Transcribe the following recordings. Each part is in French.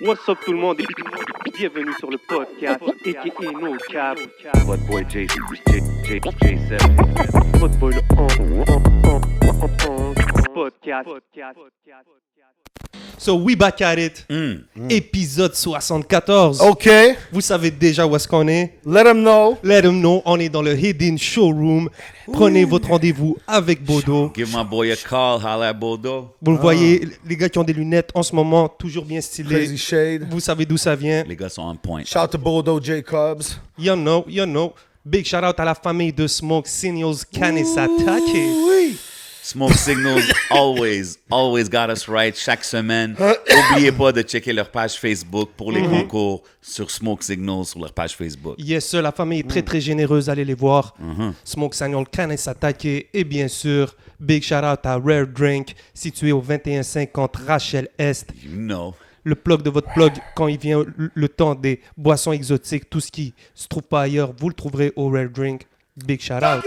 What's up tout le monde et bienvenue sur le podcast a.k.a. No Cap. Votre boy J7. Votre boy le podcast. So we back at it. Épisode 74. OK. Vous savez déjà où est-ce qu'on est. Let them know. Let them know. On est dans le Hidden Showroom. Prenez votre rendez-vous avec Bodo. Give my boy a call, holla at Bodo. Vous le voyez, les gars qui ont des lunettes en ce moment, toujours bien stylés. Crazy Shade. Vous savez d'où ça vient. Les gars sont on point. Shout to Bodo Jacobs. You know. Big shout out à la famille de Smoke Signals Kanesatake. Oui. Smoke Signals always got us right chaque semaine. N'oubliez pas de checker leur page Facebook pour les concours sur Smoke Signals sur leur page Facebook. Yes, sir, la famille est très très généreuse, allez les voir. Smoke Signals Kanesatake et bien sûr, big shout out à Rare Drink, situé au 2150 Rachel Est. You know. Le plug de votre plug, quand il vient le temps des boissons exotiques, tout ce qui se trouve pas ailleurs, vous le trouverez au Rare Drink. Big shout out.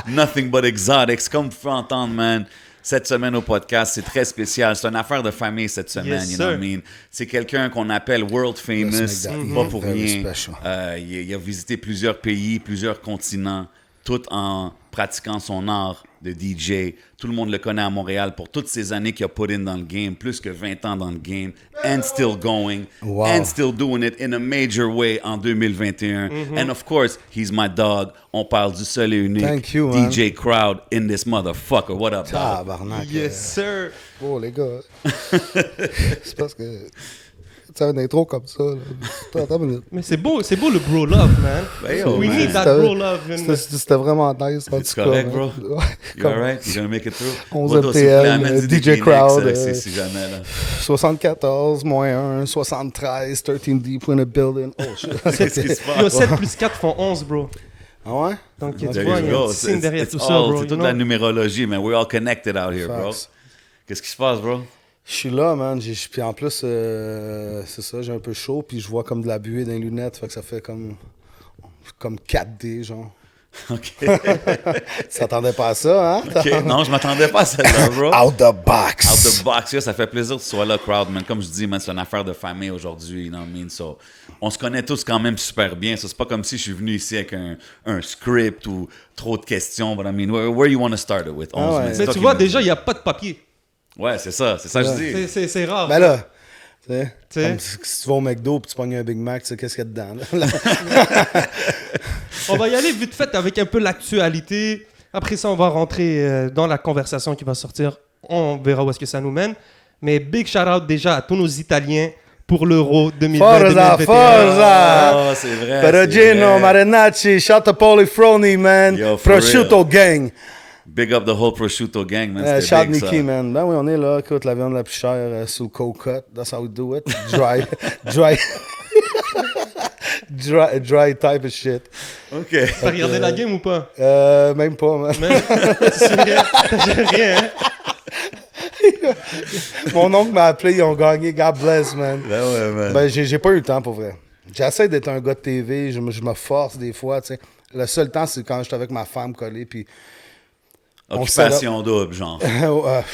Nothing but exotics. Comme vous pouvez entendre, man. Cette semaine au podcast, c'est très spécial. C'est une affaire de famille cette semaine, Yes, you know what I sir. mean? C'est quelqu'un qu'on appelle world famous, Let's make that pas pour very rien. special. Il a visité plusieurs pays, plusieurs continents, tout en pratiquant son art de DJ. Tout le monde le connaît à Montréal pour toutes ces années qu'il a put in dans le game, plus que 20 ans dans le game, and still going, Wow. and still doing it in a major way en 2021. And of course, he's my dog. On parle du seul et unique Thank you, man. DJ Crowd in this motherfucker. What up, dog? Tabarnak. Yes, sir. Oh, les gars. C'est parce que... Tu sais, une intro comme ça, là. Attends une minute. Mais c'est beau le bro love, man. Ben yo, We man. need that C'était- bro love. C'était vraiment nice. en It's tout cas, correct, man. bro? Ouais, You comme alright? You gonna make it through? 11 Bodo, s'il vous plaît, MTL, amène du DJ Kleenex, Crowd, si jamais, là. 74, moins 1, 73, 13 deep in a building. Oh, shit. Qu'est-ce qui se Yo, passe? 7 plus 4 font 11, bro. Ah ouais? Donc, tu There vois, you il y a un go. petit signe derrière tout It's ça, all- bro. C'est you toute know? la numérologie, man. We're all connected out here, bro. Facts. Qu'est-ce qui se passe, bro? Je suis là, man. Puis en plus, c'est ça, j'ai un peu chaud, puis je vois comme de la buée dans les lunettes, fait que ça fait comme 4D, genre. OK. Tu t'attendais pas à ça, hein? OK. Non, je m'attendais pas à celle-là, bro. Out the box! Out the box, yeah, ça fait plaisir que tu sois là, Crowd, man. Comme je dis, man, c'est une affaire de famille aujourd'hui, you know what I mean? So, on se connaît tous quand même super bien. So, c'est pas comme si je suis venu ici avec un script ou trop de questions, but I mean, where you want to start it with? 11 ouais. man, c'est Mais toi tu qui vois, me dis. déjà, il n'y a pas de papier. Ouais, c'est ça que je dis. C'est rare. Ben là, tu sais, Tu sais. comme si tu vas au McDo puis tu pognes un Big Mac, tu sais, qu'est-ce qu'il y a dedans, là? On va y aller vite fait avec un peu l'actualité. Après ça, on va rentrer dans la conversation qui va sortir. On verra où est-ce que ça nous mène. Mais big shout-out déjà à tous nos Italiens pour l'Euro 2020-2021. Forza! Oh, c'est vrai. Perugino, c'est vrai. Marinacci, shout to Polifroni, man. Yo, for Prosciutto gang. Big up the whole prosciutto gang, man. C'était Shout big, Nicky, ça. man. Ben oui, on est là. Écoute, la viande la plus chère sous le cold cut. That's how we do it. Dry type of shit. OK. T'as regardé la game ou pas? Même pas, man. C'est rien. T'as rien, hein? Mon oncle m'a appelé, ils ont gagné. God bless, man. Ben ouais, man. Ben, j'ai pas eu le temps pour vrai. J'essaie d'être un gars de TV, je me force des fois, tu sais. Le seul temps, c'est quand j'étais avec ma femme collée, puis... Occupation double, genre.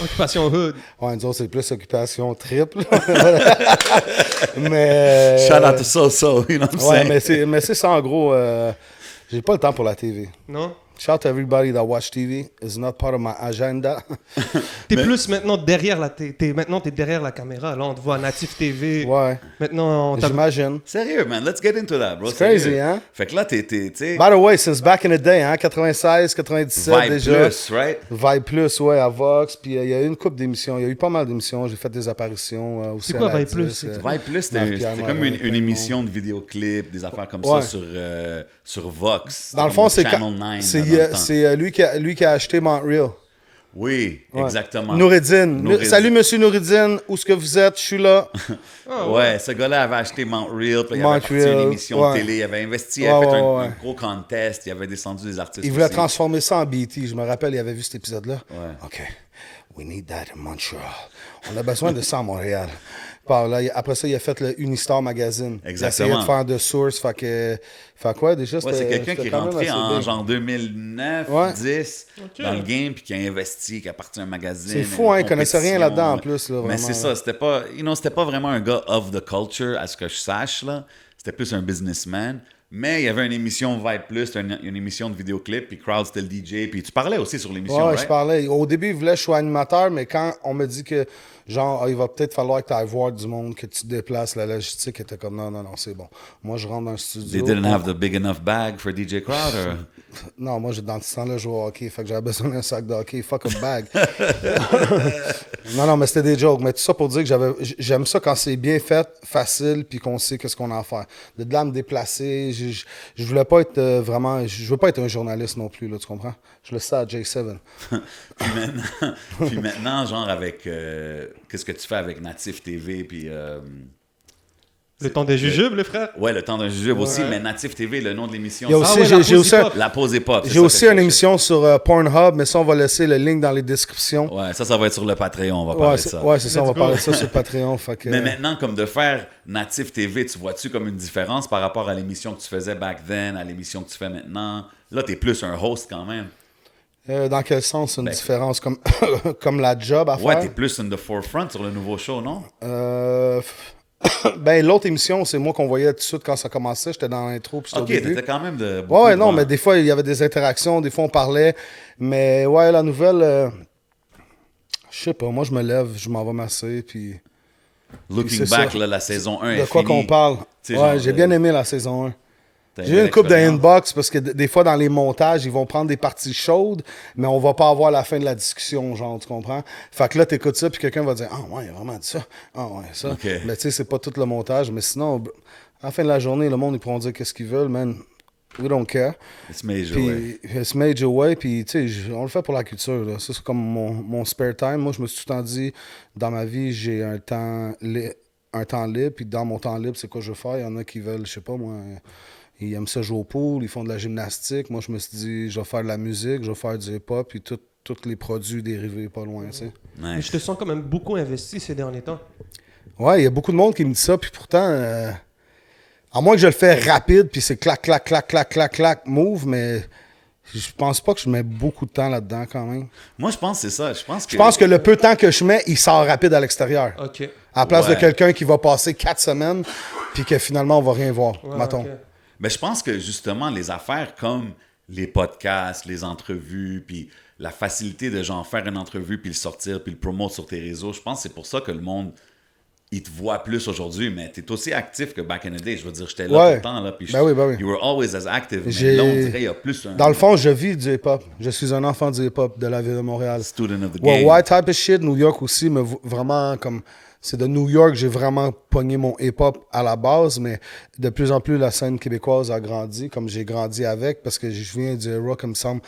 Occupation Hood. Ouais, nous autres, c'est plus occupation triple. Mais... Shout out to So-So, you know what I'm Ouais, saying? mais c'est ça, en gros, j'ai pas le temps pour la TV. Non? Shout to everybody that watch TV. It's not part of my agenda. T'es plus maintenant derrière maintenant t'es derrière la caméra. Là, on te voit à Natif TV. Ouais, Maintenant, on t'a... j'imagine. Sérieux, man. Let's get into that, bro. It's crazy, Sérieux. hein? Fait que là, tu sais, By the way, since back in the day, hein, 96, 97 Vibe déjà. Plus, right? Vibe Plus, ouais, à Vox. Puis il y a eu une couple d'émissions. Il y a eu pas mal d'émissions. J'ai fait des apparitions aussi. C'est quoi à la Vibe Plus? 10, Vibe Plus, c'était Marc-Pierre comme Morin, une émission de vidéoclips, des affaires comme Ouais. ça sur Vox. Dans le Comme fond, au c'est Channel 9, c'est là, dans le temps. c'est lui qui a acheté Montreal. Oui, Ouais. exactement. Noureddine. Noureddine. Salut, monsieur Noureddine. Où est-ce que vous êtes? Je suis là. Ouais, ce gars-là avait acheté Montreal, puis il avait parti Montreal, une émission ouais. de télé, il avait investi, il Ouais, avait fait ouais. un gros contest, il avait descendu des artistes Il voulait aussi. transformer ça en BT. Je me rappelle, il avait vu cet épisode-là. Ouais. OK. We need that in Montreal. On a besoin de ça à Montréal. Par là, après ça, il a fait le Unistar Magazine. Exactement. Il a essayé de faire de source. Fait quoi, déjà, Ouais, c'est quelqu'un qui est rentré en genre 2009, 10 dans le game, puis qui a investi, qui a parti à un magazine. C'est fou, hein, il connaissait rien là-dedans en plus. Là, mais c'est ça, c'était pas vraiment un gars of the culture, à ce que je sache. Là. C'était plus un businessman. Mais il y avait une émission Vibe Plus, une émission de vidéoclip, puis Crowd c'était le DJ, puis tu parlais aussi sur l'émission, Ouais, right? je parlais. Au début, il voulait que je sois animateur, mais quand on me dit que, genre, il va peut-être falloir que tu ailles voir du monde, que tu te déplaces, la logistique était comme, non, c'est bon. Moi, je rentre dans le studio. They didn't have the big enough bag for DJ Crowd, or... Non, moi, dans ce temps-là, je jouais au hockey, fait que j'avais besoin d'un sac de hockey. Fuck a bag. non, mais c'était des jokes. Mais tout ça pour dire que j'aime ça quand c'est bien fait, facile, puis qu'on sait qu'est-ce qu'on a à faire. De là me déplacer, je voulais pas être vraiment... Je veux pas être un journaliste non plus, là, tu comprends? Je le sais à J7. puis maintenant, genre, avec... qu'est-ce que tu fais avec Natif TV, puis... Le temps des jujubes, les frères? Ouais, le temps d'un jujube aussi, mais Natif TV, le nom de l'émission. Il y a aussi, j'ai aussi La pause hip-hop. j'ai aussi une émission sur Pornhub, mais ça, on va laisser le link dans les descriptions. Ouais, ça va être sur le Patreon, on va parler de ça. Ouais, c'est ça, on va Let's go. parler de ça sur Patreon. Fait que, Mais maintenant, comme de faire Natif TV, tu vois-tu comme une différence par rapport à l'émission que tu faisais back then, à l'émission que tu fais maintenant? Là, t'es plus un host quand même. dans quel sens une différence? Comme, comme la job à faire? Ouais, t'es plus in the forefront sur le nouveau show, non? Ben, l'autre émission, c'est moi qu'on voyait tout de suite quand ça commençait. J'étais dans l'intro, puis j'étais Ok, au début. t'étais quand même de... Ouais, non, mais des fois, il y avait des interactions, des fois, on parlait. Mais ouais, la nouvelle, je sais pas, moi, je me lève, je m'en vais masser, puis... Looking c'est back, ça. là, la saison 1 est De quoi finie. qu'on parle? Tu sais, Ouais, genre, j'ai bien aimé la saison 1. t'as J'ai eu une coupe de l'expérience. inbox parce que des fois, dans les montages, ils vont prendre des parties chaudes, mais on va pas avoir la fin de la discussion, genre, tu comprends? Fait que là, t'écoutes ça, puis quelqu'un va dire « Ah ouais, il a vraiment dit ça. Ah ouais, ça. Ok. Mais tu sais, c'est pas tout le montage. Mais sinon, à la fin de la journée, le monde, ils pourront dire qu'est-ce qu'ils veulent, man. We don't care. It's major, Puis, ouais. it's major way, puis tu sais, on le fait pour la culture, là. Ça, c'est comme mon spare time. Moi, je me suis tout le temps dit, dans ma vie, j'ai un temps libre, puis dans mon temps libre, c'est quoi je veux faire? Il y en a qui veulent, je sais pas, moi... Ils aiment ça jouer au pool, ils font de la gymnastique. Moi, je me suis dit, je vais faire de la musique, je vais faire du hip-hop, puis tous les produits dérivés pas loin, tu sais. Mais Nice. je te sens quand même beaucoup investi ces derniers temps. Ouais, il y a beaucoup de monde qui me dit ça, puis pourtant, à moins que je le fais rapide, puis c'est clac, clac, clac, clac, clac, clac, move, mais je pense pas que je mets beaucoup de temps là-dedans quand même. Moi, je pense que c'est ça. Je pense que le peu de temps que je mets, il sort rapide à l'extérieur. OK. À la place de Ouais. quelqu'un qui va passer 4 semaines, puis que finalement, on va rien voir, Ouais, mettons. OK. Ben, je pense que justement, les affaires comme les podcasts, les entrevues, puis la facilité de genre faire une entrevue, puis le sortir, puis le promouvoir sur tes réseaux, je pense que c'est pour ça que le monde, il te voit plus aujourd'hui, mais tu es aussi actif que back in the day. Je veux dire, j'étais là Ouais. tout le temps, là, puis Ben oui. you were always as active, mais J'ai- là, on dirait qu'il y a plus un Dans le fond, je vis du hip-hop. Je suis un enfant du hip-hop de la ville de Montréal. student of the Ouais, game. white type of shit, New York aussi, mais vraiment comme... C'est de New York, j'ai vraiment pogné mon hip-hop à la base, mais de plus en plus, la scène québécoise a grandi, comme j'ai grandi avec, parce que je viens du rock, il me semble,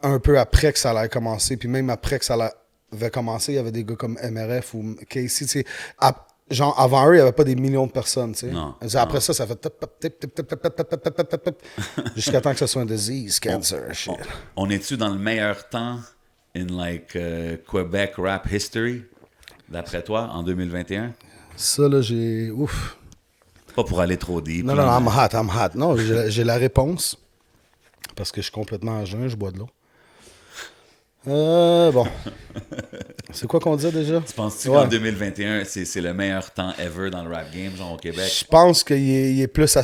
un peu après que ça allait commencer, puis même après que ça avait commencé, il y avait des gars comme MRF ou Casey, tu sais. Genre, avant eux, il n'y avait pas des millions de personnes, tu sais. Non, Après ça, ça fait... jusqu'à temps que ce soit un disease, cancer, shit. On est-tu dans le meilleur temps in like Quebec rap history, d'après toi, en 2021? Ça, là, j'ai... Ouf. Pas pour aller trop deep. Non, là, non, mais- I'm hot. Non, j'ai la réponse. Parce que je suis complètement à jeun, je bois de l'eau. Bon. C'est quoi qu'on disait déjà? Tu penses-tu Ouais. qu'en 2021, c'est le meilleur temps ever dans le rap game, genre au Québec? Je pense qu'il est plus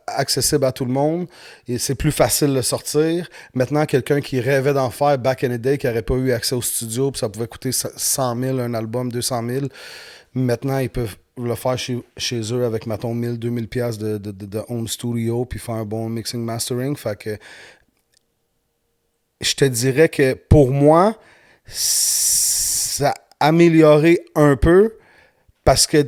accessible à tout le monde. Et c'est plus facile de sortir. Maintenant, quelqu'un qui rêvait d'en faire back in the day, qui n'aurait pas eu accès au studio, puis ça pouvait coûter 100 000 un album, 200 000. Maintenant, ils peuvent le faire chez eux avec, mettons, 1000, 2000 pièces de home studio, puis faire un bon mixing mastering. Fait que je te dirais que pour moi, ça a amélioré un peu parce que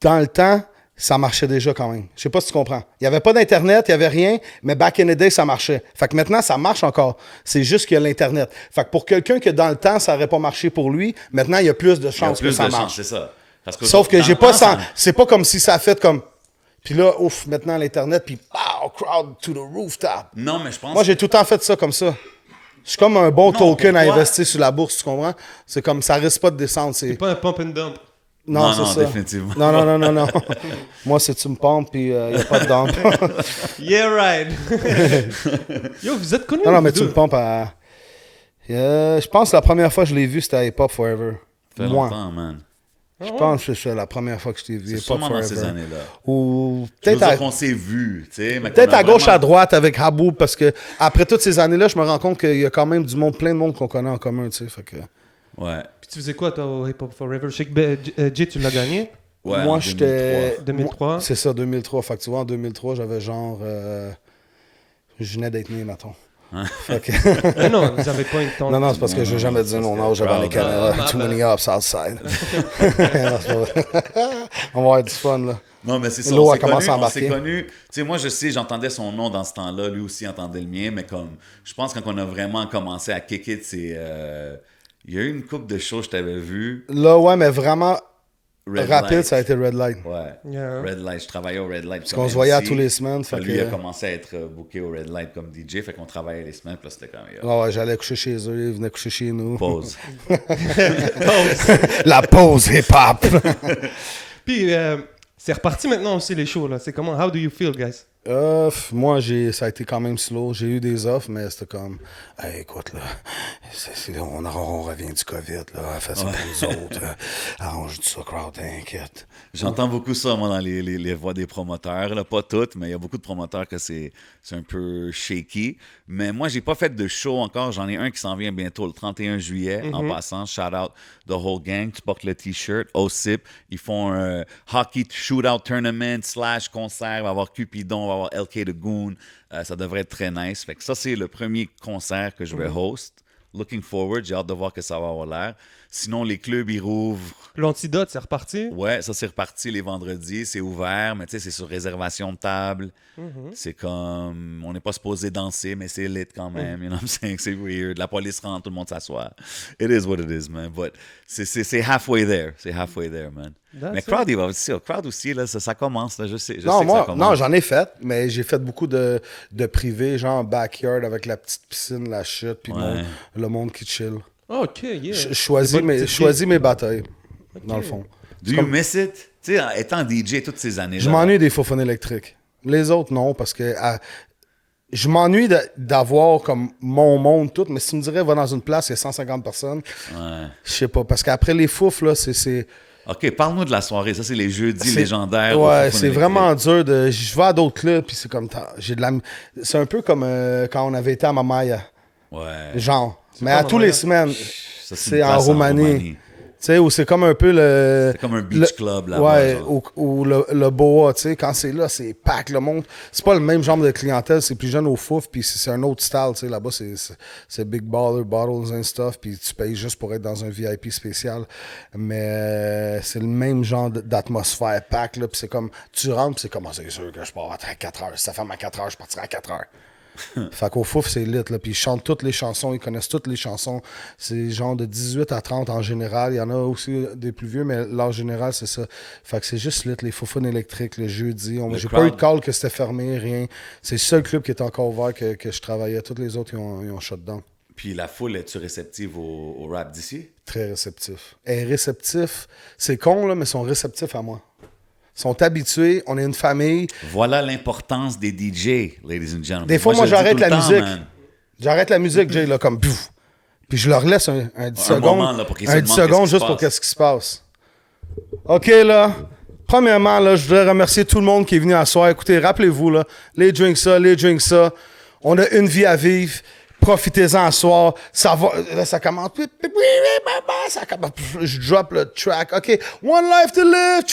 dans le temps, ça marchait déjà quand même. Je sais pas si tu comprends. Il n'y avait pas d'Internet, il n'y avait rien, mais back in the day, ça marchait. Fait que maintenant, ça marche encore. C'est juste qu'il y a l'Internet. Fait que pour quelqu'un que dans le temps, ça n'aurait pas marché pour lui, maintenant, il y a plus de Il y a chances que plus ça de chance, marche. c'est ça. Parce que Sauf que dans j'ai le pas temps, sans... ça- C'est pas comme si ça a fait comme... Puis là, ouf, maintenant l'Internet, puis pow, crowd to the rooftop. Non, mais je pense... Moi, j'ai tout le temps fait ça comme ça. Je suis comme un bon Non, token à pourquoi? investir sur la bourse, tu comprends? C'est comme, ça risque pas de descendre. C'est pas un pump and dump. Non, c'est non, ça. définitivement. Non. Moi, c'est tu me pompes, puis il n'y a pas de dump. Yeah, right. Yo, vous êtes connus. Non, mais vous tu deux. me pompes à... je pense que la première fois que je l'ai vu, c'était à Hip Hop Forever. Ça fait Moi. longtemps, man. Je pense que c'est la première fois que je t'ai vu. C'est Hip Hop sûrement dans ces Forever. années-là. Ou Je veux peut-être dire à... qu'on s'est vus, tu sais. mais Peut-être qu'on a à gauche, vraiment- à droite avec Habou, parce que après toutes ces années-là, je me rends compte qu'il y a quand même du monde, plein de monde qu'on connaît en commun, tu sais. Fait que... Ouais. Puis tu faisais quoi, toi, au Hip Hop Forever? Je sais que Jay, tu l'as gagné. Ouais, Moi, en j'étais. 2003. Moi, c'est ça, 2003. Fait que tu vois, en 2003, j'avais genre. Je venais d'être né, mettons. Fait que... Mais non, vous avez pas une tente. Non, c'est parce que je vais jamais dire mon âge avant les caméras. Too many ups outside. Non, c'est pas vrai. On va avoir du fun, là. Non, mais c'est ça. L'eau On a s'est commencé connus, à on s'est embarquer. connus. Tu sais, moi, je sais, j'entendais son nom dans ce temps-là. Lui aussi entendait le mien. Mais comme, je pense que quand on a vraiment commencé à kick it, c'est... il y a eu une couple de shows que je t'avais vu. Là, ouais, mais vraiment Red rapide, Light. ça a été Red Light. Ouais. Yeah. Red Light. Je travaillais au Red Light. Parce qu'on se voyait à tous les semaines. Fait Lui que... a commencé à être booké au Red Light comme DJ. Fait qu'on travaillait les semaines. Puis là, c'était comme... Ouais, ouais, j'allais coucher chez eux, ils venaient coucher chez nous. Pause. La pause hip-hop. Puis, c'est reparti maintenant aussi, les shows, là. C'est comment? How do you feel, guys? Moi, ça a été quand même slow. J'ai eu des offres, mais c'était comme, hey, écoute, là, on revient du COVID, là, fais ça pour nous autres. Arrange tout ça, crowd, t'inquiète. J'entends beaucoup ça, moi, dans les voix des promoteurs. Là. Pas toutes, mais il y a beaucoup de promoteurs que c'est un peu shaky. Mais moi, j'ai pas fait de show encore. J'en ai un qui s'en vient bientôt, le 31 juillet. En passant, shout out the whole gang. Tu portes le T-shirt, OSIP. Ils font un hockey shootout tournament / concert. Il va y avoir Cupidon, il va y avoir LK The Goon. Ça devrait être très nice. Fait que ça, c'est le premier concert que je vais host. Looking forward. J'ai hâte de voir que ça va avoir l'air. Sinon, les clubs, ils rouvrent. L'antidote, c'est reparti. Ouais, ça c'est reparti les vendredis, c'est ouvert, mais tu sais, c'est sur réservation de table. C'est comme, on n'est pas supposé danser, mais c'est lit quand même, you know what I'm saying? C'est weird. La police rentre, tout le monde s'assoit. It is what it is, man. But c'est halfway there. C'est halfway there, man. Mais crowd, il va aussi, crowd aussi, là, ça commence, là, je sais que ça commence. Non, j'en ai fait, mais j'ai fait beaucoup de privé, genre backyard avec la petite piscine, la chute, puis le monde qui chill. OK, yeah. Je choisis mes batailles, dans le fond. Do you miss it? Tu sais, étant DJ toutes ces années-là. Je m'ennuie des faux électriques. Les autres, non, parce que je m'ennuie d'avoir comme mon monde tout, mais si tu me dirais, va dans une place, il y a 150 personnes, je sais pas, parce qu'après les fouf, là, c'est... OK, parle-nous de la soirée. Ça, c'est les jeudis légendaires. Ouais, c'est vraiment dur de... Je vais à d'autres clubs, puis c'est comme... C'est un peu comme quand on avait été à Mamaya. Ouais. Genre. Mais à tous les semaines, Ça, c'est en Roumanie. Tu sais, où c'est comme un peu le... C'est comme un beach club là-bas. Ouais, ou le Boa, tu sais, quand c'est là, c'est pack, le monde. C'est pas le même genre de clientèle, c'est plus jeune au fouf, puis c'est un autre style, tu sais, là-bas, c'est big baller, bottles and stuff, puis tu payes juste pour être dans un VIP spécial. Mais c'est le même genre d'atmosphère pack, là, puis c'est comme, tu rentres, puis c'est comme, c'est sûr que je pars à 4 heures. Si ça ferme à 4 heures, je partirai à 4 heures. Fait qu'au fouf, c'est lit, là. Puis ils chantent toutes les chansons, ils connaissent toutes les chansons. C'est genre de 18 à 30 en général. Il y en a aussi des plus vieux, mais l'âge général, c'est ça. Fait que c'est juste lit, les foufounes électriques, le jeudi. J'ai pas eu de call que c'était fermé, rien. C'est le seul club qui est encore ouvert que je travaillais. Tous les autres, ils ont shut down. Puis la foule, es-tu réceptive au rap d'ici? Très réceptif. Et réceptif, c'est con, là, mais ils sont réceptifs à moi. Ils sont habitués, on est une famille. Voilà l'importance des DJ, ladies and gentlemen. Des fois, moi je le dis j'arrête tout le la temps, musique. man. J'arrête la musique, Jay, là, comme pouf. Puis je leur laisse un 10 secondes. moment, là, pour qu'ils se Un demandent 10 secondes qu'est-ce qui juste se pour passe. qu'est-ce qui se passe. OK, là. Premièrement, là, je voudrais remercier tout le monde qui est venu à soir. Écoutez, rappelez-vous, là, les drinks ça. On a une vie à vivre. Profitez-en à soir. Ça va. Là, ça commence. Ça commence. Je drop le track. OK. One life to live.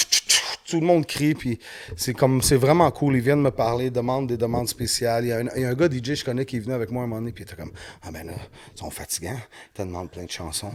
Tout le monde crie. Puis c'est vraiment cool. Ils viennent me parler, demandent des demandes spéciales. Il y a un gars DJ, je connais, qui est venu avec moi un moment donné. Puis il était comme, ah ben là, ils sont fatigants. Ils te demandent plein de chansons.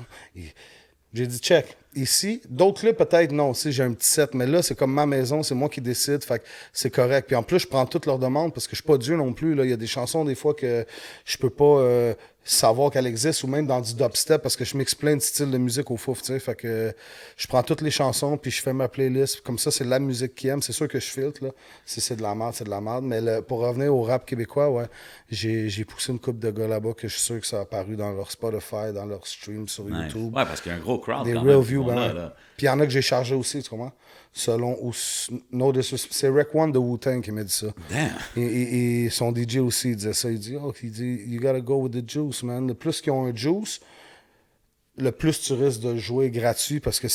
J'ai dit, check. ici. D'autres clubs, peut-être, non. Si j'ai un petit set, mais là, c'est comme ma maison, c'est moi qui décide, fait que c'est correct. Puis en plus, je prends toutes leurs demandes parce que je suis pas Dieu non plus. Là. Il y a des chansons, des fois, que je peux pas savoir qu'elles existent, ou même dans du dubstep, parce que je mixe plein de styles de musique au fouf, tu sais. Fait que je prends toutes les chansons, puis je fais ma playlist. Comme ça, c'est la musique qu'ils aiment. C'est sûr que je filtre, là. Si c'est de la merde, c'est de la merde. Mais pour revenir au rap québécois, ouais, j'ai poussé une couple de gars là-bas que je suis sûr que ça a apparu dans leur Spotify, dans leur stream sur Nice. YouTube. Ouais, parce qu'il y a un gros crowd Des quand real même. views, ben ouais. Là. Puis il y en a que j'ai chargé aussi, tu comprends? Selon, no disrespect, c'est Rec One de Wu-Tang qui m'a dit ça. Damn. Et son DJ aussi, il disait ça. Il dit, you gotta go with the juice, man. Le plus qu'ils ont un juice, le plus tu risques de jouer gratuit parce que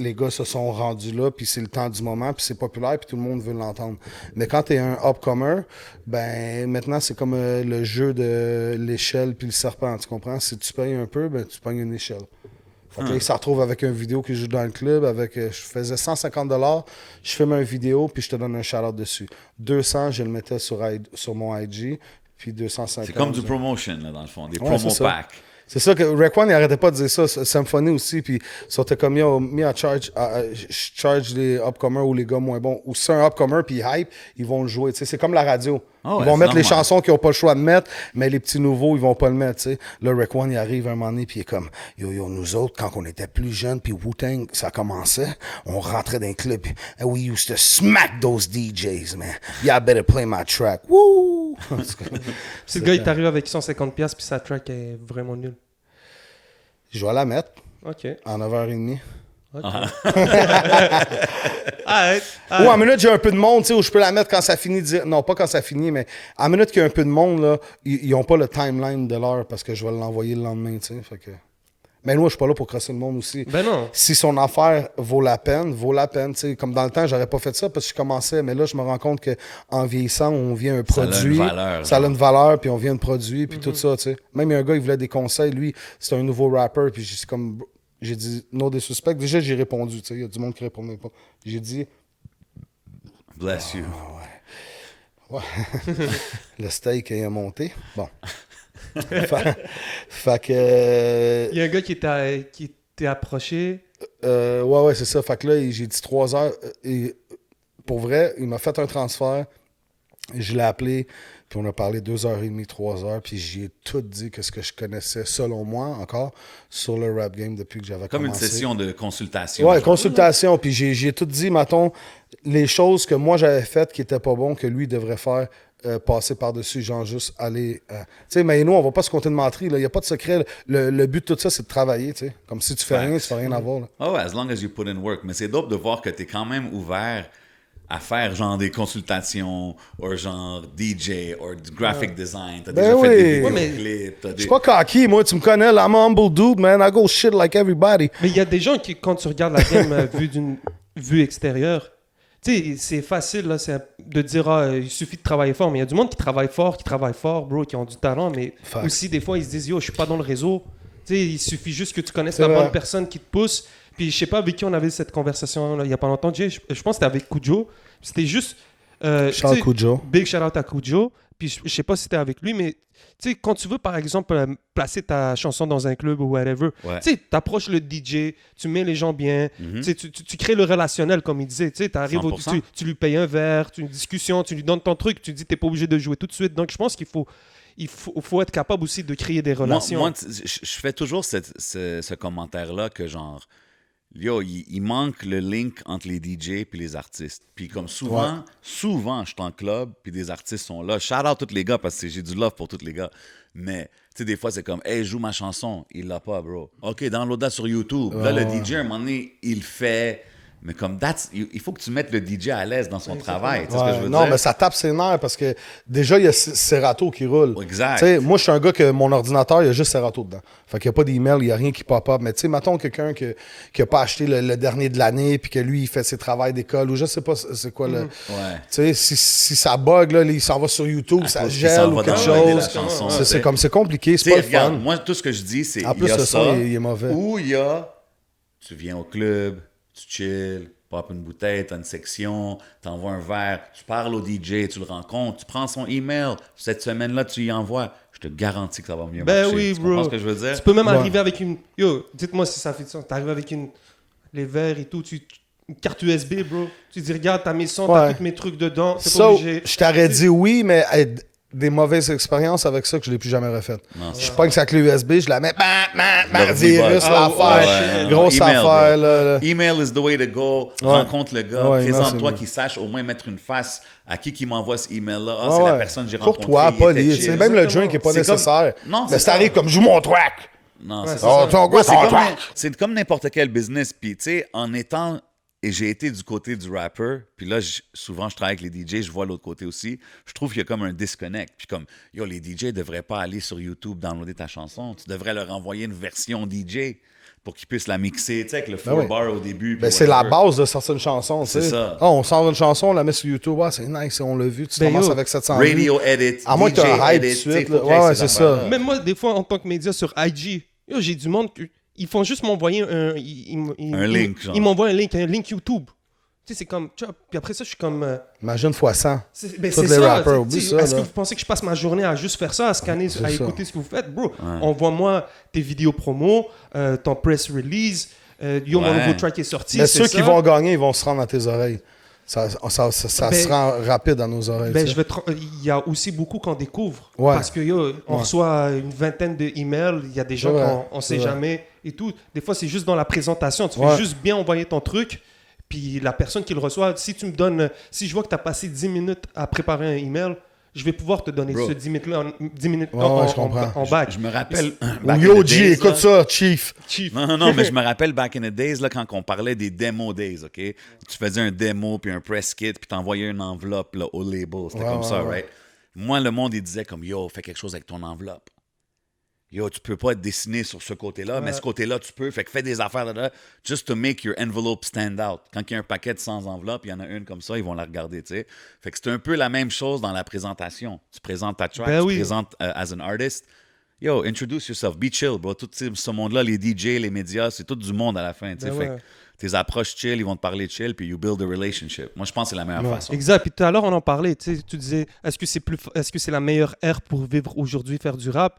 les gars se sont rendus là, puis c'est le temps du moment, puis c'est populaire, puis tout le monde veut l'entendre. Mais quand t'es un upcomer, ben maintenant c'est comme le jeu de l'échelle puis le serpent, tu comprends? Si tu payes un peu, ben tu payes une échelle. Fait que là, il se retrouve avec une vidéo qui joue dans le club. Je faisais 150$, je filme une vidéo, puis je te donne un shout-out dessus. 200, je le mettais sur mon IG, puis 250. C'est comme du promotion, là, dans le fond, des Ouais, promo packs. C'est ça que Rec One, il arrêtait pas de dire ça. Symphony aussi, puis ils sont comme mis à charge, je charge les upcomers ou les gars moins bons. Ou si c'est un upcomer puis hype, ils vont le jouer. C'est comme la radio. Oh, ils ouais, vont mettre les normal. chansons qu'ils n'ont pas le choix de mettre, mais les petits nouveaux, ils vont pas le mettre. T'sais. Là, Rec One, il arrive un moment donné, puis il est comme yo, nous autres, quand on était plus jeunes, puis Wu-Tang, ça commençait, on rentrait dans un club, and we used to smack those DJs, man. Y'all better play my track. Woo! Si le gars, il t'arrive avec 150$, puis sa track est vraiment nulle. Je vais la mettre OK. en 9h30. Arrête. Ou en minute, j'ai un peu de monde, tu sais, où je peux la mettre quand ça finit. Non, pas quand ça finit, mais en minute qu'il y a un peu de monde, là, ils n'ont pas le timeline de l'heure parce que je vais l'envoyer le lendemain, tu sais. Fait que... Mais moi, je suis pas là pour crosser le monde aussi. Ben non. Si son affaire vaut la peine, tu sais. Comme dans le temps, j'aurais pas fait ça parce que je commençais, mais là, je me rends compte qu'en vieillissant, on vient un produit. Ça a une valeur, puis on vient un produit, puis tout ça, tu sais. Même il y a un gars, il voulait des conseils. Lui, c'est un nouveau rapper, puis j'ai dit no disrespect. Déjà, j'ai répondu, tu sais. Il y a du monde qui répondait pas. J'ai dit. Bless you. Ouais. Le steak est monté. Bon. fait que. Il y a un gars qui t'est approché. Ouais, c'est ça. Fait que là, j'ai dit 3 heures. Et pour vrai, il m'a fait un transfert. Je l'ai appelé. Puis on a parlé 2h30, 3h. Puis j'ai tout dit que ce que je connaissais, selon moi, encore, sur le rap game depuis que j'avais Comme commencé. une session de consultation. Ouais, consultation. Puis j'ai tout dit, mettons, les choses que moi j'avais faites qui étaient pas bons, que lui devrait faire. Passer par-dessus, genre juste aller... tu sais, mais nous, on va pas se compter de menterie, il n'y a pas de secret. Le but de tout ça, c'est de travailler, tu sais. Comme si tu fais rien, tu fais rien à voir. Là. Oh, as long as you put in work. Mais c'est dope de voir que tu es quand même ouvert à faire genre des consultations, ou genre DJ, ou du graphic design. T'as déjà fait des vidéoclips. Je suis pas cocky, moi, tu me connais, là, I'm a humble dude, man. I go shit like everybody. Mais il y a des gens qui, quand tu regardes la game vue d'une vue extérieure, tu sais, c'est facile là, de dire il suffit de travailler fort, mais il y a du monde qui travaille fort, bro, qui ont du talent, mais aussi des fois ils se disent yo, je suis pas dans le réseau. Tu sais, il suffit juste que tu connaisses la bonne personne qui te pousse. Puis je sais pas avec qui on avait cette conversation là, il y a pas longtemps, je pense que c'était avec Kujo. C'était juste Kujo. Big shout out à Kujo. Puis je sais pas si c'était avec lui, mais tu sais, quand tu veux, par exemple, placer ta chanson dans un club ou whatever, tu sais, t'approches le DJ, tu mets les gens bien, tu crées le relationnel, comme il disait. Tu sais, t'arrives tu lui payes un verre, une discussion, tu lui donnes ton truc, tu dis t'es pas obligé de jouer tout de suite. Donc, je pense qu'il faut être capable aussi de créer des relations. Moi je fais toujours ce commentaire-là que genre... Yo, il manque le link entre les DJ puis les artistes. Puis comme souvent, je suis en club puis des artistes sont là. Shout out tous les gars parce que j'ai du love pour tous les gars. Mais, tu sais, des fois, c'est comme, hey, joue ma chanson. Il l'a pas, bro. OK, download-la sur YouTube. Là, le DJ, à un moment donné, il fait... Mais comme, il faut que tu mettes le DJ à l'aise dans son travail. Tu sais ce que je veux dire? Non, mais ça tape ses nerfs parce que déjà, il y a Serato qui roule. Exact. Tu sais, moi, je suis un gars que mon ordinateur, il y a juste Serato dedans. Fait qu'il n'y a pas d'email, il n'y a rien qui pop-up. Mais tu sais, mettons quelqu'un qui n'a pas acheté le dernier de l'année puis que lui, il fait ses travaux d'école ou je sais pas c'est quoi le... Tu sais, si ça bug, là, il s'en va sur YouTube, ça gèle ou quelque chose. C'est compliqué, c'est pas le fun. Moi, tout ce que je dis, c'est en plus, le son, il est mauvais. Ou il y a... Tu viens au club... Tu chill, pop une bouteille, t'as une section, t'envoies un verre, tu parles au DJ, tu le rencontres, tu prends son email, cette semaine-là, tu y envoies. Je te garantis que ça va mieux marcher. Oui, tu bro. comprends ce que je veux dire? Tu peux même arriver avec une... Yo, dites-moi si ça fait du sens. T'arrives avec les verres et tout, une carte USB, bro. Tu dis, regarde, t'as mes sons, Ouais. t'as tous mes trucs dedans. C'est pas Ça, obligé. je t'aurais dit oui, mais des mauvaises expériences avec ça que je l'ai plus jamais refait. Non, Je pogne sa clé USB, je la mets, virus, Ah, l'affaire, ouais. grosse Email, affaire. bro. Là. Email is the way to go. Ouais. Rencontre le gars. Ouais, email, Présente-toi c'est qu'il sache au moins mettre une face à qui m'envoie ce email-là. Ah, Ouais, c'est la ouais. personne que j'ai Pour rencontrée. toi, il était poli. chill. C'est même le Exactement. drink n'est pas C'est comme- nécessaire. Non, c'est Mais ça. ça arrive comme joue mon track. Non, Ouais, c'est c'est ça. Oh, ça. ton gars, Ouais, c'est ton comme, track. c'est comme n'importe quel business. Puis, tu sais, en étant. Et j'ai été du côté du rapper. Puis là, souvent, je travaille avec les DJ. Je vois l'autre côté aussi. Je trouve qu'il y a comme un disconnect. Puis comme, yo, les DJ ne devraient pas aller sur YouTube downloader ta chanson. Tu devrais leur envoyer une version DJ pour qu'ils puissent la mixer. Tu sais, avec le 4 oui. bar au début. puis Ben, c'est la whatever. base de sortir une chanson. tu sais. C'est ça. Ah, on sort une chanson, on la met sur YouTube. Ah, c'est nice, on l'a vu. Tu Ben, commences yo, avec 700 vues. Radio edit. À moins que DJ t'aies un hype edit, tout de suite, tu sais, faut là. qu'il y ait Ouais, ces c'est ça. affaires-là. Même moi, des fois, en tant que média sur IG, yo, j'ai du monde ils font juste m'envoyer un link, genre. Ils m'envoient un link YouTube. Tu sais, c'est comme, tu vois, puis après ça, je suis comme... Imagine fois 100. Ben, Tous c'est les ça, rappers, tu oublie sais, ça, est-ce là. que vous pensez que je passe ma journée à juste faire ça, à scanner, C'est à ça. écouter ce que vous faites? Bro, envoie-moi tes vidéos promo, ton press release, yo, mon Ouais. nouveau track est sorti, Mais c'est ceux ça. qui vont gagner, ils vont se rendre à tes oreilles. Ça Ben, se rend rapide à nos oreilles. Ben, tu sais. il y a aussi beaucoup qu'on découvre. Ouais. Parce que yo, on Ouais. reçoit une vingtaine d'emails, il y a des gens vrai, qu'on ne c'est sait vrai. jamais et tout. Des fois, c'est juste dans la présentation. Tu Ouais. fais juste bien envoyer ton truc. Puis la personne qui le reçoit, si tu me donnes, si je vois que tu as passé 10 minutes à préparer un email, je vais pouvoir te donner Bro. ce 10 minutes Ouais, ouais, je comprends. en back. Je me rappelle. Ou back in Yo the G, days, écoute là. ça, Chief. Chief. Non, mais je me rappelle back in the days, là, quand on parlait des demo days, OK? Tu faisais un démo puis un press kit puis t'envoyais une enveloppe là, au label. C'était Ouais, comme ouais, ça, ouais. right? Moi, le monde, il disait comme, yo, fais quelque chose avec ton enveloppe. Yo, tu peux pas être dessiné sur ce côté-là, mais ce côté-là, tu peux. Fait que fais des affaires là, just to make your envelope stand out. Quand il y a un paquet de 100 enveloppes, il y en a une comme ça, ils vont la regarder, tu sais. Fait que c'est un peu la même chose dans la présentation. Tu présentes ta track, Ben tu oui. présentes as an artist. Yo, introduce yourself, be chill, bro. Tout ce monde-là, les DJ, les médias, c'est tout du monde à la fin, tu sais. Ben Fait ouais. que tes approches chill, ils vont te parler chill, puis you build a relationship. Moi, je pense que c'est la meilleure façon. Exact. Puis tout à l'heure, on en parlait. Tu sais, tu disais, est-ce que c'est la meilleure ère pour vivre aujourd'hui, faire du rap?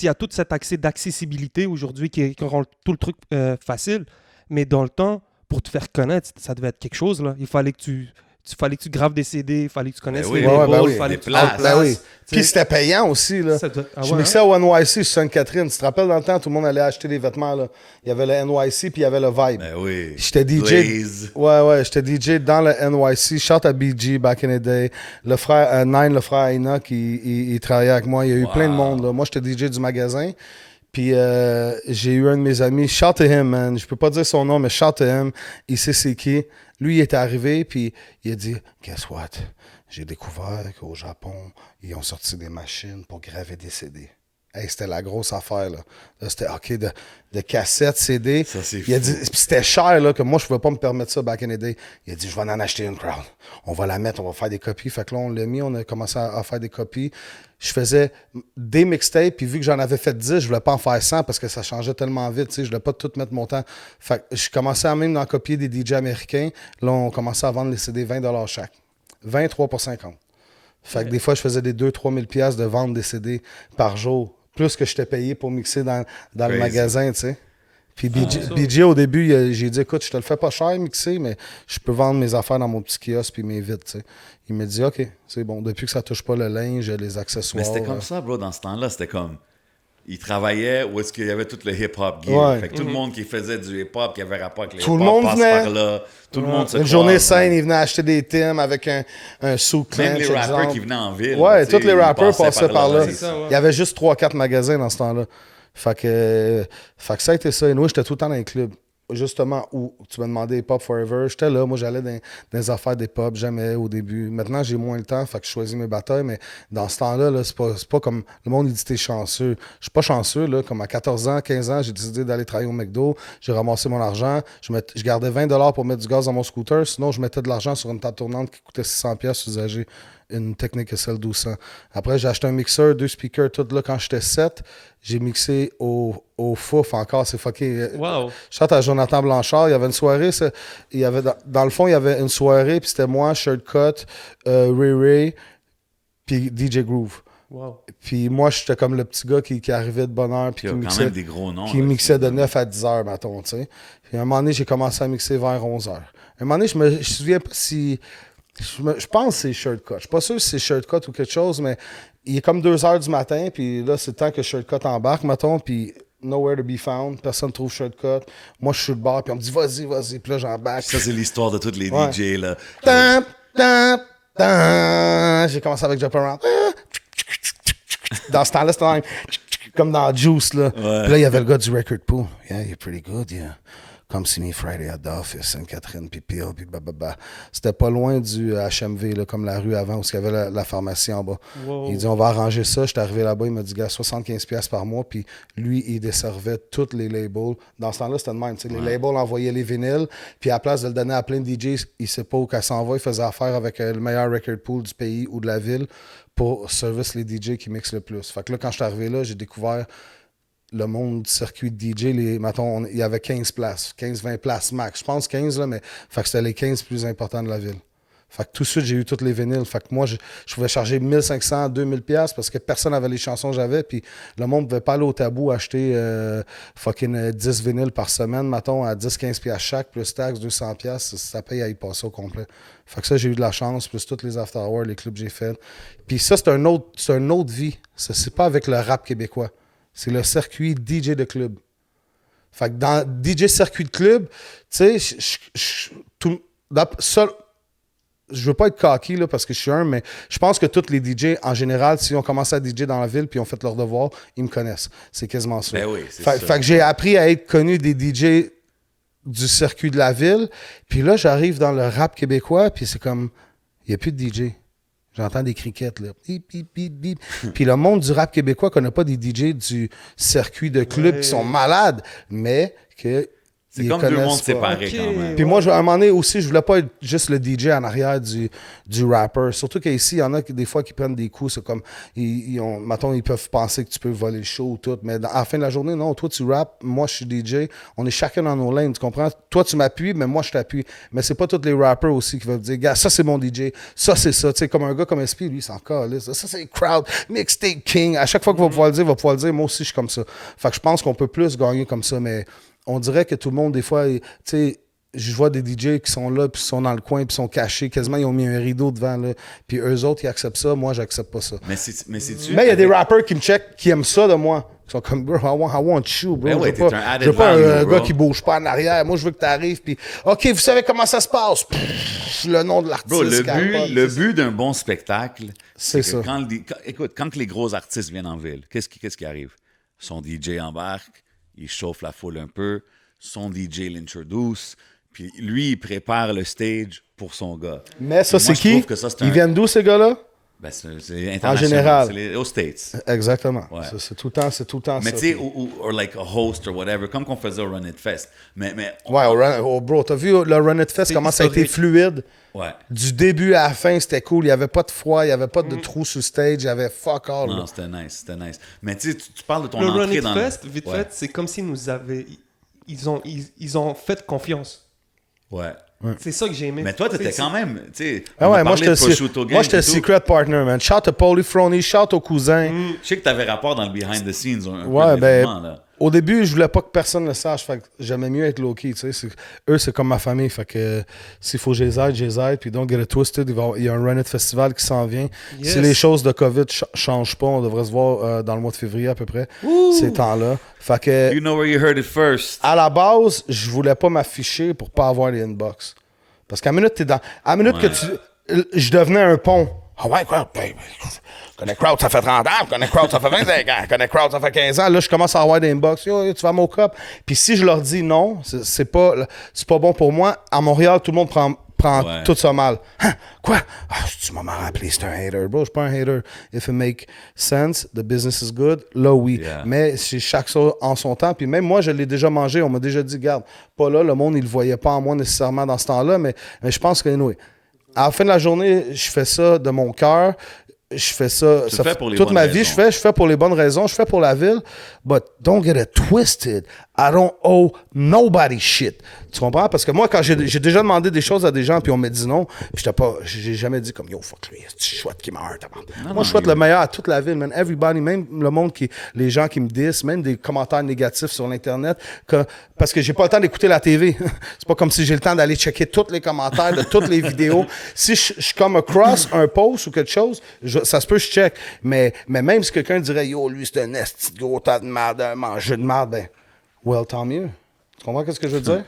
Il y a tout cet accès d'accessibilité aujourd'hui qui rend tout le truc facile. Mais dans le temps, pour te faire connaître, ça devait être quelque chose. Là. Il fallait que tu graves des CD, il fallait que tu connaisses oui. les Ouais, labels, ben oui. il fallait Les que tu places. fasses Ben oui. place, tu Puis sais. c'était payant aussi. Là. Ça doit- ah Je ouais, mixais au NYC sur Sainte-Catherine. Tu te rappelles dans le temps, tout le monde allait acheter des vêtements. Là. Il y avait le NYC puis il y avait le Vibe. Ben oui. J'étais DJ. Blaze. Ouais, j'étais DJ dans le NYC. Shout à BG back in the day. Le frère Nine, le frère Enoch, il travaillait avec moi. Il y a eu plein de monde. Là. Moi, j'étais DJ du magasin. Puis j'ai eu un de mes amis. Shout to him, man. Je peux pas dire son nom, mais shout to him. Il sait c'est qui. Lui, il est arrivé, puis il a dit « Guess what? J'ai découvert qu'au Japon, ils ont sorti des machines pour graver des CD. » Hey, c'était la grosse affaire, là. Là, c'était OK de cassettes, CD. Ça, c'est Il a fou. dit, puis c'était cher, là, que moi, je pouvais pas me permettre ça back in the day. Il a dit, je vais en acheter une crowd. On va la mettre, on va faire des copies. Fait que là, on l'a mis, on a commencé à faire des copies. Je faisais des mixtapes, puis vu que j'en avais fait 10, je voulais pas en faire 100 parce que ça changeait tellement vite, tu sais, je voulais pas tout mettre mon temps. Fait que je commençais à même en copier des DJ américains. Là, on commençait à vendre les CD 20$ chaque. 23 pour 50. Fait que des fois, je faisais des 2-3 000 piastres de vendre des CD par jour. Plus que je t'ai payé pour mixer dans le Crazy. magasin, tu sais. Puis BJ, au début, j'ai dit, écoute, je te le fais pas cher mixer, mais je peux vendre mes affaires dans mon petit kiosque puis mes vides, tu sais. Il m'a dit, OK, c'est bon. Depuis que ça touche pas le linge, les accessoires. Mais c'était comme ça, bro, dans ce temps-là. C'était comme. Ils travaillaient où est-ce qu'il y avait tout le hip-hop gear. Ouais. Fait que tout le monde qui faisait du hip-hop, qui avait rapport avec le Tout le hip-hop, monde passe venait. par là. Tout le monde se Une journée croise, saine, man. ils venaient acheter des Timbs avec un sous Même les clench, rappers exemple. qui venaient en ville. Ouais, tu sais, tous les ils rappers passaient par là. C'est ça, ouais. Il y avait juste 3-4 magasins dans ce temps-là. Fait que ça a été ça. Et nous, j'étais tout le temps dans les clubs. Justement, où tu m'as demandé Hip Hop Forever, j'étais là. Moi, j'allais dans les affaires des pop, jamais au début. Maintenant, j'ai moins le temps, fait que je choisis mes batailles. Mais dans ce temps-là, là, c'est pas comme le monde, il dit t'es chanceux. Je suis pas chanceux, là. Comme à 14 ans, 15 ans, j'ai décidé d'aller travailler au McDo. J'ai ramassé mon argent. Je gardais 20$ pour mettre du gaz dans mon scooter. Sinon, je mettais de l'argent sur une table tournante qui coûtait 600$ usagée. Une technique SL 1200. Après, j'ai acheté un mixeur, 2 speakers, tout là quand j'étais 7. J'ai mixé au fouf encore, c'est fucké. Wow. Chante à Jonathan Blanchard, il y avait une soirée, il y avait dans le fond, il y avait une soirée, puis c'était moi, Shirtcut, Ray Ray, puis DJ Groove. Wow. Puis moi, j'étais comme le petit gars qui arrivait de bonne heure. Puis Il y a qui quand mixait, même des gros noms. qui là, mixait de 9 à 10 heures, mettons, tu sais. Puis à un moment donné, j'ai commencé à mixer vers 11 heures. À un moment donné, je me souviens pas si... Je pense que c'est Shortcut. Je suis pas sûr si c'est Shortcut ou quelque chose, mais il est comme 2 heures du matin, puis là, c'est le temps que Shortcut embarque, mettons, puis nowhere to be found. Personne ne trouve Shortcut. Moi, je suis le bar, puis on me dit, vas-y. Puis là, j'embarque. Ça, c'est l'histoire de tous les Ouais. DJ, là. J'ai commencé avec Jump Around. Dans ce temps-là, c'était même comme dans Juice, là. Ouais. Puis là, il y avait le gars du Record Pool. Yeah, you're pretty good, yeah. Come see me Friday at the office, Sainte-Catherine, puis Peel, puis bababa. C'était pas loin du HMV, là, comme la rue avant, où il y avait la pharmacie en bas. Wow. Il dit, on va arranger ça. J'étais arrivé là-bas, il m'a dit, gars, 75$ par mois, puis lui, il desservait tous les labels. Dans ce temps-là, c'était le même. Les labels envoyaient les vinyles, puis à la place de le donner à plein de DJs, il sait pas où qu'elle s'en va. Il faisait affaire avec le meilleur record pool du pays ou de la ville pour service les DJ qui mixent le plus. Fait que là, quand je suis arrivé là, j'ai découvert le monde du circuit de DJ. Mettons, il y avait 15 places, 15-20 places max. Je pense 15, là, mais fait que c'était les 15 plus importants de la ville. Fait que tout de suite, j'ai eu toutes les vinyles. Fait que moi, je pouvais charger 1500, 2000$ parce que personne n'avait les chansons que j'avais. Puis le monde ne pouvait pas aller au tabou acheter 10 vinyles par semaine, mettons, à 10-15$ chaque, plus taxes, 200$. Ça paye à y passer au complet. Fait que ça, j'ai eu de la chance, plus toutes les after-hours, les clubs que j'ai fait. Puis ça, c'est une autre vie. Ça, c'est pas avec le rap québécois. C'est le circuit DJ de club. Fait que dans DJ circuit de club, tu sais, je veux pas être cocky là, parce que je suis mais je pense que tous les DJ, en général, s'ils ont commencé à DJ dans la ville puis ont fait leur devoir, ils me connaissent. C'est quasiment ça. Ben oui, c'est ça. Fait que j'ai appris à être connu des DJ du circuit de la ville. Puis là, j'arrive dans le rap québécois, puis c'est comme, il n'y a plus de DJ. J'entends des crickets, là. Bip, bip, bip, bip. Puis le monde du rap québécois connaît pas des DJ du circuit de club qui sont malades, mais que C'est comme deux mondes séparés Ok. quand même. puis moi, à un moment donné aussi, je voulais pas être juste le DJ en arrière du rapper. Surtout qu'ici, il y en a qui, des fois qui prennent des coups. C'est comme, mettons, ils peuvent penser que tu peux voler le show ou tout. Mais à la fin de la journée, non, toi, tu rappes, moi, je suis DJ. On est chacun dans nos lanes, tu comprends? Toi, tu m'appuies, mais moi, je t'appuie. Mais c'est pas tous les rappers aussi qui veulent dire, gars, ça, c'est mon DJ. Ça, c'est ça. Tu sais, comme un gars comme SP, lui, c'est encore là. Ça, c'est crowd, mixtape king. À chaque fois qu'il va pouvoir le dire, il va pouvoir le dire. Moi aussi, je suis comme ça. Fait que je pense qu'on peut plus gagner comme ça, mais on dirait que tout le monde, des fois, tu sais, je vois des DJ qui sont là, puis sont dans le coin, puis sont cachés. Quasiment, ils ont mis un rideau devant, là. Puis eux autres, ils acceptent ça. Moi, j'accepte pas ça. Mais c'est-tu... Mais il y a des rappers qui me checkent, qui aiment ça de moi. Ils sont comme, bro, I want you, bro. Ben ouais, je veux t'es un added je veux pas value, un bro. gars qui bouge pas en arrière. Moi, je veux que t'arrives, puis OK, vous savez comment ça se passe? Pff, le nom de l'artiste. Bro, le capote. but d'un bon spectacle, C'est que ça. quand les gros artistes viennent en ville, qu'est-ce qui arrive? Son DJ embarque, il chauffe la foule un peu, son DJ l'introduce, puis lui, il prépare le stage pour son gars. Mais ça, Puis moi, c'est je qui? trouve que ça, c'est Ils viennent d'où, ces gars-là? Ben, c'est international. général. C'est aux States. Exactement. Ouais. Ça, c'est tout le temps Mais ça. tu sais, ou like a host or whatever, comme qu'on faisait au Run It Fest. Mais Ouais, bro, t'as vu le Run It Fest, C'est comment ça a été historique. fluide? ouais. Du début à la fin, c'était cool. Il n'y avait pas de froid, il n'y avait pas de trou sur stage, il y avait fuck all. Non, là. c'était nice. Mais tu sais, tu parles de ton Le Run entrée It dans Fest, vite Ouais. fait, c'est comme s'ils nous avaient. Ils ont fait confiance. Ouais. C'est ça que j'ai aimé. Mais toi, t'étais C'est- quand même, tu sais, Ah on a ouais, moi parlé de j'étais Prosciutto Gang et tout. secret partner, man. Shout à Polyphrony, shout aux cousins. Je sais que t'avais rapport dans le behind the scenes un peu Ouais, de ben, l'événement, là. au début, je voulais pas que personne le sache. Fait que j'aimais mieux être low-key, tu sais. Eux, c'est comme ma famille. Fait que s'il faut que je les aide. Puis donc, Get It Twisted, il y a un Run It Festival qui s'en vient. Yes. Si les choses de COVID changent pas, on devrait se voir dans le mois de février à peu près, ces temps-là. Fait que, You know where you heard it first. à la base, je voulais pas m'afficher pour pas avoir les inbox. Parce qu'à la minute, à la minute que je devenais un pont. Ah ouais, quoi? Ben, connais Crowd, ça fait 30 ans. Connais Crowd, ça fait 25 ans. Connais Crowd, ça fait 15 ans. Là, je commence à avoir des inbox. Yo, tu vas à mon cop. Puis si je leur dis non, c'est pas bon pour moi. À Montréal, tout le monde prend Ouais. tout ça mal. Hein? Quoi? Ah, tu m'as rappelé, c'est un hater. Bro, je suis pas un hater. If it make sense, the business is good. Là, oui. Yeah. Mais c'est chaque chose en son temps. Puis même moi, je l'ai déjà mangé. On m'a déjà dit, garde, pas là, le monde, il le voyait pas en moi nécessairement dans ce temps-là. Mais je pense que, anyway, à la fin de la journée, je fais ça de mon cœur. Je fais ça, Tu ça le fais fait pour les toute bonnes ma vie. raisons. Je fais pour les bonnes raisons. Je fais pour la ville. But don't get it twisted. I don't owe nobody shit. Tu comprends? Parce que moi, quand j'ai déjà demandé des choses à des gens, puis on m'a dit non, j'ai jamais dit comme, yo, fuck lui, tu chouette qui meurt. Moi, je souhaite le meilleur à toute la ville, man. Everybody, même le monde, les gens qui me disent, même des commentaires négatifs sur l'Internet, parce que j'ai pas le temps d'écouter la TV. C'est pas comme si j'ai le temps d'aller checker tous les commentaires de toutes les vidéos. Si je come across un post ou quelque chose, ça se peut, je check. Mais même si quelqu'un dirait, yo, lui, c'est un esti de gros tas de merde, un mangeur de merde, ben, well, tant mieux. Tu comprends ce que je veux dire?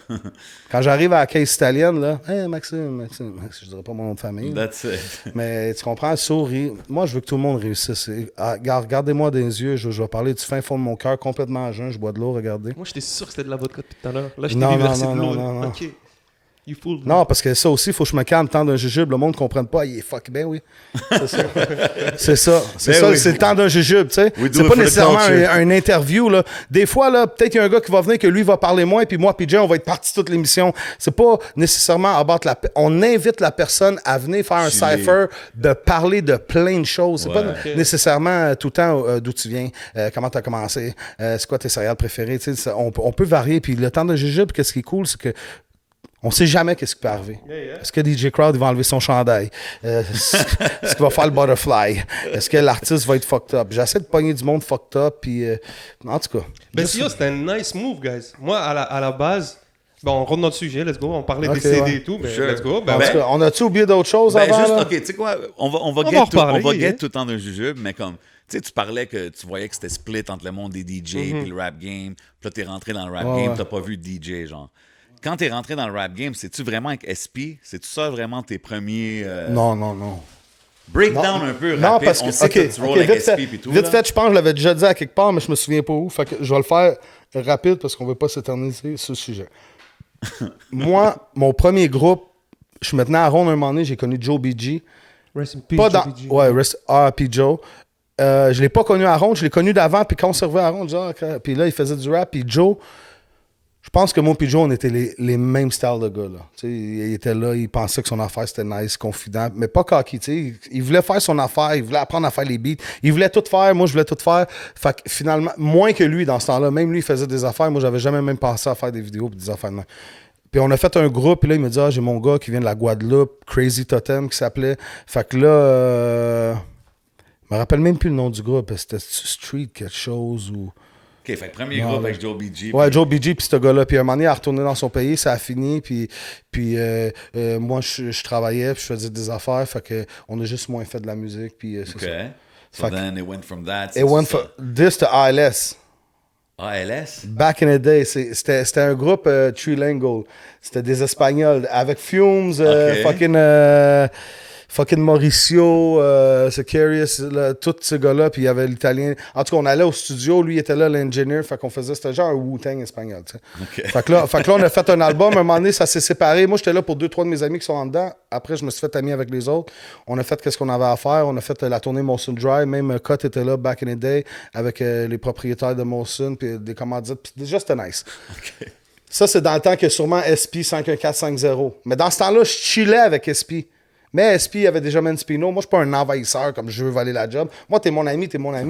Quand j'arrive à la caisse italienne, là, hey, Maxime, je dirais pas mon nom de famille. That's it. Mais tu comprends, souris. Moi, je veux que tout le monde réussisse. Regardez-moi dans les yeux, je vais parler du fin fond de mon cœur, complètement à jeun, je bois de l'eau, regardez. Moi, j'étais sûr que c'était de la vodka depuis tout à l'heure. Là, je t'ai Non, vu verser non, de l'eau. non, non. OK. You fool. Non, parce que ça aussi, il faut que je me calme. Temps d'un jujube, le monde ne comprenne pas. Il est fuck, ben oui. C'est ça. C'est ça. C'est Ben ça, oui. c'est le temps d'un jujube, tu sais. We do C'est it pas for the nécessairement culture. un interview, là. Des fois, là, peut-être qu'il y a un gars qui va venir que lui va parler moins, puis moi, puis Jay, on va être partis toute l'émission. C'est pas nécessairement abattre on invite la personne à venir faire un Chiller. cypher, de parler de plein de choses. C'est Ouais. pas nécessairement tout le temps d'où tu viens, comment tu as commencé, c'est quoi tes céréales préférées. Tu sais, on peut varier. Puis le temps d'un jujube, qu'est-ce qui est cool, c'est que on sait jamais qu'est-ce qui peut arriver. Est-ce que DJ Crowd il va enlever son chandail? Est-ce qu'il va faire le butterfly? Est-ce que l'artiste va être fucked up? J'essaie de pogner du monde fucked up, puis en tout cas. Ben, c'était un nice move, guys. Moi, à la base, bon, on rentre dans le sujet, let's go. On parlait Ok, des CD ouais. et tout, mais Sure. let's go. Ben, En ouais. tout cas, on a-tu oublié d'autres choses Ben, avant? juste, là? OK, tu sais quoi, on va va get, en tout, on va reparler, get hein. tout le temps d'un jujube, mais comme, tu sais, tu parlais que tu voyais que c'était split entre le monde des DJ puis le rap game, puis là, t'es rentré dans le rap game, t'as pas vu de DJ, genre. Quand t'es rentré dans le rap game, c'est-tu vraiment avec SP? C'est-tu ça vraiment tes premiers... Non. Breakdown un peu Non, rapide. parce que, On sait que tu rolls avec vite SP fait, puis tout, vite là. fait, je pense que je l'avais déjà dit à quelque part, mais je me souviens pas où. Fait que je vais le faire rapide parce qu'on veut pas s'éterniser sur le sujet. Moi, mon premier groupe, je suis maintenant à Ronde un moment donné, j'ai connu Joe BG. Rest in peace, Pas dans, Joe BG. ouais, R.P. Joe. Je l'ai pas connu à Ronde, je l'ai connu d'avant, puis quand on s'est revu à Ronde, genre, puis là, il faisait du rap, puis Joe, je pense que moi et Joe, on était les mêmes styles de gars, là. Tu sais, il était là, il pensait que son affaire, c'était nice, confident, mais pas cocky, tu sais. Il voulait faire son affaire, il voulait apprendre à faire les beats, il voulait tout faire, moi, je voulais tout faire. Fait que finalement, moins que lui, dans ce temps-là, même lui, il faisait des affaires, moi, j'avais jamais même pensé à faire des vidéos et des affaires de même. Puis on a fait un groupe, puis là, il me dit, j'ai mon gars qui vient de la Guadeloupe, Crazy Totem, qui s'appelait. Fait que là, je me rappelle même plus le nom du groupe, c'était Street quelque chose ou... OK, fait que premier Non, groupe là. avec Joe BG. Ouais, puis- Joe BG, puis ce gars-là. Puis un moment donné, il a retourné dans son pays, ça a fini. Puis moi, je travaillais, puis je faisais des affaires. Fait que on a juste moins fait de la musique. Puis c'est OK. ça. So Fait que- then it went from that. It went from this to ALS. ALS? Back in the day, c'était un groupe trilingual. C'était des Espagnols avec Fumes, Ok. fucking Mauricio, Securious, tous ces gars-là, puis il y avait l'Italien. En tout cas, on allait au studio, lui il était là, l'ingénieur, fait qu'on faisait, c'était genre un Wu-Tang espagnol, tu sais. Ok. Fait que là, on a fait un album, à un moment donné, ça s'est séparé. Moi, j'étais là pour 2-3 de mes amis qui sont en dedans. Après, je me suis fait ami avec les autres. On a fait qu'est-ce qu'on avait à faire. On a fait la tournée Molson Dry. Même Cut était là, back in the day, avec les propriétaires de Molson, puis des commandites. Puis déjà, c'était nice. OK. Ça, c'est dans le temps que sûrement SP 51450. Mais dans ce temps-là, je chillais avec SP. Mais SP avait déjà Spino. Moi, je suis pas un envahisseur comme je veux voler la job. Moi, t'es mon ami.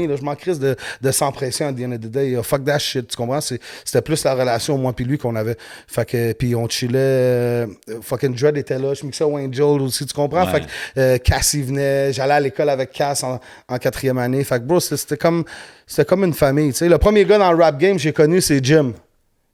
Là, je m'en crisse de sans pression à the end of the day. Fuck that shit, tu comprends? C'était plus la relation, moi puis lui, qu'on avait. Fait que, puis on chillait. Fucking Dread était là. Je mixais Angel aussi, tu comprends? Ouais. Fait que Cassie venait. J'allais à l'école avec Cass en 4e année. Fait que, bro, c'était comme une famille, tu sais. Le premier gars dans le rap game que j'ai connu, c'est Jim.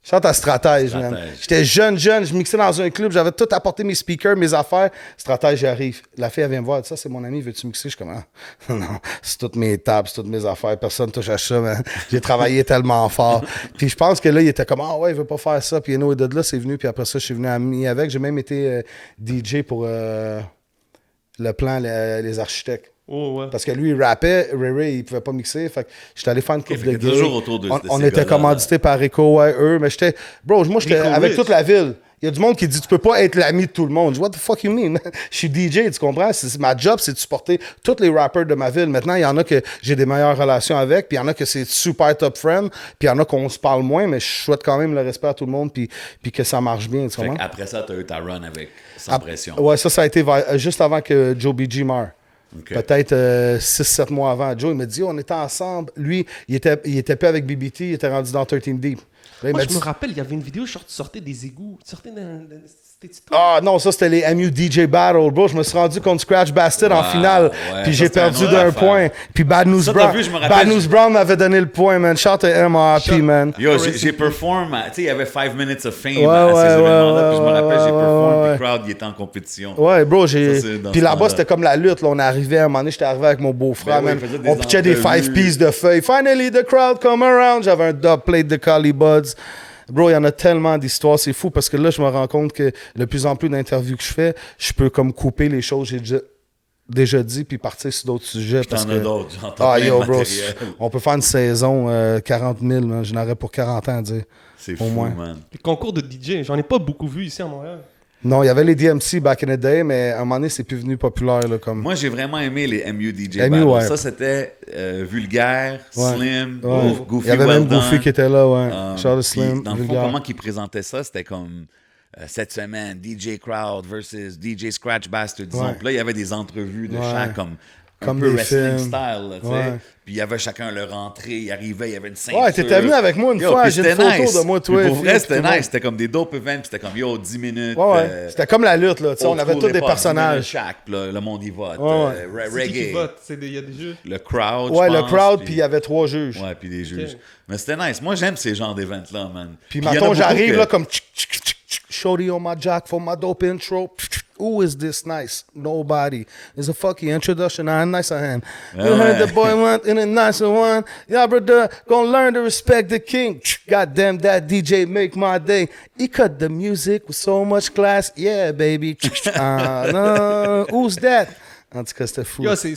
Chante à Stratège, man. J'étais jeune, je mixais dans un club, j'avais tout apporté mes speakers, mes affaires. Stratège, j'arrive. La fille, elle vient me voir, elle dit, ça, c'est mon ami, veux-tu mixer? Je suis comme, ah, non, c'est toutes mes tables, c'est toutes mes affaires, personne touche à ça, man. J'ai travaillé tellement fort. Puis je pense que là, il était comme, ah ouais, il veut pas faire ça. Puis et de là, c'est venu, puis après ça, je suis venu ami avec. J'ai même été DJ pour le plan, les architectes. Oh, ouais. Parce que lui, il rappait, Ray, il pouvait pas mixer. Fait que j'étais allé faire une coupe fait de que gigs. toujours autour de On ces était gars-là, commandité par Rico, ouais, eux. Mais j'étais. Bro, moi, j'étais Rico avec Rich. toute la ville. Il y a du monde qui dit tu peux pas être l'ami de tout le monde. Je dis, what the fuck you mean, man? Je suis DJ, tu comprends? Ma job, c'est de supporter tous les rappers de ma ville. Maintenant, il y en a que j'ai des meilleures relations avec, puis il y en a que c'est super top friend, puis il y en a qu'on se parle moins, mais je souhaite quand même le respect à tout le monde, puis que ça marche bien, tu Fait comprends? après ça, t'as eu ta run avec Sans Pression. Ouais, ça a été juste avant que Joe BG meure. Peut-être 6-7 mois avant. Joe, il m'a dit, on était ensemble. Lui, il était pas avec BBT, il était rendu dans 13 Deep. Là, Moi, je me rappelle, il y avait une vidéo, je sortais des égouts. Tu sortais c'était toi? Ah non, ça c'était les MU DJ Battle, bro. Je me suis rendu contre Scratch Bastard en finale. Puis j'ai perdu d'un point. Puis Bad News Ça, Brown. t'as vu, je me rappelle, Bad News Brown m'avait donné le point, man. Shout to MRP, man. Yo, j'ai perform, tu sais, il y avait 5 minutes of fame Ouais, à ces ouais, événements-là, puis je me rappelle, j'ai ouais, perform, ouais. puis le crowd, il était en compétition. Ouais, bro, Ça, c'est dans Puis ce là-bas, temps-là. c'était comme la lutte, là. On arrivait, à un moment donné, j'étais arrivé avec mon beau-frère, Ben oui, man. il faisait des On pitchait des entrevues. 5 pieces de feuilles. Finally, the crowd come around. J'avais un dub plate de Collie Buds. Bro, il y en a tellement d'histoires, c'est fou, parce que là, je me rends compte que de plus en plus d'interviews que je fais, je peux comme couper les choses que j'ai déjà dit, puis partir sur d'autres sujets. Parce T'en as que... d'autres, j'entends plein de yo, bro, matériel. on peut faire une saison 40 000, man. J'en aurais pour 40 ans à dire. C'est fou, moins. man. Les concours de DJ, j'en ai pas beaucoup vu ici à Montréal. Non, il y avait les DMC back in the day, mais à un moment donné, c'est plus venu populaire. Là, comme... Moi, j'ai vraiment aimé les MU DJ MU, Battles. ouais. Ça, c'était Vulgaire, Ouais. Slim, Ouais. Goofy Il y avait Well même Goofy Done. qui était là, ouais. Charles Puis, Slim, dans le fond, Vulgaire. comment ils présentaient ça, c'était comme cette semaine, DJ Crowd versus DJ Scratch Bastard, disons. Ouais. Puis là, il y avait des entrevues de Ouais. chaque, comme un des peu wrestling films. style, là, tu sais. Ouais. Puis il y avait chacun leur entrée, il arrivait, il y avait une ceinture. Ouais, t'étais venu avec moi une fois, puis j'ai une c'était photo nice. de moi, toi, Puis pour puis vrai, tout c'était le monde. nice. C'était comme des dope events, puis c'était comme, yo, 10 minutes. Ouais, ouais. C'était comme la lutte, là. Tu sais, on old avait school tous des hip-hop, 10 minutes personnages. chaque, puis le monde y vote. Ouais, ouais. C'est qui qui Reggae. vote? Il y a des jeux. Le crowd, Ouais, je le pense, crowd, puis il y avait 3 juges. Ouais, puis des juges. Mais c'était nice. Moi, j'aime ces genres d'événements-là, man. Puis il y en a maintenant, beaucoup j'arrive que- là comme Shorty on my jack for my dope intro. Who is this nice? Nobody. It's a fucking introduction. I'm nice on him. You heard the boy went in a nicer one. Yeah, brother, gonna learn to respect the king. God damn, that DJ make my day. He cut the music with so much class. Yeah, baby. No, who's that? En tout cas, c'était fou. Yo, c'est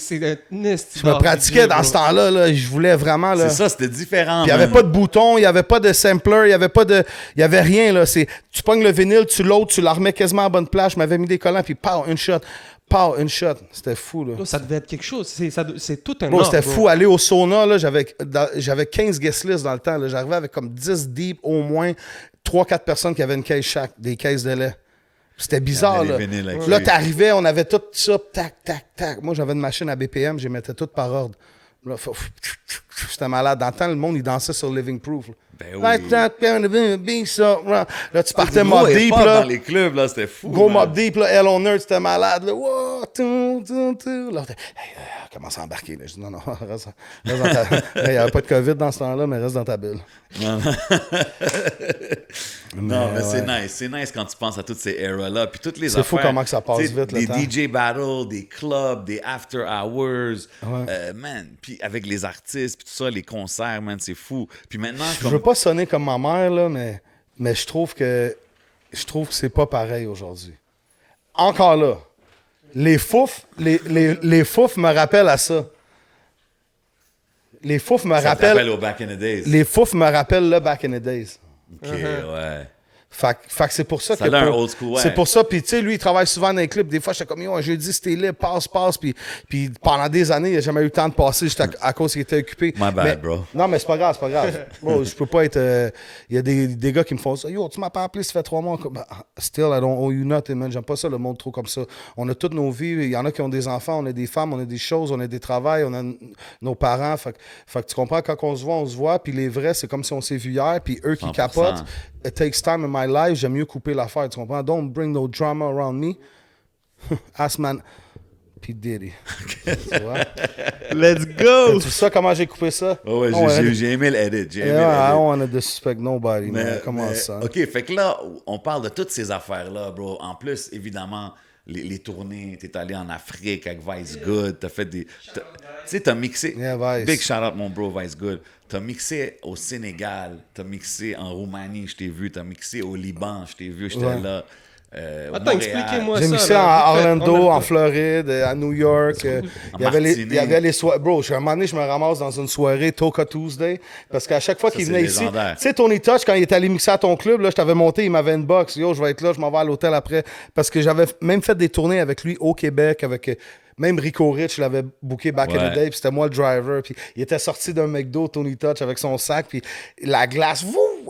un esti Je me d'art pratiquais DJ, dans bro. ce temps-là. Là. Je voulais vraiment... Là. C'est ça, c'était différent. Puis il n'y avait pas de bouton, il n'y avait pas de sampler, il n'y avait pas de. Il n'y avait rien, là. Tu pognes le vinyle, tu l'autres, tu la remets quasiment à bonne place. Je m'avais mis des collants, puis pow, une shot. Pow, une shot. C'était fou, là. Yo, ça devait être quelque chose. C'est tout un Bro, art, c'était bro. fou. Aller au sauna, là, j'avais 15 guest lists dans le temps. Là. J'arrivais avec comme 10 deep, au moins 3-4 personnes qui avaient une caisse chaque, des caisses de lait. C'était bizarre, Il y là. avait les vinyles avec Là, lui. t'arrivais, on avait tout ça, tac, tac, tac. Moi, j'avais une machine à BPM, je les mettais tout par ordre. Là, c'était malade. Dans le temps, le monde, il dansait sur Living Proof. Là. Ben oui. Like that, be so. Là, tu partais Gros Mob Deep, hip-hop là. dans les clubs, là, c'était fou. Gros man. Mob Deep, là. Hell on Earth, c'était malade, là. Wow, Là, hey, commence à embarquer, là. Je dis, non, reste dans ta... Il n'y avait pas de COVID dans ce temps-là, mais reste dans ta bulle. Non, mais c'est ouais. nice. C'est nice quand tu penses à toutes ces eras-là. Puis toutes les C'est fou affaires. comment que ça passe tu sais, vite, le Des temps. DJ battles, des clubs, des after hours. Ouais. Man, puis avec les artistes, puis tout ça, les concerts, man, c'est fou. Puis maintenant, Je veux pas sonner comme ma mère, là, mais je trouve que c'est pas pareil aujourd'hui. Encore là. Les fouf me rappellent à ça. Les fouf me ça te rappellent. rappelle au back in the days. Les fouf me rappellent le back in the days. OK, ouais. Fait que c'est pour ça Ça que. a un old school, ouais. C'est pour ça. Puis, tu sais, lui, il travaille souvent dans les clips. Des fois, j'étais comme, yo, un jeudi, c'était libre, passe. Puis pendant des années, il n'a jamais eu le temps de passer juste à cause qu'il était occupé. My bad, Mais- bro. Non, mais c'est pas grave. Bro, je peux pas être. Il y a des gars qui me font ça. Yo, tu m'as pas appelé, ça fait 3 mois. Bah, still, I don't owe you nothing, man. J'aime pas ça, le monde trop comme ça. On a toutes nos vies. Il y en a qui ont des enfants, on a des femmes, on a des choses, on a des travails, on a nos parents. Fait que tu comprends, quand on se voit. Puis les vrais, c'est comme si on s'est vu hier. Puis eux qui 100%. capotent. It takes time in my life. J'aime mieux couper l'affaire, tu comprends? Don't bring no drama around me. Ask man. P. Diddy. Tu vois? Let's go! Tu sais ça, comment j'ai coupé ça? Oh, ouais, Oh, j'ai aimé l'edit. J'ai aimé Yeah, I l'edit. don't want to disrespect nobody, man. Come on, Mais, son. OK, fait que là, on parle de toutes ces affaires-là, bro. En plus, évidemment, les tournées, t'es allé en Afrique avec Vice Good, t'as fait des... Tu sais, t'as mixé... Yeah, Vice. Big shout-out, mon bro, Vice Good. T'as mixé au Sénégal, t'as mixé en Roumanie, je t'ai vu, t'as mixé au Liban, je t'ai vu, j'étais Ouais. là. Attends, Montréal. expliquez-moi J'ai ça. mixé là. en Vite fait, Orlando, on a en le temps. Floride, à New York. En Il y avait les soirées. Bro, à un moment donné, je me ramasse dans une soirée Toka Tuesday. Parce qu'à chaque fois qu'il c'est venait ici. légendaire. Tu sais, Tony Touch, quand il est allé mixer à ton club, là, je t'avais monté, il m'avait une box. Yo, je vais être là, je m'en vais à l'hôtel après. Parce que j'avais même fait des tournées avec lui au Québec, avec. Même Rico Rich, je l'avais booké back in Ouais. the day, puis c'était moi le driver. Puis il était sorti d'un McDo, Tony Touch, avec son sac, puis la glace,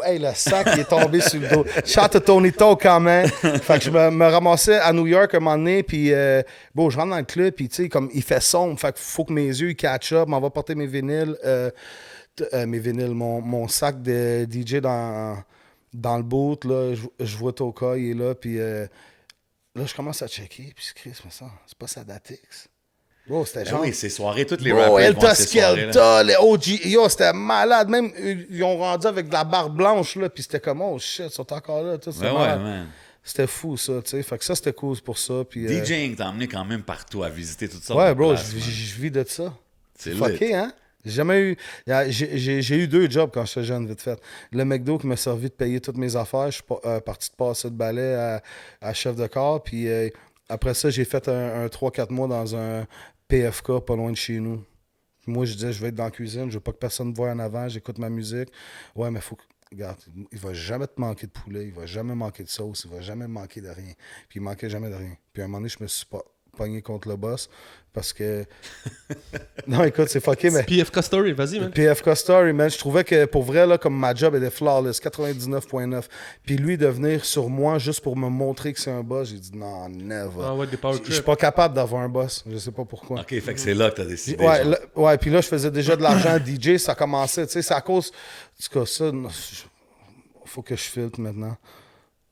Hey, le sac, il est tombé sur le dos. Shout to Tony Talk quand même. Fait que je me ramassais à New York un moment donné, puis bon, je rentre dans le club, puis tu sais, comme il fait sombre, fait qu'il faut que mes yeux ils catch up, m'en va porter mes vinyles, mon sac de DJ dans le boot, là, je vois Toka, il est là, puis là, je commence à checker, puis Chris, mais ça, c'est pas Sadatix. Bro, c'était genre... Oui, ces soirées, toutes les Bro, rappers Elta vont à ces soirées-là. Skelta, les OG, yo, c'était malade. Même, ils ont rendu avec de la barre blanche, là, puis c'était comme, oh shit, ils sont encore là. Tout, Ouais, malade. man. C'était fou, ça, tu sais. Fait que ça, c'était cool pour ça. Puis, DJing t'a emmené quand même partout à visiter toutes sortes ouais, de bro, places, man. je vis de ça. C'est fucké, lit. hein? J'ai jamais eu... J'ai eu 2 jobs quand j'étais jeune, vite fait. Le McDo qui m'a servi de payer toutes mes affaires. Je suis parti de passer de balai à chef de corps. Puis après ça, j'ai fait un 3-4 mois dans un PFK pas loin de chez nous. Moi, je disais, je vais être dans la cuisine, je veux pas que personne me voie en avant, j'écoute ma musique. Ouais, mais faut que... Regarde, il va jamais te manquer de poulet, il va jamais manquer de sauce, il va jamais manquer de rien. Puis il manquait jamais de rien. Puis à un moment donné, je me suis pogné contre le boss parce que... Non, écoute, c'est fucké, mais... PFK Story, vas-y, man. PFK Story, man, je trouvais que pour vrai, là, comme ma job était flawless, 99.9. Puis lui, de venir sur moi juste pour me montrer que c'est un boss, j'ai dit non, never. Ah ouais, des power Je suis trips. pas capable d'avoir un boss, je sais pas pourquoi. OK, fait que c'est là que t'as décidé. Ouais, genre. ouais, puis là, je faisais déjà de l'argent à DJ, ça commençait, tu sais, c'est à cause... En tout cas, ça, faut que je filtre maintenant.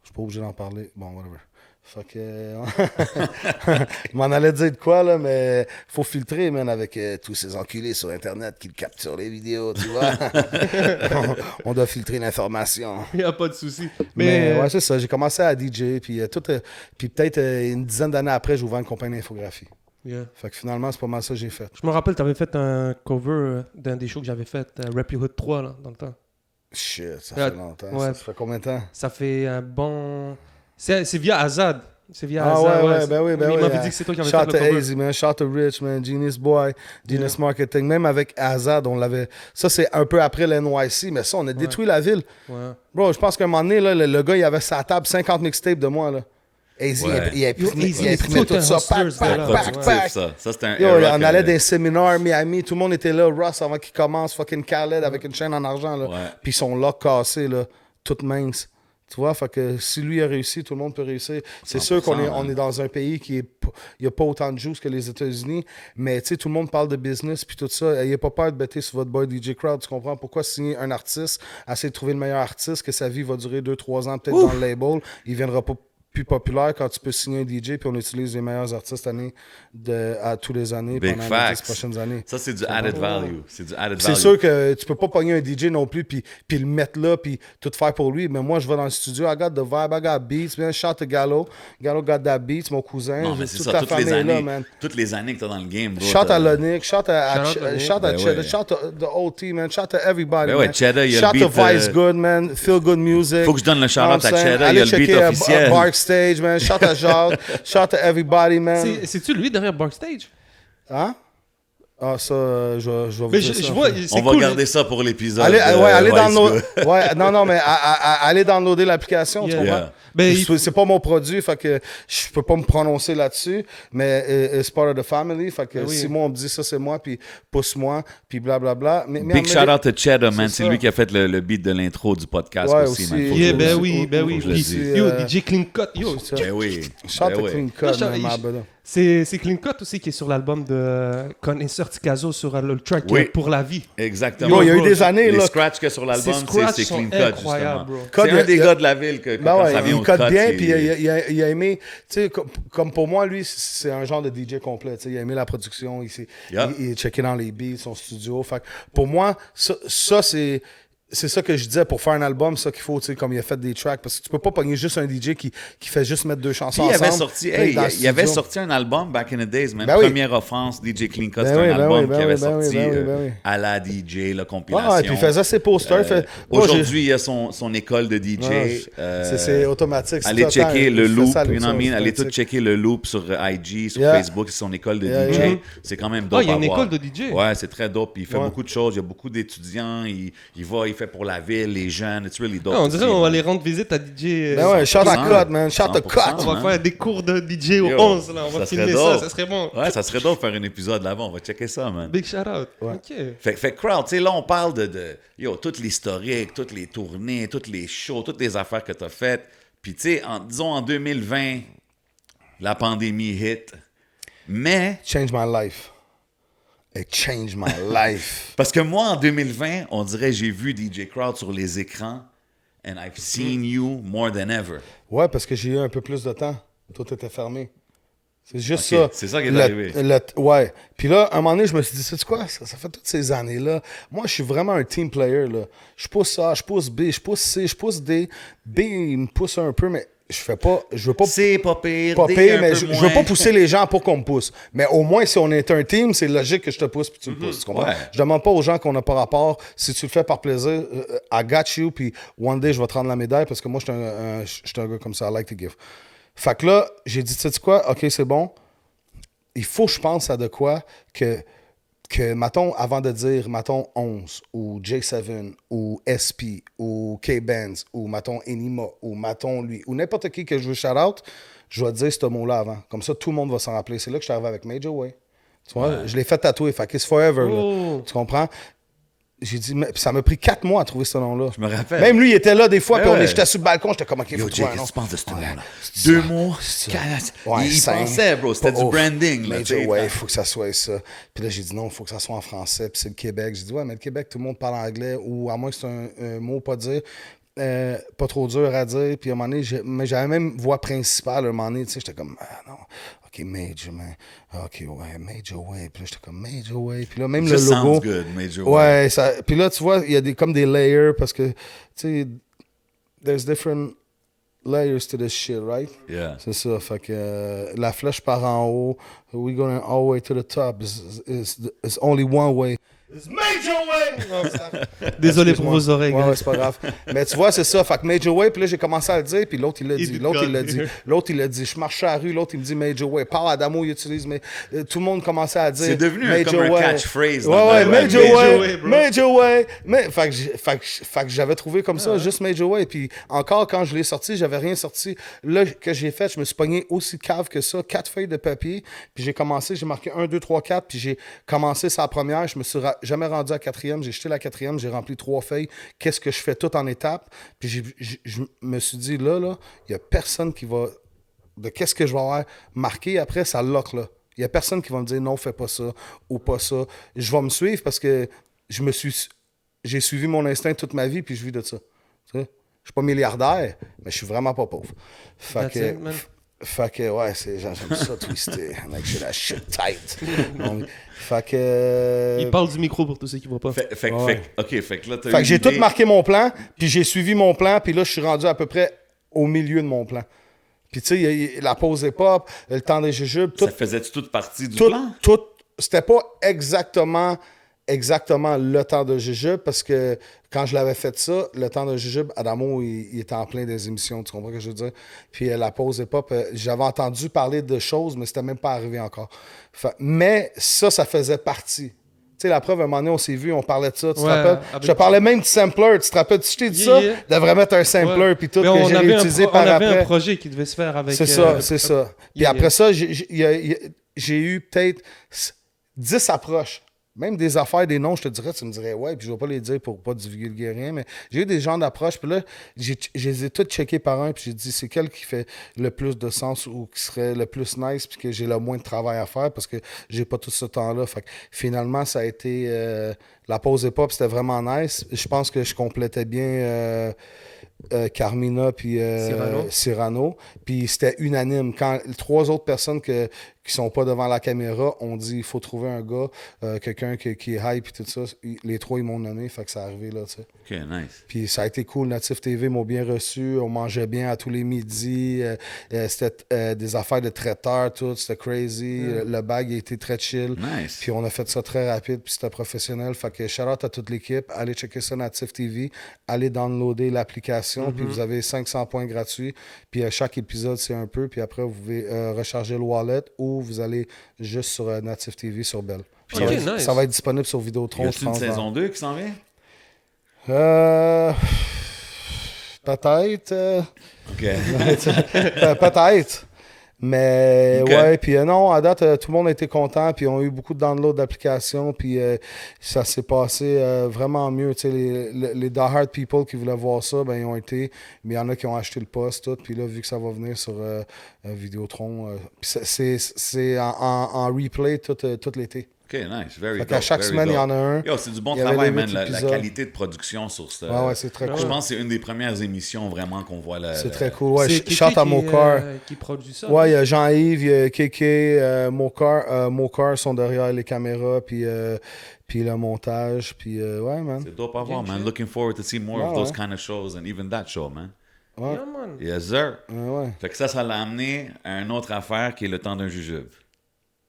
Je suis pas obligé d'en parler. Bon, whatever. Fait que... je m'en allais dire de quoi, là, mais faut filtrer, man, avec tous ces enculés sur Internet qui le capturent les vidéos, tu vois. on doit filtrer l'information. Il n'y a pas de souci. Mais ouais, c'est ça. J'ai commencé à DJ, puis puis peut-être une dizaine d'années après, j'ai ouvert une compagnie d'infographie. Yeah. Fait que finalement, c'est pas mal ça que j'ai fait. Je me rappelle, tu avais fait un cover d'un des shows que j'avais fait, Rap Your Hood 3, là, dans le temps. Shit, ça Ouais, fait longtemps. ouais. Ça fait combien de temps? Ça fait un bon... C'est via Azad. C'est via Ah Azad, ouais, ben oui, ben Il oui. m'avait dit que c'est toi qui avais Shout fait to le cover. Easy, man. Shout to Rich, man. Genius Boy. Genius Marketing. Même avec Azad, on l'avait... Ça, c'est un peu après l'NYC, mais ça, on a détruit la ville. Ouais. Bro, je pense qu'à un moment donné, là, le gars, il avait sa table 50 mixtapes de moi, là. Easy, Ouais. il imprimait Easy, tout ça. Pack, hustlers, pack, là. pack, Productif, pack. ça. Ça, c'était un Yo, era on que- allait dans des séminaires à Miami, tout le monde était là. Ross, avant qu'il commence, fucking Khaled avec une chaîne en argent, là. Ouais. Puis son lock cassé, là, toute mince. Tu vois, fait que si lui a réussi, tout le monde peut réussir. C'est sûr qu'on est, on est dans un pays qui est... Il n'y a pas autant de juice que les États-Unis, mais tu sais, tout le monde parle de business puis tout ça. N'ayez pas peur de bêter sur votre boy DJ Crowd, tu comprends? Pourquoi signer un artiste, essayer de trouver le meilleur artiste, que sa vie va durer 2-3 ans peut-être dans le label, il viendra pas plus populaire quand tu peux signer un DJ puis on utilise les meilleurs artistes à tous les années Big pendant les facts. 10 prochaines années. Ça, c'est du added value. C'est du added C'est value. sûr que tu peux pas pogner un DJ non plus puis le mettre là puis tout faire pour lui. Mais moi, je vais dans le studio, I got the vibe, I got beats, man. Shout to Gallo. Gallo got that beats, mon cousin. Non, mais J'ai c'est toute ça, la famille là, man. toutes les années que t'as dans le game, bro. Shout t'as- à Lonick, shout à Shout out Lonick. Cheddar, Ben ouais. shout to the OT, man. Shout to everybody, Ben ouais, man. Cheddar, il y a shout le to beat, Vice Good, man. Feel Good Music. Faut que je donne le shout-out You know à what I'm saying? Cheddar, il y a Allez le beat checker, officiel. Barkstage, man. Shout à Jacques. Shout to everybody, man. C'est-tu lui derrière Backstage? Hein? Ah, ça, je vais vous Mais dire ça. je vois, après. c'est On va cool. garder ça pour l'épisode. Allez, ouais, allez Vice download. Good. Ouais, non, mais allez downloader l'application, tu Yeah. comprends? Yeah. Ben, il- C'est pas mon produit, fait que je peux pas me prononcer là-dessus, mais it's part of the family, fait que Ben oui. si moi on me dit ça c'est moi, puis pousse-moi, puis blablabla. Mais Big shout out to Cheddar, man. C'est C'est ça. lui qui a fait le beat de l'intro du podcast Ouais, aussi, aussi. man. Faut Yeah, que- ben oui, ben oui. faut que je le Puis, dise. yo, DJ Clean Cut, yo. C'est ça. Ben oui. Shout Ben to oui. Clean Là, Cut, man, ma belle. C'est Clean Cut aussi qui est sur l'album de Connaisseur Ticazo sur le track Oui. Pour la vie. Exactement. Yo, il y a eu bro, des années, Les là. scratchs qu'il y a sur l'album, Ces scratchs c'est sont Clean Cut, incroyables, justement. bro. C'est Code, un des il y a- gars de la ville que Ben quand ouais, ça vient il au code cut, bien, il- puis il a aimé, tu sais, comme pour moi, lui, c'est un genre de DJ complet, tu sais, il a aimé la production, Yeah. il est checké dans les beats, son studio, fait que pour moi, ça c'est ça que je disais, pour faire un album, ça qu'il faut, tu sais, comme il a fait des tracks, parce que tu peux pas pogner juste un DJ qui fait juste mettre deux chansons Puis il ensemble. avait sorti, puis hey, dans le il avait studio. sorti un album back in the days, même Ben oui. Première Offense, DJ Clean Cut, Ben c'est oui, un ben album oui, ben qui avait oui, ben oui, sorti ben oui, ben oui. à la DJ, la compilation. Ah, et puis il faisait ses posters. Moi, Aujourd'hui, il y a son école de DJ. c'est automatique. c'est Allez tout le temps, checker il le fait loop, ça, you know what I mean? c'est Allez tout automatique. checker le loop sur IG, sur Yeah. Facebook, c'est son école de Yeah, DJ. yeah. C'est quand même dope Ah, il y a à une voir. école de DJ. Ouais, c'est très dope. Puis il fait Ouais. beaucoup de choses. Il y a beaucoup d'étudiants. Il fait pour la ville, les jeunes. It's really dope. On dirait qu'on va man. aller rendre visite à DJ. Ben ouais, shout à 100%, cut, man. Shout à 100%. cut. On va faire des cours de DJ au Yo, 11, là. On va ça filmer serait ça, dope. ça serait bon. Ouais, ça serait dope de faire un épisode là-bas. On va checker ça, man. Big shout out. Ouais. Ok. Fait crowd, tu sais, là, on parle de toute l'historique, toutes les tournées, toutes les shows, toutes les affaires que t'as faites. Puis, tu sais, disons en 2020, la pandémie hit. Mais, Change my life. It changed my life. parce que moi, en 2020, on dirait j'ai vu DJ Crowd sur les écrans and I've seen you more than ever. Ouais, parce que j'ai eu un peu plus de temps. Tout était fermé. C'est juste Ok, ça. c'est ça qui est arrivé. Ouais. Puis là, à un moment donné, je me suis dit, sais-tu quoi? Ça fait toutes ces années-là. Moi, je suis vraiment un team player, là. Je pousse A, je pousse B, je pousse C, je pousse D. B, il me pousse un peu, mais je veux pas C'est pas pire, pas D, pire, un mais peu je veux moins. pas pousser les gens pour qu'on me pousse. Mais au moins, si on est un team, c'est logique que je te pousse puis tu me pousses. Tu comprends? Ouais. Je demande pas aux gens qu'on n'a pas rapport. Si tu le fais par plaisir, I got you, puis one day, je vais te rendre la médaille parce que moi, je suis un gars comme ça. I like to give. Fait que là, j'ai dit, tu sais quoi? OK, c'est bon. Il faut que je pense à de quoi que mettons, avant de dire, mettons, 11, ou J7, ou SP, ou K-Benz, ou mettons, Enima, ou mettons, lui, ou n'importe qui que je veux shout-out, je vais dire ce mot-là avant. Comme ça, tout le monde va s'en rappeler. C'est là que je suis arrivé avec Major Way. Tu vois, je l'ai fait tatouer. Fait que it's forever, là. Oh. Tu comprends? J'ai dit, mais ça m'a pris 4 mois à trouver ce nom-là. Je me rappelle. Même lui, il était là des fois, puis Ouais. j'étais sur le balcon, j'étais comme, OK, Yo, faut Jay, trouver un nom. qu'est-ce que tu penses de ce nom-là? C'est 2 ça. mois, C'est ça. 4. Ouais, Il 5. pensait, bro. C'était Pas du ouf. branding, là. tu sais. Major Way, il faut que ça soit ça. Puis là, j'ai dit non, il faut que ça soit en français. Puis c'est le Québec. J'ai dit, ouais, mais le Québec, tout le monde parle anglais, ou à moins que c'est un mot pas dire. Pas trop dur à dire. Puis à un moment donné, mais j'avais même voix principale. À un moment donné, tu sais, j'étais comme, ah non, OK, Major, man. OK, ouais, Major Way. Puis là, j'étais comme, Major Way. Puis là, même Just le logo. sounds good, Major Way. Ouais, ça, puis là, tu vois, il y a comme des layers parce que, tu sais, there's different layers to this shit, right? Yeah. C'est ça, fait que la flèche part en haut, we going all the way to the top. It's only one way. It's Major Way! Désolé pour vos oreilles, Ouais, gars. ouais, c'est pas grave. Mais tu vois, c'est ça. Fait que Major Way, puis là, j'ai commencé à le dire, puis l'autre, il l'a dit. dit L'autre, il l'a God. dit. L'autre, il l'a dit. Je marchais à la rue, l'autre, il me dit Major Way. Parle à Damo, il utilise, mais tout le monde commençait à dire. C'est devenu Major comme un Way. catchphrase. Ouais, dans ouais, le Major rap. Way. Way, bro. Major Way. Fait que j'avais trouvé comme ça, juste Major Way. Puis encore, quand je l'ai sorti, j'avais rien sorti. Là, que j'ai fait, je me suis pogné aussi cave que ça, 4 feuilles de papier. Puis j'ai marqué 1, 2, 3, 4. Puis j'ai commencé sa première. Je me suis jamais rendu à 4e. J'ai jeté la 4e, j'ai rempli 3 feuilles. Qu'est-ce que je fais tout en étapes? Puis je me suis dit, là, il n'y a personne qui va... De qu'est-ce que je vais avoir marqué après, ça lock, là. Il n'y a personne qui va me dire, non, fais pas ça ou pas ça. Je vais me suivre parce que j'ai suivi mon instinct toute ma vie, puis je vis de ça. Tu sais? Je suis pas milliardaire, mais je suis vraiment pas pauvre. That's it, man. Fait que, ouais, j'aime ça, twister. Like, j'ai la shit tight. Donc, fait que... Il parle du micro pour tous ceux qui ne voient pas. Ouais. OK, fait que là, t'as Fait eu que j'ai l'idée. tout marqué mon plan, puis j'ai suivi mon plan, puis là, je suis rendu à peu près au milieu de mon plan. Puis tu sais, il y a la pause hip-hop, le temps des jujubes, tout, Ça faisait-tu toute partie du tout, plan? c'était pas exactement le temps de jujube, parce que quand je l'avais fait ça, le temps de jujube, Adamo, il était en plein des émissions, tu comprends ce que je veux dire? Puis la pause hip-hop, j'avais entendu parler de choses, mais c'était même pas arrivé encore. Mais ça faisait partie. Tu sais, la preuve, à un moment donné, on s'est vu, on parlait de ça, tu te Ouais, rappelles? avec- Je te parlais même du sampler, tu te rappelles? Je t'ai dit Yeah, ça? yeah. Devrais mettre un sampler, Ouais. puis tout, Mais que on j'ai avait réutilisé on par avait après. un projet qui devait se faire avec... C'est ça, c'est ça. Puis Yeah, après yeah. ça, j'ai eu peut-être 10 approches. Même des affaires, des noms, je te dirais, tu me dirais, ouais, puis je vais pas les dire pour pas divulguer rien, mais j'ai eu des genres d'approches, puis là, je les ai toutes checkés par un, puis j'ai dit, c'est quel qui fait le plus de sens ou qui serait le plus nice, puis que j'ai le moins de travail à faire, parce que j'ai pas tout ce temps-là. Fait que finalement, ça a été... la pause hip-hop, c'était vraiment nice. Je pense que je complétais bien... Carmina puis Cyrano. Puis c'était unanime. Quand 3 autres personnes qui sont pas devant la caméra ont dit il faut trouver un gars, quelqu'un qui est hype et tout ça, les 3 ils m'ont nommé, fait que ça arrivé là, tu sais. OK, nice. Puis ça a été cool. Natif TV m'ont bien reçu. On mangeait bien à tous les midis. C'était des affaires de traiteur, tout. C'était crazy. Le bag il était très chill. Nice. Puis on a fait ça très rapide. Puis c'était professionnel. Fait que shout out à toute l'équipe. Allez checker ça Natif TV. Allez downloader l'application. Puis vous avez 500 points gratuits. Puis chaque épisode, c'est un peu. Puis après, vous pouvez recharger le wallet ou vous allez juste sur Natif TV sur Bell. Ok, Ça va être nice. ça va être disponible sur Y Vidéotron, je a-tu une pense. saison 2 qui s'en vient? Peut-être. OK. Peut-être. Mais Ok. ouais, puis non, à date, tout le monde a été content, puis on a eu beaucoup de downloads d'applications, puis ça s'est passé vraiment mieux. Tu sais, les die-hard people qui voulaient voir ça, ben ils ont été, mais il y en a qui ont acheté le poste, tout, puis là, vu que ça va venir sur Vidéotron, puis c'est en replay tout l'été. OK, nice. Very Fait dope. qu'à chaque very semaine, il y dope. en a un. Yo, c'est du bon Il y avait travail, les man. huit La épisodes. qualité de production sur ce. Ouais, c'est très Je cool. pense que c'est une des premières émissions vraiment qu'on voit là. C'est très cool. Ouais, C'est Kéké chante à Mokar. qui produit ça. Ouais, il y a Jean-Yves, il y a Kéké, Mokar sont derrière les caméras, puis le montage, puis ouais, man. C'est dope à voir, Bien man. shit. Looking forward to see more Ouais, of those ouais. kind of shows and even that show, man. Ouais. Yeah, man. Yes, sir. Ouais. Fait que ça l'a amené à une autre affaire qui est le temps d'un jujube.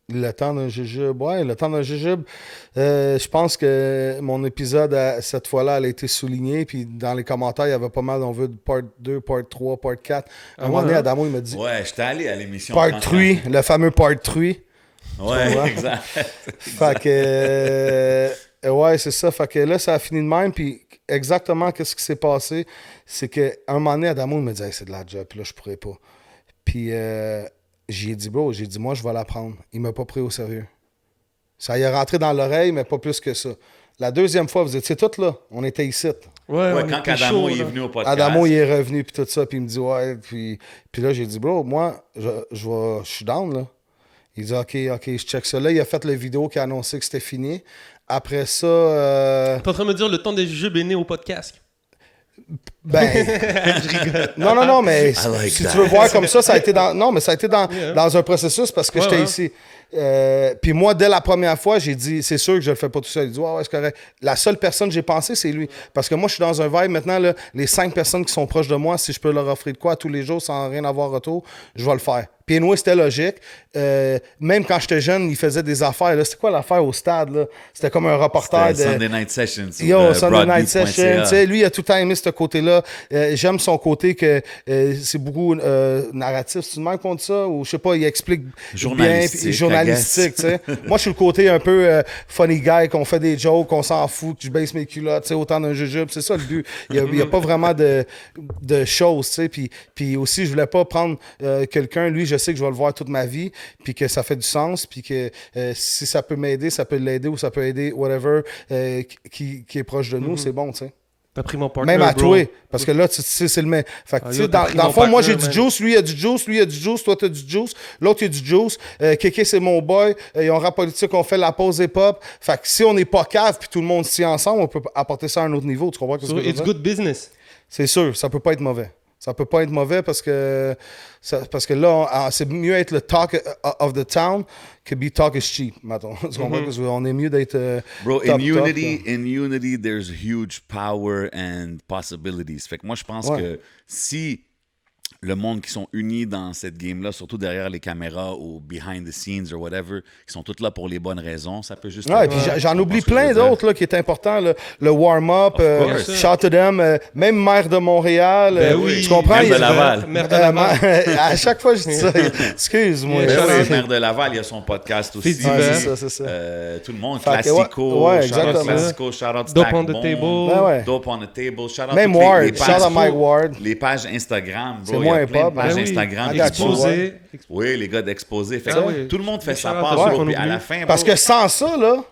Le temps d'un jujube. Ouais, le temps d'un jujube. Je pense que mon épisode, cette fois-là, elle a été souligné. Puis dans les commentaires, il y avait pas mal, on veut part 2, part 3, part 4. À un moment donné, ouais, hein? Adamo, il m'a dit Ouais, j'étais allé à l'émission. part quand- 3, le fameux part 3. Ouais, exact. Fait que, ouais, c'est ça. Fait que là, ça a fini de même. Puis exactement, qu'est-ce qui s'est passé? C'est qu'à un moment donné, Adamo, il me dit hey, c'est de la job. Puis là, je pourrais pas. Puis j'ai dit, bro, moi, je vais l'apprendre. Il m'a pas pris au sérieux. Ça y est rentré dans l'oreille, mais pas plus que ça. La deuxième fois, vous étiez tous là. On était ici. Ouais, Ouais, on quand était Adamo chaud, il est là. venu au podcast. Adamo, il est revenu, puis tout ça. Puis il me dit, ouais. Puis là, j'ai dit, bro, moi, je suis down, là. Il dit, OK, je check ça. Là, il a fait la vidéo qui a annoncé que c'était fini. Après ça, T'es en train de me dire le temps des jujubes est né au podcast. ben, Je rigole. non, mais like si that. tu veux voir comme ça, ça a été dans Yeah. dans un processus parce que Ouais, j'étais ouais. ici. Puis moi, dès la première fois, j'ai dit, c'est sûr que je le fais pas tout seul. Il dit, ouais, c'est correct. La seule personne que j'ai pensé, c'est lui. Parce que moi, je suis dans un vibe maintenant, là, les 5 personnes qui sont proches de moi, si je peux leur offrir de quoi tous les jours sans rien avoir retour, je vais le faire. Puis anyway, c'était logique. Même quand j'étais jeune, il faisait des affaires. Là. C'était quoi l'affaire au stade? Là? C'était comme un reporter C'était de... Sunday Night Session. sur, Yo, Sunday Night broadbeat.ca. Session, tu sais, lui, il a tout le temps aimé ce côté-là. J'aime son côté que c'est beaucoup narratif. C'est une même qu'on dit ça? Ou je sais pas, il explique Journalistique, bien. Journalistique, tu sais. Moi, je suis le côté un peu funny guy, qu'on fait des jokes, qu'on s'en fout, que je baisse mes culottes, tu sais, autant d'un jujube. C'est ça le but. Il y a pas vraiment de choses, tu sais. Puis aussi, je voulais pas prendre quelqu'un, lui, je sais que je vais le voir toute ma vie, puis que ça fait du sens, puis que si ça peut m'aider, ça peut l'aider ou ça peut aider whatever qui est proche de nous, c'est bon, tu sais. T'as pris mon partner, Même à bro. toi, parce que là, tu sais, c'est le même. Fait que, Ah, tu yo, sais, t'as dans pris le mon fond, moi, j'ai partner, du man. juice, lui, il a du juice, lui, il a du juice, toi, t'as du juice, l'autre, il a du juice. Kéké, c'est mon boy. Ils ont rap politique, on fait la pause hip-hop. Fait que si on n'est pas cave, puis tout le monde se tient ensemble, on peut apporter ça à un autre niveau. Tu comprends ce que So, je veux it's dire? good business. C'est sûr, ça peut pas être mauvais. Ça peut pas être mauvais parce que là, c'est mieux être le talk of the town que be talk is cheap, mettons. Tu comprends? Parce qu'on est mieux d'être Bro, top, in unity, there's huge power and possibilities. Fait que moi, je pense Ouais. que si le monde qui sont unis dans cette game-là, surtout derrière les caméras ou behind the scenes or whatever, qui sont tous là pour les bonnes raisons, ça peut juste... Ouais, puis j'en oublie plein d'autres là, qui est important. Le warm-up, course. shout to them, même maire de Montréal. Ben oui. Tu comprends? Maire de Il y a- Laval. Maire de Laval. À chaque fois, je dis ça. Excuse-moi. Yeah, Ben shout oui, out. maire de Laval, il y a son podcast aussi. Fait Ouais, divers. c'est ça. Tout le monde, Fait que, Classico, ouais, shout out exactement. Classico, shout out Dope Stack on the Bomb, table. Ben ouais. Dope on the table, shout out Même toutes les Ward, pages, shout out Mike Ward. les pages Instagram, C'est bro, il y moins a plein hip-hop, de pages ben oui. Instagram I qui got se you, posent. ouais. Exposé. Oui, les gars d'exposé. Fait Ah que oui. tout le monde fait sa Shout out part, à bro, ceux qu'on puis à oublie. la fin, Parce bro, que sans ça, là,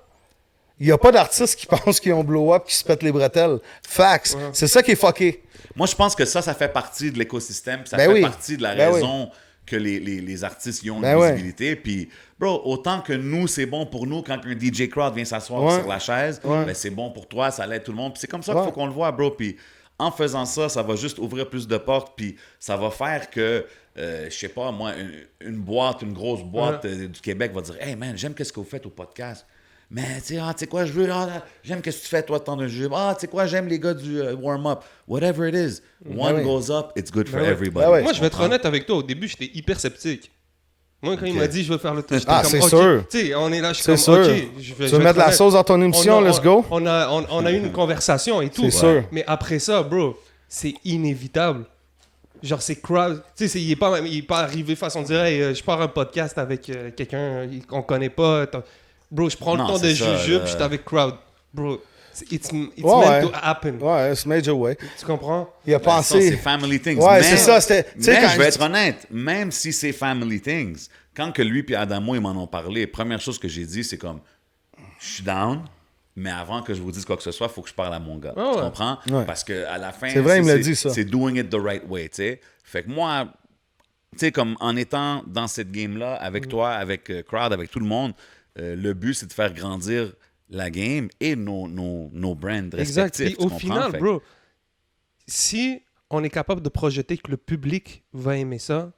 il n'y a pas d'artistes qui pensent qu'ils ont blow up, qui se pètent les bretelles. Facts. C'est ça qui est fucké. moi, je pense que ça fait partie de l'écosystème, puis ça Ben fait oui. partie de la Ben raison que les artistes y ont Ben une ouais. visibilité. Puis, bro, autant que nous, c'est bon pour nous quand un DJ crowd vient s'asseoir Ouais. sur la chaise, Ouais. ben, c'est bon pour toi, ça l'aide tout le monde. Puis c'est comme ça qu'il Ouais. faut qu'on le voit, bro. Puis en faisant ça, ça va juste ouvrir plus de portes, puis ça va faire que, je sais pas, moi, une grosse boîte du Québec va dire « Hey, man, j'aime qu'est-ce que vous faites au podcast. » Mais, tu sais quoi, j'aime qu'est-ce que tu fais, toi, de temps de jeu. Ah, tu sais quoi, j'aime les gars du warm-up. Whatever it is. One oui. goes up, it's good for Ben ouais. everybody. Ben ouais. Moi, Tu je vais être comprends? honnête avec toi. Au début, j'étais hyper sceptique. Moi, quand il Ok. m'a dit je veux faire le touch, j'étais Ah, comme, c'est ok. sûr. Tu sais, on est là, je suis C'est comme sûr. ok. Je vais Tu veux mettre de la être sauce dans ton émission, let's go. On a eu une conversation et tout. C'est sûr. Mais après ça, bro, c'est inévitable. Genre, c'est crowd. Tu sais, il est pas arrivé façon de dire hey, je pars un podcast avec quelqu'un qu'on connaît pas. Bro, je prends Non, le temps de c'est ça, jujube, là. je suis avec crowd. Bro, It's meant Ouais. to happen. Ouais, c'est major way. Tu comprends? Il a Ben, ça, pensé. c'est family things. Ouais, Mais- c'est ça. C'était, tu sais, Mais quand je vais être honnête, même si c'est family things, quand que lui et Adamo ils m'en ont parlé, première chose que j'ai dit, c'est comme, je suis down, mais avant que je vous dise quoi que ce soit, il faut que je parle à mon gars. Ah Tu ouais. comprends? Ouais. Parce qu'à la fin, C'est vrai, il me l'a dit, ça. c'est doing it the right way, tu sais. Fait que moi, tu sais, comme en étant dans cette game-là, avec toi, avec Crowd, avec tout le monde, le but, c'est de faire grandir la game et nos brands Exact. respectifs. Puis tu au comprends? final, Fait que- bro, si on est capable de projeter que le public va aimer ça,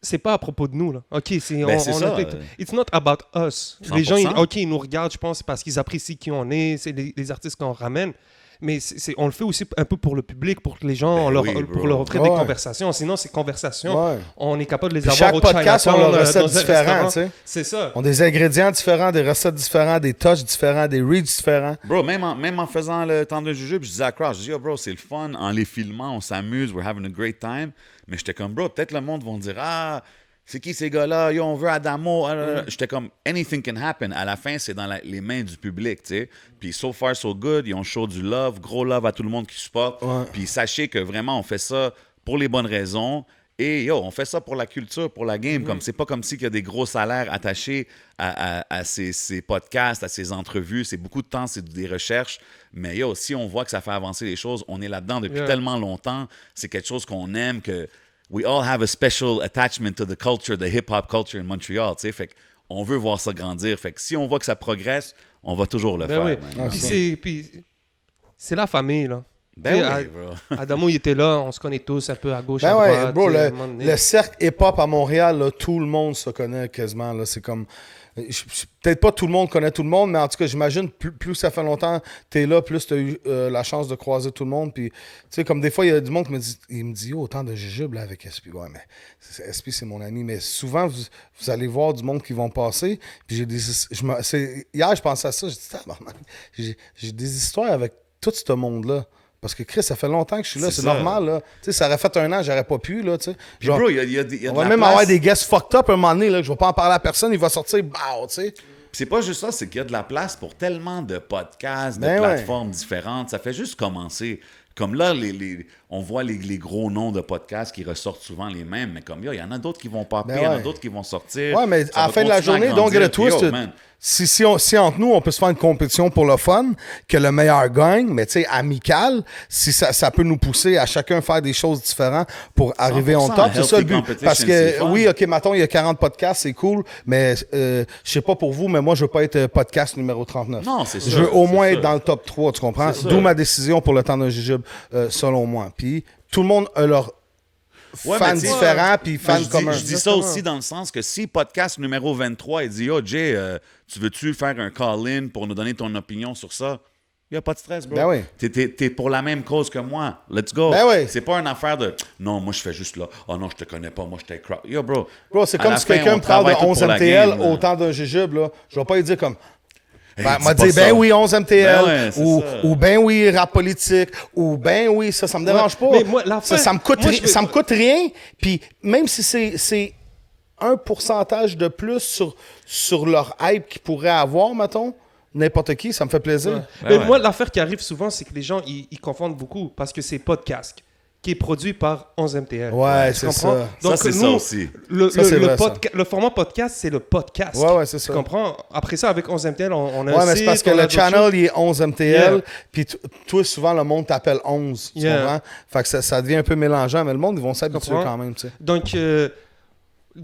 c'est pas à propos de nous, là. OK, c'est... Ben, c'est ça. It's not about us. 100%. Les gens, OK, ils nous regardent, je pense, parce qu'ils apprécient qui on est, c'est les artistes qu'on ramène. Mais on le fait aussi un peu pour le public, pour que les gens, Ben oui, pour bro. leur offrir des Ouais. conversations. Sinon, ces conversations, Ouais. on est capable de les Puis avoir chaque au podcast, on Chinatown, a leurs recettes dans un différentes, restaurant. tu sais. C'est ça. On a des ingrédients différents, des recettes différentes, des touches différents, des reads différents. Bro, même en faisant le temps de jujube, je disais à Crouch, je dis, yo, bro, c'est le fun, en les filmant, on s'amuse, we're having a great time. Mais j'étais comme, bro, peut-être le monde va dire, ah, c'est qui ces gars-là? Yo, on veut Adamo. J'étais comme, anything can happen. À la fin, c'est dans les mains du public, tu sais. Puis, so far, so good. Ils ont show du love, gros love à tout le monde qui supporte. Ouais. Puis, sachez que vraiment, on fait ça pour les bonnes raisons. Et yo, on fait ça pour la culture, pour la game. Comme c'est pas comme s'il y a des gros salaires attachés à ces podcasts, à ces entrevues. C'est beaucoup de temps, c'est des recherches. Mais yo, si on voit que ça fait avancer les choses, on est là-dedans depuis tellement longtemps. C'est quelque chose qu'on aime, que we all have a special attachment to the culture, the hip-hop culture in Montreal. Tu sais, fait qu'on veut voir ça grandir. Fait que si on voit que ça progresse, on va toujours le Ben faire. oui. man. Puis c'est la famille, là. Ben Tu sais, oui, bro. Adamo, il était là, on se connaît tous un peu à gauche, Ben à ouais, droite. bro, tu sais, à un moment donné. le cercle hip-hop à Montréal, là, tout le monde se connaît quasiment. Là, c'est comme... Peut-être pas tout le monde connaît tout le monde, mais en tout cas, j'imagine, plus ça fait longtemps t'es là, plus t'as eu la chance de croiser tout le monde. Puis, tu sais, comme des fois, il y a du monde qui me dit, oh, autant de jujube là, avec SP. Ouais, mais SP, c'est mon ami. Mais souvent, vous allez voir du monde qui vont passer. Puis, hier, je pensais à ça. J'ai des histoires avec tout ce monde-là. Parce que Chris, ça fait longtemps que je suis là, c'est ça. normal. Là. Tu sais, ça aurait fait un an, j'aurais pas pu. Là, tu sais. Puis, Genre, bro, il y a on de va la même place. avoir des guests fucked up un moment donné. Là, que je vais pas en parler à personne, il va sortir, bah, tu sais. C'est pas juste ça, c'est qu'il y a de la place pour tellement de podcasts, de Ben ouais. plateformes différentes. Ça fait juste commencer. Comme là, on voit les gros noms de podcasts qui ressortent souvent les mêmes, mais comme, yo, il y en a d'autres qui vont popper, Ben il y en a ouais. d'autres qui vont sortir. Ouais, mais Ça à la va fin de la continuer à journée, don't get it grandir. Puis, yo, twisted. man, Si entre nous, on peut se faire une compétition pour le fun, que le meilleur gagne, mais tu sais, amical, si ça peut nous pousser à chacun faire des choses différentes pour arriver en 100%, top, c'est ça le healthy but. competition, Parce c'est que, fun. oui, OK, mettons, il y a 40 podcasts, c'est cool, mais je sais pas pour vous, mais moi, je veux pas être podcast numéro 39. Non, c'est Je ça, veux au c'est moins ça. être dans le top 3, tu comprends? C'est ça. D'où ma décision pour le temps d'un jujube, selon moi. Puis, tout le monde a leur Ouais, fans mais tu sais, différents, puis mais fans je dis- communs. Je dis ça aussi dans le sens que si podcast numéro 23, il dit, yo, Jay, tu veux-tu faire un call-in pour nous donner ton opinion sur ça? Il n'y a pas de stress, bro. Ben oui. T'es pour la même cause que moi. Let's go. Ben oui. C'est pas une affaire de non, moi je fais juste là. Oh non, je te connais pas, moi je t'ai crowd. Yo, bro. Bro, c'est à comme la si fin, quelqu'un on me parle de travaille tout 11 pour la MTL game, là. au temps d'un jujube, là. Je vais pas lui dire comme. Hey, Ben, dis m'a pas dit, ça. ben oui, 11 MTL, Ben ouais, c'est ou, ça. ou ben oui, rap politique, ou ben oui, ça me dérange pas. Mais moi, l'affaire- ça me coûte, moi, je vais- ça me coûte rien, puis même si c'est un pourcentage de plus sur leur hype qu'ils pourraient avoir, mettons, n'importe qui, ça me fait plaisir. Mais ouais. moi, l'affaire qui arrive souvent, c'est que les gens, ils confondent beaucoup parce que c'est podcast qui est produit par 11 MTL. Ouais, Tu c'est comprends? ça. Donc, Ça, c'est nous, ça aussi. Ça, c'est vrai, ça. le format podcast, c'est le podcast. Ouais, c'est Tu ça. comprends? Après ça, avec 11 MTL, on a Ouais, un mais c'est site, parce que on a le d'autres channel, choses. il est 11 MTL, Yeah. puis toi, souvent, le monde t'appelle 11, tu Yeah. comprends? Fait que ça devient un peu mélangeant, mais le monde, ils vont s'habituer Comprends? quand même, tu sais. Donc,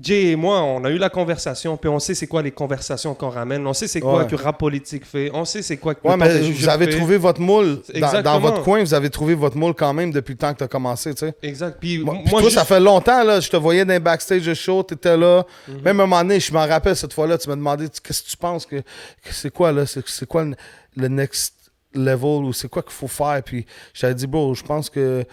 Jay et moi, on a eu la conversation, puis on sait c'est quoi les conversations qu'on ramène, on sait c'est quoi Ouais. que Rap Politique fait, on sait c'est quoi que Ouais, le Temps de mais Jujube vous avez fait. trouvé votre moule. Dans Exactement. votre coin, vous avez trouvé votre moule quand même depuis le temps que tu as commencé, tu sais. Exact. Puis Moi, moi, puis toi, juste- ça fait longtemps, là. Je te voyais dans les backstage de show, tu étais là. Mhm. Même à un moment donné, je m'en rappelle cette fois-là, tu m'as demandé qu'est-ce que tu penses que c'est quoi, là? C'est quoi le next level ou c'est quoi qu'il faut faire? Puis j'avais dit, bro, je pense que.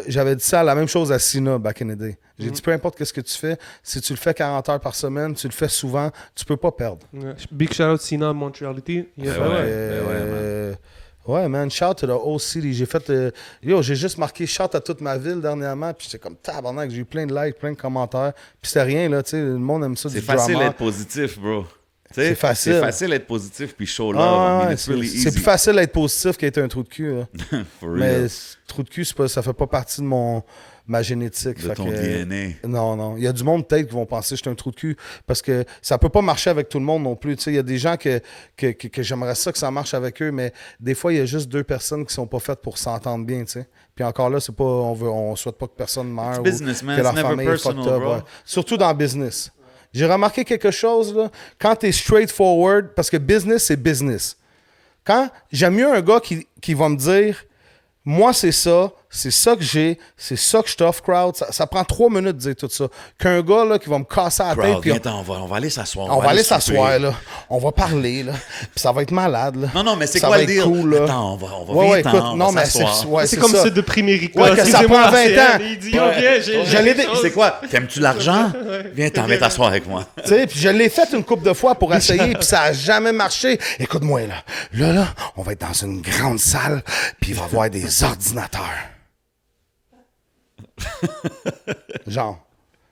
J'avais dit ça, la même chose à Sina back in the day. J'ai Mhm. dit, peu importe qu'est-ce que tu fais, si tu le fais 40 heures par semaine, tu le fais souvent, tu peux pas perdre. Big shout out Sina Montreality. Yeah. Ben ouais. Ouais, man, shout to the whole city. J'ai fait. J'ai juste marqué shout à toute ma ville dernièrement. Puis j'étais comme tabarnak, j'ai eu plein de likes, plein de commentaires. Puis c'était rien, là, tu sais. Le monde aime ça C'est du facile drama. d'être positif, bro. C'est facile. C'est facile d'être positif puis show love. Ah, I mean, ouais, it's really c'est easy. plus facile d'être positif qu'être un trou de cul. Là. For real. Mais trou de cul, ça fait pas partie de ma génétique. De Fait ton que, DNA. Non. Il y a du monde peut-être qui vont penser que je suis un trou de cul parce que ça peut pas marcher avec tout le monde non plus. Tu sais, il y a des gens que j'aimerais ça que ça marche avec eux, mais des fois, il y a juste 2 personnes qui sont pas faites pour s'entendre bien. Tu sais. Puis encore là, c'est pas, on souhaite pas que personne meure ou business, man. que la It's never famille est fucked personal, up. bro. Ouais. Surtout dans le business. J'ai remarqué quelque chose, là, quand tu es straightforward, parce que business, c'est business. Quand j'aime mieux un gars qui va me dire, moi, c'est ça que j'ai, c'est ça que je t'offre, crowd. Ça prend 3 minutes de dire tout ça. Qu'un gars là, qui va me casser la tête. Crowd, Puis viens, on va aller s'asseoir. on va aller souper. s'asseoir, là. On va parler, là. Puis ça va être malade, là. Non, mais c'est Ça quoi va le être deal? cool, là. Attends, on va Ouais, viens, écoute, on non, va mais s'asseoir. ouais, c'est comme ça. ceux de Primérica. Ouais, que ça Excusez-moi, prend 20 c'est ans. elle. Il dit, oh, viens, j'ai J'allais quelque chose. C'est quoi? T'aimes-tu l'argent? Viens t'asseoir avec moi. Tu sais, puis je l'ai fait une couple de fois pour essayer, puis ça a jamais marché. Écoute-moi, là, on va être dans une grande salle, puis il va y avoir des ordinateurs. Genre,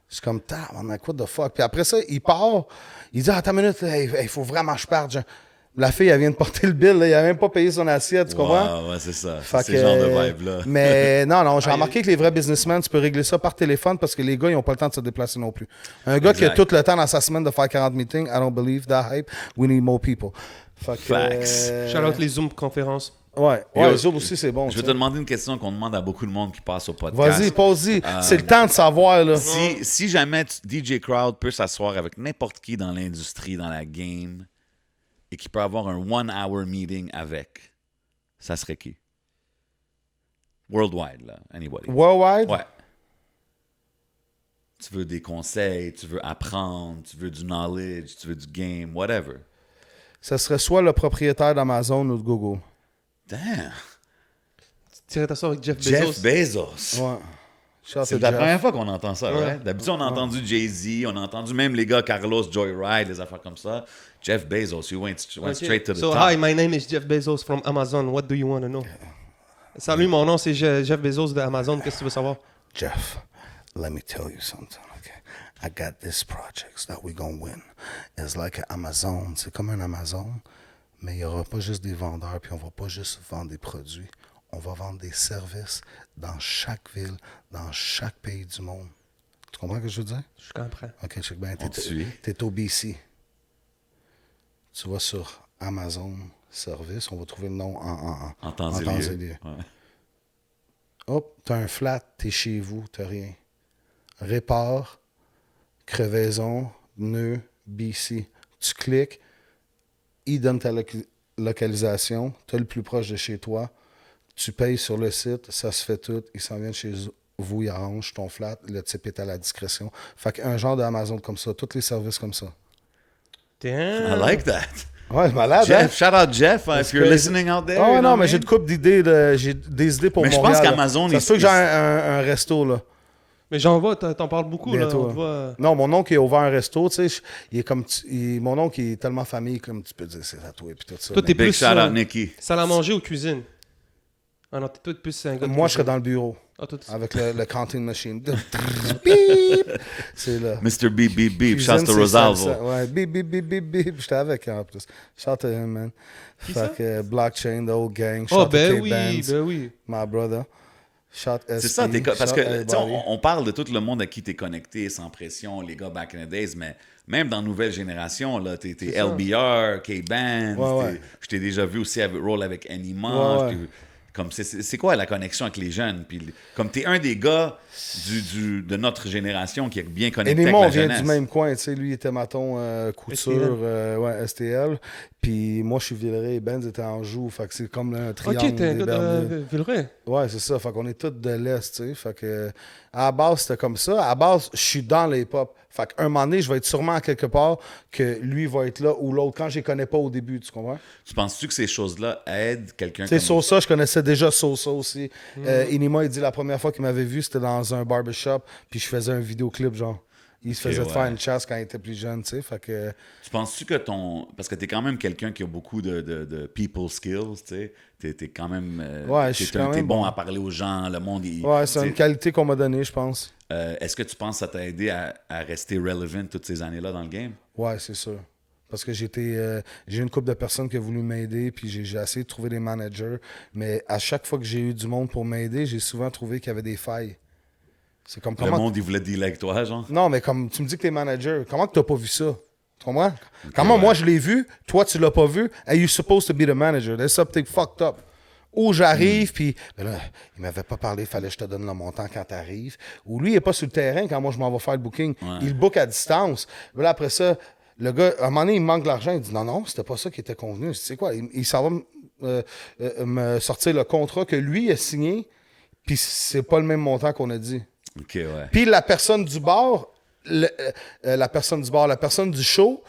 je suis comme, on a quoi de fuck? Puis après ça, il part, il dit, attends une minute, il faut vraiment que je parte. Genre. La fille, elle vient de porter le bill, là, il a même pas payé son assiette, tu comprends? Ouais, c'est ça. Fait C'est que, ce genre de vibe-là. Mais non, j'ai remarqué que les vrais businessmen, tu peux régler ça par téléphone parce que les gars, ils n'ont pas le temps de se déplacer non plus. Un gars qui a Exact. tout le temps dans sa semaine de faire 40 meetings, I don't believe that hype. We need more people. Fait que, Facts. Shout out les Zoom conférences. Ouais, Yo, Zoom aussi, c'est bon. Je vais tu te sais. demander une question qu'on demande à beaucoup de monde qui passe au podcast. Vas-y, pose-y. C'est le temps de savoir, là. Si jamais DJ Crowd peut s'asseoir avec n'importe qui dans l'industrie, dans la game, et qui peut avoir un 1-hour meeting avec, ça serait qui? Worldwide, là. Anybody. Worldwide? Ouais. Tu veux des conseils, tu veux apprendre, tu veux du knowledge, tu veux du game, whatever. Ça serait soit le propriétaire d'Amazon ou de Google. Damn. Tu irais t'asseoir avec Jeff Bezos. Jeff Bezos. Ouais. Shout C'est out la to première Jeff. fois qu'on entend ça, right? D'habitude, on a entendu Jay-Z, on a entendu même les gars Carlos, Joyride, des affaires comme ça. Jeff Bezos, you went Okay. straight to the So, top. hi, my name is Jeff Bezos from Amazon. What do you want to know? Salut, mon nom c'est Jeff Bezos de Amazon. Qu'est-ce que tu veux savoir? Jeff, let me tell you something, okay? I got this project that we're gonna win. It's like an Amazon. C'est comme un Amazon, mais il n'y aura pas juste des vendeurs, puis on va pas juste vendre des produits. On va vendre des services dans chaque ville, dans chaque pays du monde. Tu comprends ce que je veux dire? Je comprends. OK, check bien. On te suit. T'es au BC. Tu vas sur Amazon Service. On va trouver le nom En temps et et lieu. lieu. Ouais. Hop, t'as un flat, t'es chez vous, t'as rien. Répare, crevaison, nœud, BC. Tu cliques, il donne ta localisation, t'as le plus proche de chez toi, tu payes sur le site, ça se fait tout, il s'en vient de chez vous, il arrange ton flat, le type est à la discrétion. Fait qu'un genre d'Amazon comme ça, tous les services comme ça. I like that. Ouais, malade, Jeff, shout out Jeff, if you're crazy. listening out there. Ah ouais, you know non, what mais I j'ai mean? une couple d'idées, j'ai des idées pour Mais je Montréal. pense là. qu'Amazon, ça il- se peut que j'ai un resto, là. Mais j'en vois, t'en parles beaucoup. Bientôt, là. On te voit. Non, mon oncle, il a ouvert un resto, tu sais. Il est comme. Mon oncle, il est tellement famille, comme tu peux dire, c'est tatoué puis tout ça. Toi, t'es Big plus shout out, Nicky. salle à manger ou cuisine? Ah non, t'es toi plus un gars de Moi, je serais cuisine. dans le bureau Ah, toi, t'es- avec le canteen machine. Bip! C'est là. Mr. Beep Beep Beep, Cuisine, shout to c'est Rosalvo. ça. Ouais, bip, bip, bip, bip, bip. J'étais avec en plus. Shout to him, man. ça? Fait que Blockchain, the old gang. Oh, Shout ben to oui, K-Bands, ben oui. my brother. Shout C'est ça, SP, parce shout que tu sais, everybody. on parle de tout le monde à qui t'es connecté, sans pression, les gars back in the days, mais même dans Nouvelle Génération, là, t'es ça. LBR, K-Band, Ouais, ouais. je t'ai déjà vu aussi avec Roll avec Anima. Ouais, ouais. Comme c'est quoi la connexion avec les jeunes? Puis, comme t'es un des gars de notre génération qui est bien Et connecté Nemo, on avec la vient jeunesse. du même coin, tu sais, lui il était maton couture, ouais, STL, puis moi je suis Villeray et Benz était en joue, fait que c'est comme un triangle. Ok, t'es un des gars Bernils. de Villeray. Ouais, c'est ça, fait qu'on est tous de l'Est, tu sais, fait que à la base c'était comme ça, à la base je suis dans les hip-hop, fait qu'un moment donné je vais être sûrement à quelque part que lui va être là ou l'autre quand je les connais pas au début, tu comprends? Tu penses-tu que ces choses-là aident quelqu'un Tu sais, comme... Sosa, je connaissais déjà Sosa aussi. Inima, il dit la première fois qu'il m'avait vu, c'était dans un barbershop, puis je faisais un vidéoclip, genre. Il se faisait ouais. faire une chasse quand il était plus jeune, tu sais, fait que... Tu penses-tu que ton... Parce que t'es quand même quelqu'un qui a beaucoup de people skills, tu sais. T'es quand même... Ouais, je t'es suis quand t'es même bon bon. à parler aux gens, le monde... Ouais, c'est tu une sais, qualité qu'on m'a donnée, je pense. Est-ce que tu penses que ça t'a aidé à rester relevant toutes ces années-là dans le game? Ouais, c'est sûr. parce que j'ai une couple de personnes qui ont voulu m'aider, puis j'ai essayé de trouver des managers. Mais à chaque fois que j'ai eu du monde pour m'aider, j'ai souvent trouvé qu'il y avait des failles. C'est comme Le monde, il voulait dealer avec toi, genre? Non, mais comme tu me dis que t'es manager, comment que t'as pas vu ça? Tu comprends? Comment moi je l'ai vu, toi tu l'as pas vu, and you're supposed to be the manager. There's something fucked up. Ou j'arrive, puis ben là, il m'avait pas parlé, fallait que je te donne le montant quand t'arrives. Ou lui, il est pas sur le terrain quand moi je m'en vais faire le booking. Ouais. Il book à distance. Mais là, après ça, le gars, à un moment donné, il me manque de l'argent. Il dit non, c'était pas ça qui était convenu. Je dis, c'est quoi? Il s'en va me sortir le contrat que lui a signé, puis c'est pas le même montant qu'on a dit. OK, ouais. Puis la personne du bar, la personne du show,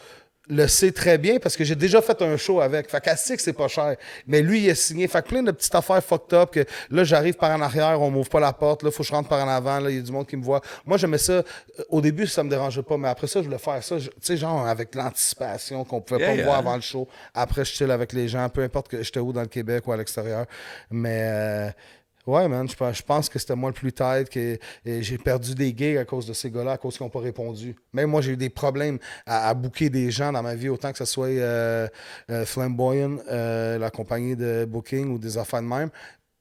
le sait très bien parce que j'ai déjà fait un show avec. Fait qu'elle sait que c'est pas cher. Mais lui, il a signé. Fait que plein de petites affaires fucked up que là, j'arrive par en arrière, on m'ouvre pas la porte, là, faut que je rentre par en avant, là, il y a du monde qui me voit. Moi, j'aimais ça. Au début, ça me dérangeait pas, mais après ça, je voulais faire ça, tu sais, genre avec l'anticipation qu'on pouvait pas me voir avant le show. Après, je chill avec les gens, peu importe que j'étais où dans le Québec ou à l'extérieur. Mais ouais, man, je pense que c'était moi le plus tight, que j'ai perdu des gigs à cause de ces gars-là, à cause qu'ils n'ont pas répondu. Même moi, j'ai eu des problèmes à booker des gens dans ma vie, autant que ce soit Flamboyant, la compagnie de booking ou des affaires de même.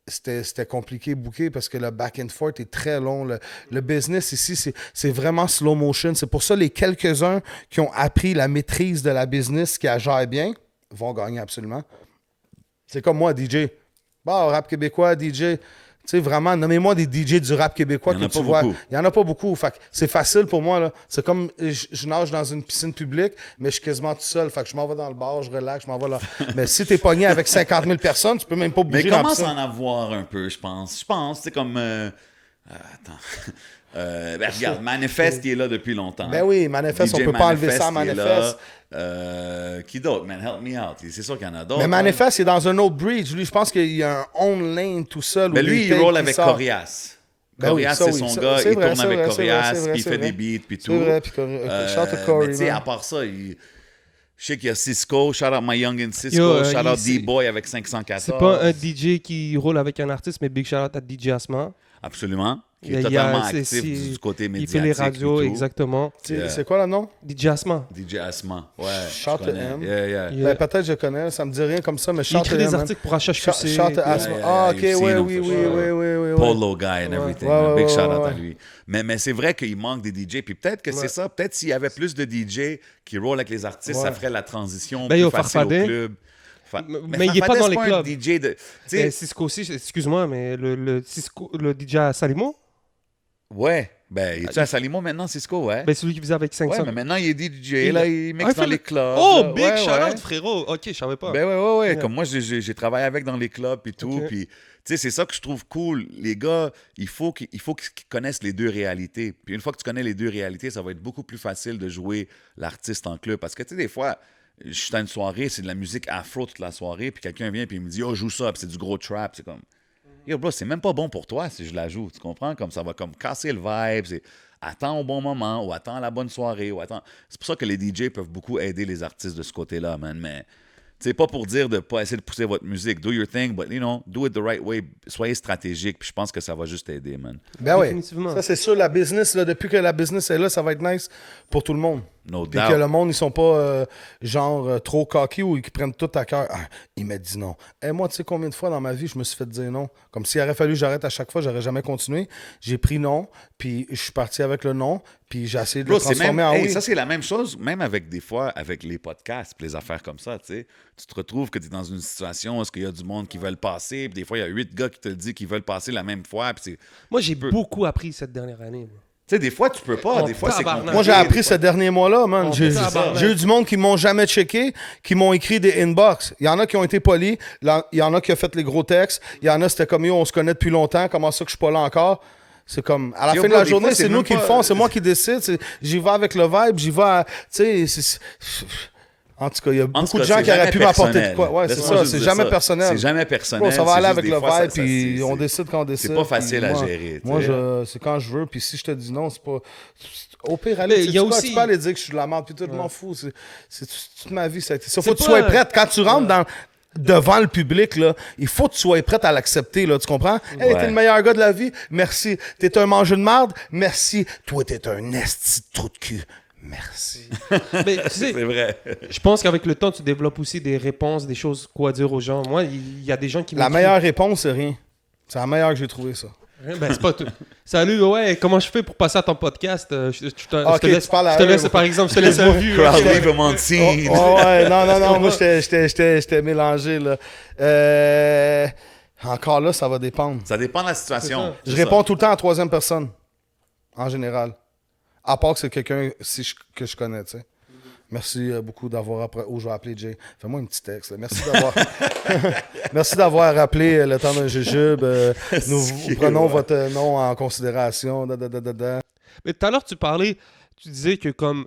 C'était compliqué de booker parce que le back and forth est très long. Le business ici, c'est vraiment slow motion. C'est pour ça les quelques-uns qui ont appris la maîtrise de la business, qui la gèrent bien, vont gagner absolument. C'est comme moi, DJ. Bon, rap québécois, DJ. Tu sais, vraiment, nommez-moi des DJ du rap québécois que tu vois. Il n'y en a pas beaucoup. Fait que c'est facile pour moi, là. C'est comme, je nage dans une piscine publique, mais je suis quasiment tout seul. Fait que je m'en vais dans le bar, je relaxe, je m'en vais là. Mais si t'es pogné avec 50 000 personnes, tu peux même pas bouger. Mais commence à en avoir un peu, je pense. Je pense, c'est comme... attends... ben, regarde, Manifest, il est là depuis longtemps. Ben oui, Manifest, on peut pas enlever ça à Manifest. Qui d'autre, man? Help me out. C'est sûr qu'il y en a d'autres. Mais Manifest, il est dans un autre bridge. Lui, je pense qu'il y a un own lane tout seul. Mais lui, il roll avec Corias. Ben Corias, oui, c'est son gars. Il tourne avec Corias, puis il fait vrai. des beats, puis tout. C'est vrai, puis shout out Corey, mais tu sais, à part ça, je sais qu'il y a Cisco, shout out My Youngin Cisco, shout out D-Boy avec 514. C'est pas un DJ qui roule avec un artiste, mais big shout out à DJ Asma. Absolument. Qui est totalement actif du côté médiatique. Il fait les radios, exactement. C'est quoi le nom? DJ Asma. DJ Asma, ouais. Shout to him. Yeah. Ben, peut-être je connais, ça me dit rien comme ça, mais il écrit des articles pour HHQC. Shout to Asma. Ah, ok, oui. Polo guy and everything. Big shout out à lui. Mais c'est vrai qu'il manque des DJ, puis peut-être que c'est ça. Peut-être s'il y avait plus de DJ qui roulent avec les artistes, ça ferait la transition plus facile au club. Mais il n'est pas dans les clubs. DJ de... Cisco aussi, excuse-moi, mais le DJ à Salimo? Ouais. Ben, il est à Salimo maintenant, Cisco, ouais? Ben, celui qui faisait avec 500. Ouais, mais maintenant, il est DJ, là, il mixe dans les clubs. Oh, big shout-out, frérot! OK, je savais pas. Ben ouais. Yeah. Comme moi, j'ai travaillé avec dans les clubs et tout, puis... Tu sais, c'est ça que je trouve cool. Les gars, il faut qu'ils connaissent les deux réalités. Puis une fois que tu connais les deux réalités, ça va être beaucoup plus facile de jouer l'artiste en club. Parce que, tu sais, des fois... Je suis à une soirée, c'est de la musique afro toute la soirée, puis quelqu'un vient et il me dit « Oh, joue ça », puis c'est du gros trap. C'est comme « Yo, bro, c'est même pas bon pour toi si je la joue. » Tu comprends? Comme ça va comme casser le vibe. C'est attends au bon moment, ou attends la bonne soirée, ou attends... C'est pour ça que les DJ peuvent beaucoup aider les artistes de ce côté-là, man. Mais c'est pas pour dire de pas essayer de pousser votre musique. Do your thing, but, you know, do it the right way. Soyez stratégique, puis je pense que ça va juste aider, man. Ben oui. Ça, c'est sûr, la business, là, depuis que la business est là, ça va être nice pour tout le monde. No Puis doubt. que le monde, ils sont pas trop cocky ou ils prennent tout à cœur. Ah, il m'a dit non. Et moi, tu sais combien de fois dans ma vie, je me suis fait dire non. Comme s'il aurait fallu que j'arrête à chaque fois, j'aurais jamais continué. J'ai pris non, puis je suis parti avec le non, puis j'ai essayé de le transformer en oui. Ça, c'est la même chose, même avec des fois, avec les podcasts, les affaires comme ça, tu sais. Tu te retrouves que tu es dans une situation où il y a du monde qui veulent passer, puis des fois, il y a 8 gars qui te disent qu'ils veulent passer la même fois. Moi, j'ai beaucoup appris cette dernière année. Tu sais, des fois, tu peux pas. Des fois, c'est compliqué. Moi, j'ai appris ce dernier mois-là, man. J'ai eu du monde qui m'ont jamais checké, qui m'ont écrit des inbox. Il y en a qui ont été polis. Il y en a qui ont fait les gros textes. Il y en a, c'était comme, yo, on se connaît depuis longtemps. Comment ça que je suis pas là encore? C'est comme, à la fin de la journée, c'est nous qui le font. C'est moi qui décide. J'y vais avec le vibe. J'y vais, tu sais... En tout cas, il y a beaucoup de gens qui auraient pu m'apporter de quoi. Ouais, c'est ça, c'est jamais personnel. C'est jamais personnel. Ça va aller avec le vibe, puis on décide quand on décide. C'est pas facile à gérer. Moi, c'est quand je veux, puis si je te dis non, c'est pas... Au pire, allez, tu peux aller dire que je suis de la merde, puis tout le monde fou. C'est toute ma vie. Ça faut que tu sois prête. Quand tu rentres devant le public, là, il faut que tu sois prête à l'accepter, là, tu comprends? Hey, t'es le meilleur gars de la vie, merci. T'es un mangeur de marde, merci. Toi, t'es un esti de trou de cul. Merci. Mais tu sais, C'est vrai. je pense qu'avec le temps, tu développes aussi des réponses, des choses quoi dire aux gens. Moi, il y a des gens qui La m'écrivent. meilleure réponse, c'est rien. C'est la meilleure que j'ai trouvé, ça. Ben, c'est pas tout. Salut, ouais, comment je fais pour passer à ton podcast? Je Ok, te laisse, tu parles à je te eux, laisse ouais. par exemple, je te laisse un vu. Crowd, leave him on scene. Ouais, non, moi, j'étais mélangé, là. Encore là, ça va dépendre. Ça dépend de la situation. C'est Je C'est réponds ça. tout le temps en troisième personne, en général. À part que c'est quelqu'un que je connais, tu sais. Merci beaucoup d'avoir appelé. Oh, je vais appeler Jay. Fais-moi un petit texte. Là. Merci d'avoir Merci d'avoir rappelé le temps d'un jujube. Nous prenons votre nom en considération. Mais tout à l'heure, tu parlais, tu disais que comme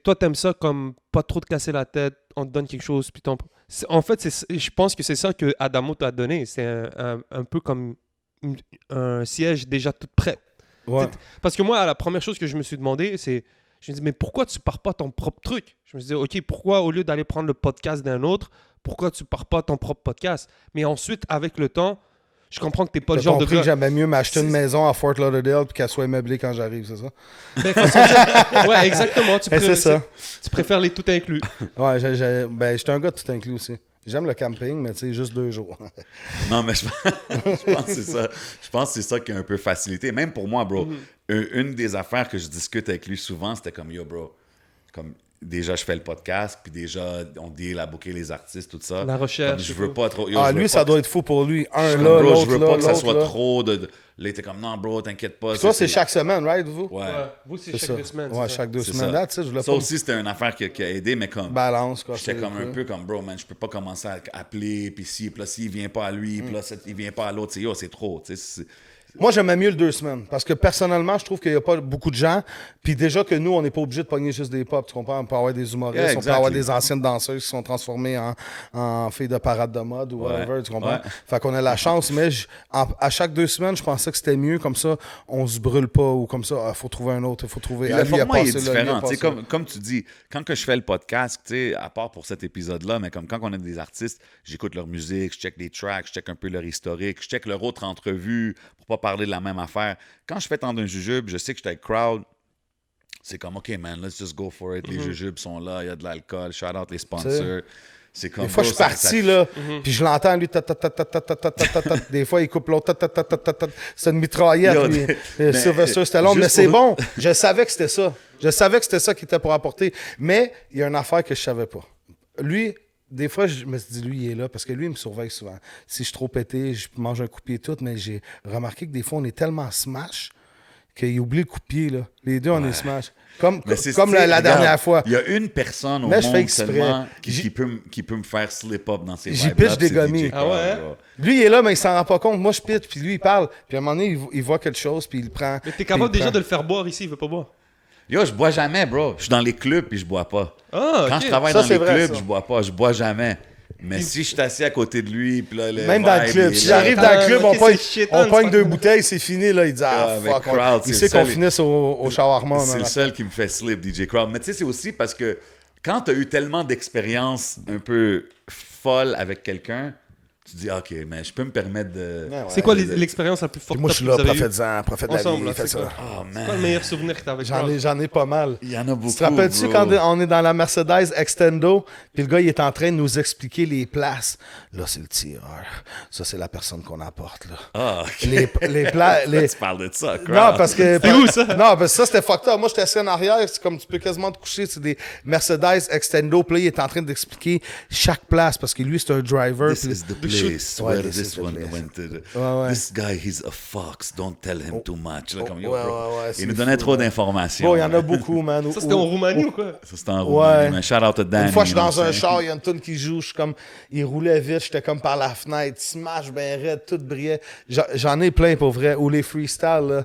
toi, t'aimes ça comme pas trop te casser la tête, on te donne quelque chose, puis en fait, je pense que c'est ça que Adamo t'a donné. C'est un peu comme un siège déjà tout prêt. Ouais. Parce que moi, la première chose que je me suis demandé, c'est, je me dis, mais pourquoi tu pars pas ton propre truc? Je me disais, ok, pourquoi au lieu d'aller prendre le podcast d'un autre, pourquoi tu pars pas ton propre podcast? Mais ensuite, avec le temps, je comprends que t'es pas le J'ai genre de compris gars. que j'aimais mieux m'acheter une maison à Fort Lauderdale puis qu'elle soit meublée quand j'arrive, c'est ça? Ben, façon- ouais, exactement. C'est ça. Tu préfères les tout inclus. Ouais, j'étais un gars de tout inclus aussi. J'aime le camping, mais tu sais, juste 2 jours. Non, mais je pense que c'est ça. Je pense que c'est ça qui a un peu facilité. Même pour moi, bro, une des affaires que je discute avec lui souvent, c'était comme, yo, bro, comme déjà je fais le podcast, puis déjà on deal à booker les artistes, tout ça. La recherche, Comme, je et veux tout. pas trop. yo, Ah, je veux lui, pas ça que- doit être fou pour lui. Un comme, là, bro, l'autre je veux là, pas que ça l'autre soit là. trop de. Là, il était comme, non, bro, t'inquiète pas. Toi, c'est chaque semaine, right, vous? Ouais. Vous, c'est C'est chaque ça. 2 semaines. Ouais, c'est ça. chaque 2 C'est semaines. ça. Là, tu sais, je voulais Ça pas aussi, c'était une affaire qui a aidé, mais comme. balance, quoi. J'étais comme un peu comme, bro, man, je peux pas commencer à appeler, puis si, puis là, s'il vient pas à lui, puis là, il vient pas à l'autre, yo, c'est trop, tu sais. Moi, j'aimais mieux le 2 semaines. Parce que personnellement, je trouve qu'il n'y a pas beaucoup de gens. Puis déjà que nous, on n'est pas obligé de pogner juste des pop. Tu comprends? On peut avoir des humoristes, Yeah, on peut avoir exactly. des anciennes danseuses qui sont transformées en filles de parade de mode ou whatever. Ouais. Tu comprends? Ouais. Fait qu'on a la chance. Mais à chaque 2 semaines, je pensais que c'était mieux. Comme ça, on se brûle pas. Ou comme ça, il faut trouver un autre. Il faut trouver. Puis Ah, le lui, il a format est passé là, lui, il a différent. Tu sais, passé là. comme tu dis, quand que je fais le podcast, tu sais, à part pour cet épisode-là, mais comme quand on a des artistes, j'écoute leur musique, je check des tracks, je check un peu leur historique, je check leur autre entrevue pour pas parler de la même affaire. Quand je fais tant d'un jujube, je sais que je suis avec crowd. C'est comme, OK, man, let's just go for it. Les jujubes sont là, il y a de l'alcool, shout out les sponsors. C'est comme, Des fois, bro, je suis parti, là, puis je l'entends, lui, des fois, il coupe l'autre, c'est une mitraillette, Yo, lui, mais, Sylvester Stallone, mais juste c'est pour- bon, je savais que c'était ça, qu'il était pour apporter, mais il y a une affaire que je savais pas. Lui, des fois, je me suis dit, lui, il est là, parce que lui, il me surveille souvent. Si je suis trop pété, je mange un coup de pied tout, mais j'ai remarqué que des fois, on est tellement smash qu'il oublie le coup de pied, là. Les deux, on est smash. Comme Mais c'est- la tu sais, regarde, dernière fois. Il y a une personne au Mais je fais monde exprès. seulement J'y- qui peut me faire slip up dans ses J'y vibes-là, pitch puis des c'est gommis. DJ Ah ouais, Crowd, hein? bro. Lui, il est là, mais il s'en rend pas compte. Moi, je pitch, puis lui, il parle. Puis à un moment donné, il voit quelque chose, puis il le prend. Mais t'es puis capable il déjà prend. de le faire boire ici, il veut pas boire. Yo, je bois jamais, bro. Je suis dans les clubs puis je bois pas. Ah, Quand ok. je travaille Ça, dans c'est les vrai, clubs, ça. je bois pas. Je bois jamais. Mais si je suis assis à côté de lui, puis là, Même dans le club. Si j'arrive dans le club, ok, on pogne, c'est shit, on hein, pogne c'est 2 pas- bouteilles, c'est fini, là. Il dit, ah, mais fuck. crowd, Il c'est sait le qu'on seul- finisse au shawarma. C'est man. le seul qui me fait slip, DJ Crowd. Mais tu sais, c'est aussi parce que quand tu as eu tellement d'expériences un peu folles avec quelqu'un, tu dis, OK, mais je peux me permettre de. Ouais, C'est quoi ouais. l'expérience la plus Puis forte moi, je suis là, que vous avez eue prophète-en, prophète de la ensemble? vie, là, faites c'est ça. quoi? Oh, C'est quoi le man. meilleur souvenir que t'as avec Crowd? J'en ai pas mal. Il y en a beaucoup. Tu te rappelles-tu bro. quand on est dans la Mercedes Extendo, puis le gars, il est en train de nous expliquer les places. Là, c'est le tireur. Ça, c'est la personne qu'on apporte, là. Ah, OK. Les plats... les... Tu parles de ça, Crowd. Non, parce que... C'est où, ça? Non, parce que ça, c'était fucked up. Moi, j'étais assis en arrière, c'est comme tu peux quasiment te coucher. C'est des Mercedes Extendo. Puis là, il est en train d'expliquer chaque place, parce que lui, c'est un driver. This puis- is the place Ouais, where this this is the one place. went to. Ouais. This guy, he's a fox. Don't tell him too much. Là, comme, yo, ouais, bro. ouais, c'est Il nous donnait fou, trop là. d'informations. Bon, il y en a là. beaucoup, man. Ça, c'était en Roumanie ou quoi? Ça, c'était en Roumanie. Ouais. Mais shout out to Danny. Une fois, je suis dans non, un c'est- char, il y a une tune qui joue, je suis comme, il roulait vite, j'étais comme par la fenêtre, smash ben raide, tout brillait. J'en ai plein pour vrai. Ou les freestyles, là.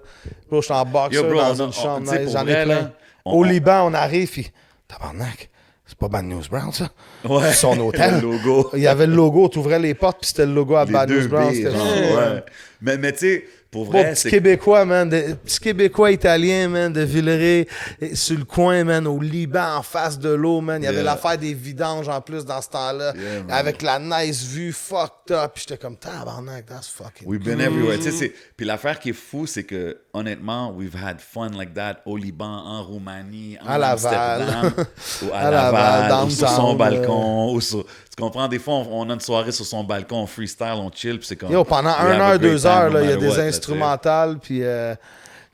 Bro, je suis en boxer Yo, bro, dans on a- une chambre, tu sais, nice, pour j'en vrai, ai plein. là, Au Liban, on arrive, puis tabarnak, c'est pas Bad News Brown, ça? Ouais. Son hôtel. Le logo. Il y avait le logo, tu ouvrais les portes, puis c'était le logo à Les Bad deux News Brown. B, C'était genre, genre, ouais. Mais tu sais, pour Bon, vrai, petit c'est... Québécois, man. Petit Québécois italien, man, de Villeray, sur le coin, man, au Liban, en face de l'eau, man. Il y avait Yeah. l'affaire des vidanges en plus dans ce temps-là. Yeah, man. Avec la nice vue, fucked up. Puis j'étais comme, tabarnak, that's fucking. We've been everywhere. Tu sais, puis l'affaire qui est fou, c'est que, honnêtement, we've had fun like that au Liban, en Roumanie, en À Laval. Amsterdam, ou à À Laval, Laval, ou sur son downtown, balcon, ou sur... Tu comprends? Des fois, on a une soirée sur son balcon, on freestyle, on chill, puis c'est comme... Yo, pendant we have 1 a heure, great 2 time heures, no là, il y a matter des what, là, instrumentales, puis... Moi,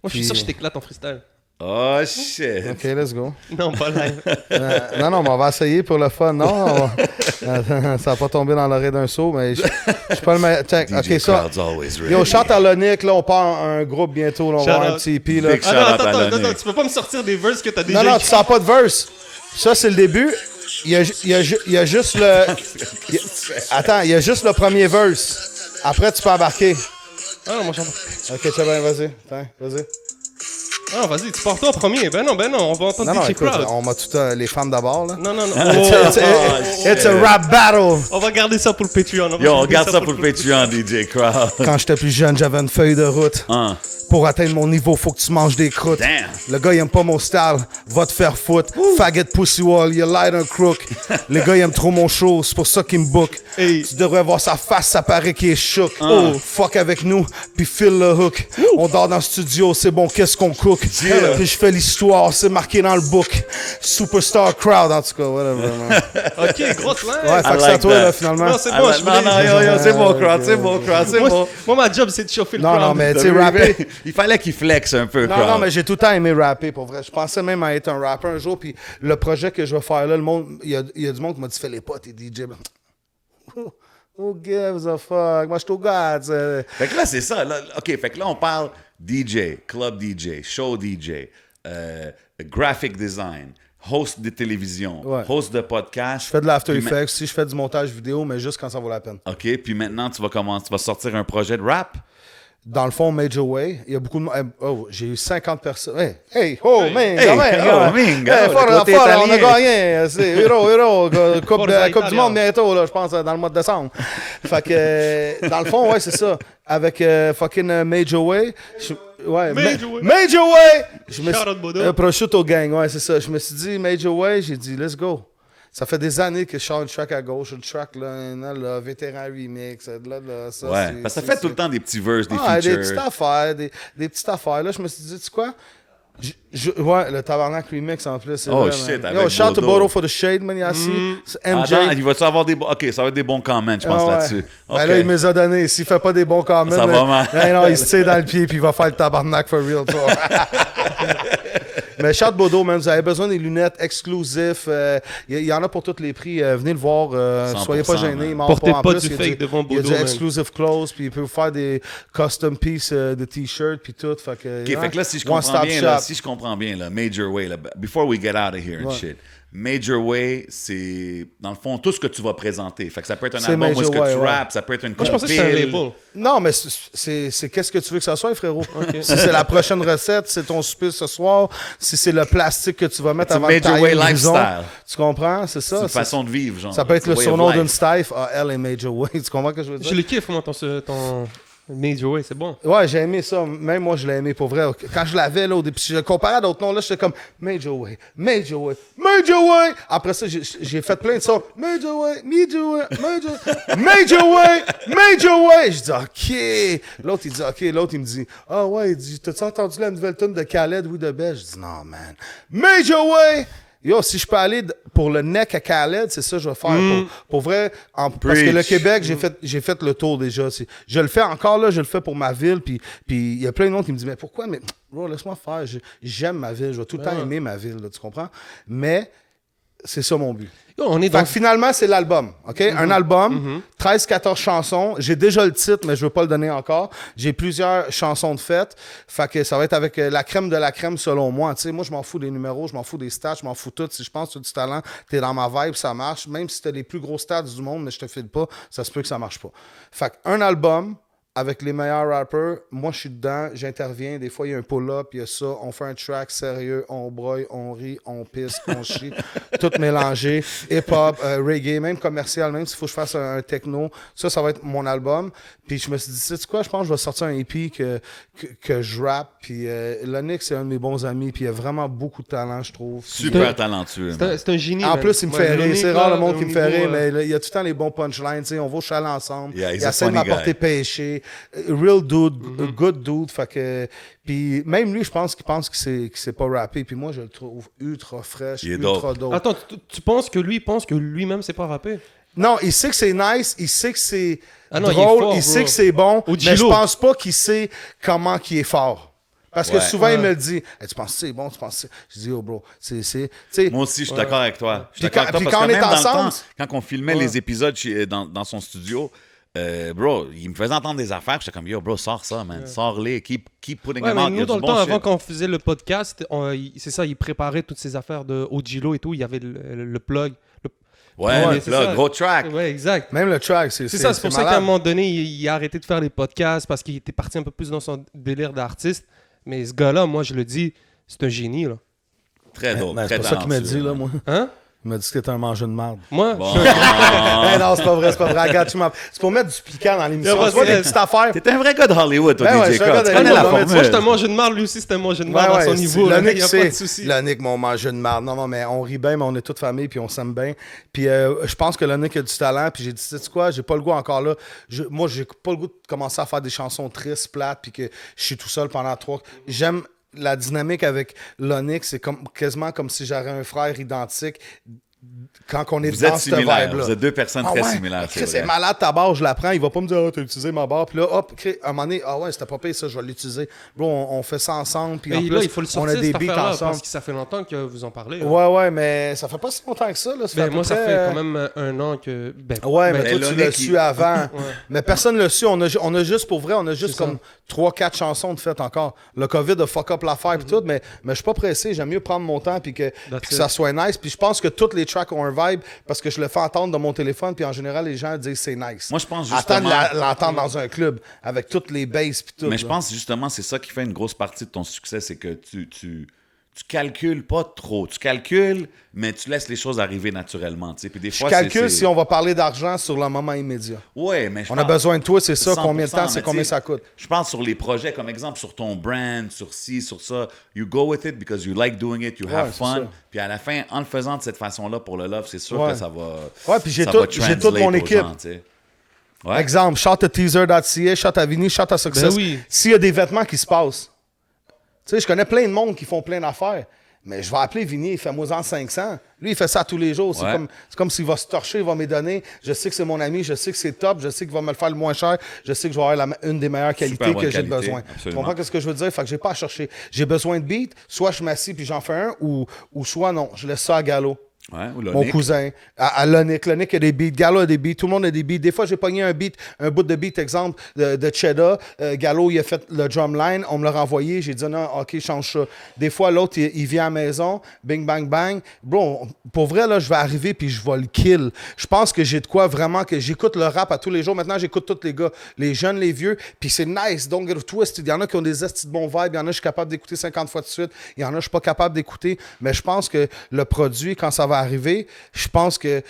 je suis Puis- sûr que je t'éclate en freestyle. Oh, shit! OK, let's go. Non, pas live. Non, mais on va essayer pour le fun. Non, ça va pas tomber dans l'oreille d'un saut, mais je suis pas le meilleur. Check, DJ OK, ça... Crowd's always ready. Yo, chante à l'Onic, là, on part un groupe bientôt, là, on va Shout avoir un out. petit EP, là. Big Ah non, Shout out attends, à attends, Lonic. attends, tu peux pas me sortir des verses que t'as déjà Non, non, tu écrits. sens pas de verse. Ça, c'est le début. Il y a juste le... Attends, il y a juste le premier verse. Après, tu peux embarquer. Ah non, moi j'entends. OK, c'est bien, vas-y. Attends, vas-y. Ah, vas-y, tu pars toi en premier. Ben non, on va entendre Non, non, DJ écoute, Crowd. on m'a tout... les femmes d'abord, là. Non, non, non. It's a rap battle. On va garder ça pour le Patreon. Yo, on garder garde ça pour le Patreon, DJ Crowd. Quand j'étais plus jeune, j'avais une feuille de route. Hein. Pour atteindre mon niveau, faut que tu manges des croûtes. Damn. Le gars, il aime pas mon style. Va te faire foutre. Faggot pussy wall, you light un crook. Le gars, il aime trop mon show. C'est pour ça qu'il me book. Hey. Tu devrais voir sa face, ça paraît qu'il est choc. Oh, fuck avec nous, puis file le hook. On dort dans le studio, c'est bon, qu'est-ce qu'on cook. Yeah. Puis je fais l'histoire, c'est marqué dans le book. Superstar crowd, en tout cas, whatever. man. Ok, grosse line. Ouais, fait que c'est à like toi, that. là, finalement. Non, c'est bon, je Non, non, yo, c'est bon, Crowd, c'est bon, Crowd, c'est moi, bon. moi, ma job, c'est de chauffer le Non, crowd. non, mais tu sais, rapper. Il fallait qu'il flex un peu, Non, Crowd. non, mais j'ai tout le temps aimé rapper, pour vrai. Je pensais même à être un rappeur un jour, puis le projet que je vais faire là, le monde, il y a du monde qui m'a dit, fais les pas, t'es DJ. Who gives a fuck? Moi, je suis au gars, tu sais. Fait que là, c'est ça. Là, OK, fait que là, on parle DJ, club DJ, show DJ, graphic design, host de télévision, Ouais. host de podcast. Je fais de l'After Puis Effects, si je fais du montage vidéo, mais juste quand ça vaut la peine. OK, puis maintenant, tu vas sortir un projet de rap. Dans le fond, Major Way, il y a beaucoup de... Oh, j'ai eu 50 personnes. Hey, oh, man, Hey, quand même, oh, gars. minga, Hey, le fort, côté fort, on a italien. gagné. C'est Euro, Coupe Forza Coupe du Italia. Monde bientôt, là, je pense, dans le mois de décembre. Fait que, dans le fond, ouais, c'est ça. Avec fucking Major Way. Ouais, Major Way. Major Way! Je me Shout out Bodo. Prosciutto Gang, ouais, c'est ça. Je me suis dit, Major Way, j'ai dit, let's go. Ça fait des années que je sors une track à gauche, une track là, vétéran remix, là, ça. Ouais, c'est- parce que ça c'est- fait tout le temps des petits verses, des ah, features. des petites affaires, des petites affaires. Là, je me suis dit, tu sais quoi? Ouais, le Tabarnak remix en plus. c'est Oh, vrai, shit, man. avec Yo, shout to Bodo. Bodo for the shade, man, ici. C'est MJ. Attends, il va-tu avoir des bons... OK, ça va être des bons comments, je pense, Ah ouais. là-dessus. Ben OK. là, il me les a donnés. S'il fait pas des bons comments, Ça va mal. non, il se tire dans le pied puis il va faire le tabarnak for real, toi. Mais shout Bodo, man, vous avez besoin des lunettes exclusives. Il y en a pour tous les prix. Venez le voir. 100%, Soyez pas gênés. man. il m'en Portez en pas plus, du il y a fake devant Il y a Bodo, du man. exclusive clothes, puis il peut vous faire des custom pieces de t-shirts, puis tout. Fait que, OK, fait que là, si je one comprends stop bien, shop. là, si je comprends bien, là, Major Way, là, before we get out of here and shit, Major Way, c'est, dans le fond, tout ce que tu vas présenter. Fait que ça peut être un C'est album où Major est-ce que Way, tu ouais. rappes, ça peut être une Moi, je pensais que c'était un compile. label. Non, mais c'est qu'est-ce que tu veux que ça soit, frérot. Si c'est la prochaine recette, c'est ton souper ce soir, si c'est le plastique que tu vas mettre C'est avant de Major tailler Way une maison, lifestyle. tu comprends? C'est ça. C'est une c'est- façon de vivre, genre. Ça peut être le Way of surnom life. d'une staff. Ah, elle est Major Way. Tu comprends ce que je veux dire? Je le kiffe, moi, ton Major Way, c'est bon. Ouais, j'ai aimé ça. Même moi, je l'ai aimé pour vrai. Quand je l'avais, là, au début, je le comparais à d'autres noms, là, j'étais comme Major Way, Major Way, Major Way. Après ça, j'ai fait plein de sons. Major Way, Major Way, Major Way, Major Way. Je dis, OK. L'autre, il dit, OK. L'autre, il me dit, ah ouais, il dit, t'as-tu entendu la nouvelle tune de Khaled, oui, de Bell? Je dis, non, man. Major Way. Yo, si je peux aller pour le neck à Khaled, c'est ça que je vais faire. Pour vrai, parce que le Preach. Québec, j'ai fait le tour déjà. Je le fais encore, là, je le fais pour ma ville. Puis il y a plein de monde qui me disent, mais pourquoi? Mais bro, laisse-moi faire. J'aime ma ville. Je vais tout le temps aimer ma ville, là, tu comprends? Mais c'est ça mon but. Yo, on est Fait dans... que finalement, c'est l'album. OK? Un album, 13-14 chansons. J'ai déjà le titre, mais je veux pas le donner encore. J'ai plusieurs chansons de fête. Fait que ça va être avec la crème de la crème, selon moi. Tu sais, moi, je m'en fous des numéros, je m'en fous des stats, je m'en fous tout. Si je pense que tu as du talent, t'es dans ma vibe, ça marche. Même si t'as les plus gros stats du monde, mais je te file pas, ça se peut que ça marche pas. Fait que un album avec les meilleurs rappers, moi je suis dedans, j'interviens, des fois il y a un pull-up, il y a ça, on fait un track sérieux, on broye, on rit, on pisse, on chie, tout mélangé, hip-hop, reggae, même commercial, même s'il faut que je fasse un techno, ça va être mon album. Puis je me suis dit, sais-tu quoi, je pense que je vais sortir un EP que je rappe, puis Lonick c'est un de mes bons amis, puis il a vraiment beaucoup de talent, je trouve. Super talentueux. C'est un génie. En man. plus, il me Ouais, fait rire. Lonick, C'est rare là, le monde au qui me fait niveau, rire, mais là, il y a tout le temps les bons punchlines. Tu sais, on va au chalet ensemble. Yeah, il he's a essaie de funny m'apporter guy. pêcher. Real dude, good dude. Fait que, puis même lui, je pense qu'il pense qu'il sait pas rapper. Puis moi, je le trouve ultra fraîche, Il est ultra dope. dope. Attends, tu penses que lui pense que lui-même sait pas rapper? Non, il sait que c'est nice, il sait que c'est Ah non, il est drôle, fort, il sait bro. que c'est bon, Au mais je Gilo. pense pas qu'il sait comment qu'il est fort. Parce que Ouais. souvent, il me le dit. Hey, tu penses que c'est bon, tu penses que c'est... Je dis, oh bro, tu sais... Moi aussi, je suis d'accord avec toi. Je suis Puis d'accord avec toi puis parce quand que on est même dans le ensemble, temps, quand on filmait les épisodes dans son studio, bro, il me faisait entendre des affaires. J'étais comme, yo, bro, sors ça, man. Sors-les. Keep putting Ouais, them mais out. Il y a nous, du dans le bon temps, shit. avant qu'on faisait le podcast, c'est ça, il préparait toutes ces affaires de Ojilo et tout. Il y avait le plug. Ouais, Ouais, mais c'est là, ça. gros track. Ouais, exact. Même le track, c'est C'est ça, c'est pour ça qu'à un malade. moment donné, il a arrêté de faire les podcasts parce qu'il était parti un peu plus dans son délire d'artiste. Mais ce gars-là, moi, je le dis, c'est un génie, là. Très dope, Ben, très c'est pas ça qu'il m'a talentueux, dit, là, man. moi. Hein? Il m'a dit que t'étais un mangeur de marde. Moi, Bon. Eh non, c'est pas vrai, c'est pas vrai. Regarde, c'est pour mettre du piquant dans l'émission. Ouais, Tu vois, c'est- des petites affaires. T'es un vrai gars de Hollywood, toi, Ben ouais, DJ je suis un Crow. gars Tu de connais Hollywood, la mais tu vois, moi, je suis un formule. mangeur de marde, lui aussi, c'est un mangeur de marde à son niveau. Le Il Nick, n'y a pas de souci. Le Nick, mon mangeur de marde. Non, mais on rit bien, mais on est toute famille, puis on s'aime bien. Puis je pense que le Nick a du talent, puis j'ai dit, sais-tu quoi, j'ai pas le goût encore là. Moi, j'ai pas le goût de commencer à faire des chansons tristes, plates, puis que je suis tout seul pendant 3. J'aime la dynamique avec Lonick, c'est quasiment comme si j'avais un frère identique quand on est Vous dans êtes cette similaires. vibe-là. Vous êtes deux personnes Ah très ouais? similaires. Chris, c'est malade ta barre, je la prends, il va pas me dire t'as utilisé ma barre, puis là hop, à un moment donné, ah ouais, c'était pas pire ça, je vais l'utiliser. Bro, on fait ça ensemble, puis Mais en là, plus il faut le on sortir, a des cette beats affaire-là, ensemble. parce que ça fait longtemps que vous en parlez. là. Ouais, mais ça fait pas si longtemps que ça là. Ça fait à peu Moi, ça près, fait quand même un an que... Ouais, mais Ben, toi, tu Lonick, l'as su avant. Ouais. Mais personne ne l'a su. On a juste, pour vrai, on a juste C'est ça. comme 3-4 chansons de faites encore. Le COVID a fuck up l'affaire et tout, mais je suis pas pressé. J'aime mieux prendre mon temps puis que ça soit nice. Puis je pense que toutes les tracks ont un vibe parce que je le fais entendre dans mon téléphone puis en général, les gens disent c'est nice. Moi, je pense Attendre justement... l'entendre dans un club avec toutes les basses puis tout. Mais je là. pense justement, c'est ça qui fait une grosse partie de ton succès, c'est que tu calcules pas trop. Tu calcules, mais tu laisses les choses arriver naturellement. Tu sais. Puis des Je fois, calcule si on va parler d'argent sur le moment immédiat. Ouais, mais On a besoin de toi, c'est ça. 100%, Combien de temps, c'est mais combien tu sais, ça coûte. Je pense sur les projets, comme exemple sur ton brand, sur ci, sur ça. You go with it because you like doing it, you have c'est fun. ça. Puis à la fin, en le faisant de cette façon-là pour le love, c'est sûr Ouais. que ça va. Ouais, puis j'ai ça tout- va j'ai toute translate mon aux équipe. gens, tu sais. Ouais. Exemple, shout à teaser.ca, shout à Vinny, shout à Success. Ben oui. S'il y a des vêtements qui se passent, tu sais, je connais plein de monde qui font plein d'affaires, mais je vais appeler Vinny, il fait moi en 500. Lui, il fait ça tous les jours. C'est Ouais. comme s'il va se torcher, il va me donner. Je sais que c'est mon ami, je sais que c'est top, je sais qu'il va me le faire le moins cher, je sais que je vais avoir une des meilleures qualités bonne que j'ai qualité, besoin. Tu absolument. comprends ce que je veux dire? Fait que j'ai pas à chercher. J'ai besoin de beats, soit je m'assis puis j'en fais un, ou soit non, je laisse ça à Gallo. Ouais, ou Mon Lonick. cousin, à Lonick. Lonick a des beats, Gallo a des beats, tout le monde a des beats. Des fois, j'ai pogné un bout de beat, exemple, de Cheddar. Gallo, il a fait le drumline, on me l'a renvoyé, j'ai dit non, ok, change ça. Des fois, l'autre, il vient à la maison, bing, bang, bang. Bro, pour vrai, là, je vais arriver puis je vais le kill. Je pense que j'ai de quoi vraiment, que j'écoute le rap à tous les jours. Maintenant, j'écoute tous les gars, les jeunes, les vieux, puis c'est nice. Donc, twist, il y en a qui ont des estis de bons vibes, il y en a, je suis capable d'écouter 50 fois de suite, il y en a, je suis pas capable d'écouter, mais je pense que le produit, quand ça va arriver, je pense que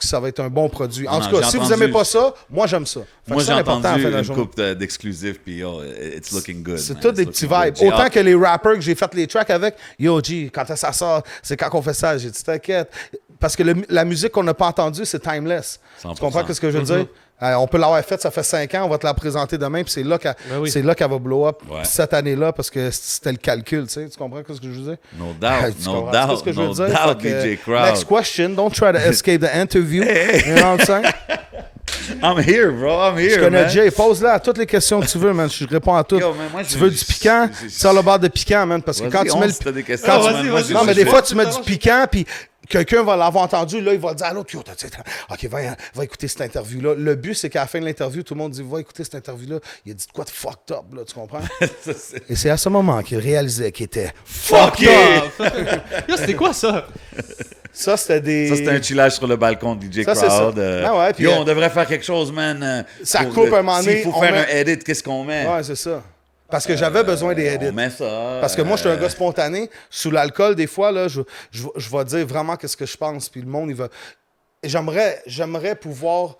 ça va être un bon produit. En Non, tout cas, j'ai si vous entendu- aimez pas ça, moi j'aime ça. Fait Moi, que j'ai c'est important à entendu faire la une journée. coupe d'exclusifs, puis yo, it's looking good. C'est man. tous It's des looking petits good. vibes. J'ai Autant hâte. que les rappers que j'ai fait les tracks avec, yo G, quand ça sort, c'est quand qu'on fait ça. J'ai dit t'inquiète. Parce que la musique qu'on n'a pas entendue, c'est timeless. 100%. Tu comprends ce que je veux dire? On peut l'avoir faite, ça fait 5 ans, on va te la présenter demain, puis c'est là qu'elle oui. c'est là qu'elle va blow up Ouais. cette année-là, parce que c'était le calcul, tu sais. Tu comprends ce que je veux dire? No doubt, Tu no comprends doubt, ce que je veux no dire? doubt, Fait que, DJ Crowd. Next question, don't try to escape the interview. You know what I'm saying? I'm here, bro, I'm here, Je connais man. Jay, pose-la à toutes les questions que tu veux, man. Je réponds à toutes. Yo, man, moi, tu veux du piquant? Sors le bar de piquant, man, parce que Vas-y, quand tu mets le si t'as des questions, quand tu- man, moi, j'ai- Non, mais j'ai- des fois, tu mets du piquant, puis quelqu'un va l'avoir entendu, là, il va dire à l'autre, yo, OK, va écouter cette interview-là. Le but, c'est qu'à la fin de l'interview, tout le monde dit, va écouter cette interview-là. Il a dit de quoi de fucked up, là, tu comprends? Et c'est à ce moment qu'il réalisait qu'il était fucked up. Yo, c'était quoi ça? Ça, c'était des... Ça, c'était un chillage sur le balcon de DJ Ça, c'est Crowd. ça. Ah ouais, puis, Yo, on devrait faire quelque chose, man. ça coupe un moment donné, S'il faut on faire met- un edit, qu'est-ce qu'on met? Ouais, c'est ça. Parce que j'avais besoin des edits. On met ça. Parce que moi, je suis un gars spontané. Sous l'alcool, des fois, là, je vais dire vraiment qu'est-ce que je pense. Puis le monde, il va... Et j'aimerais pouvoir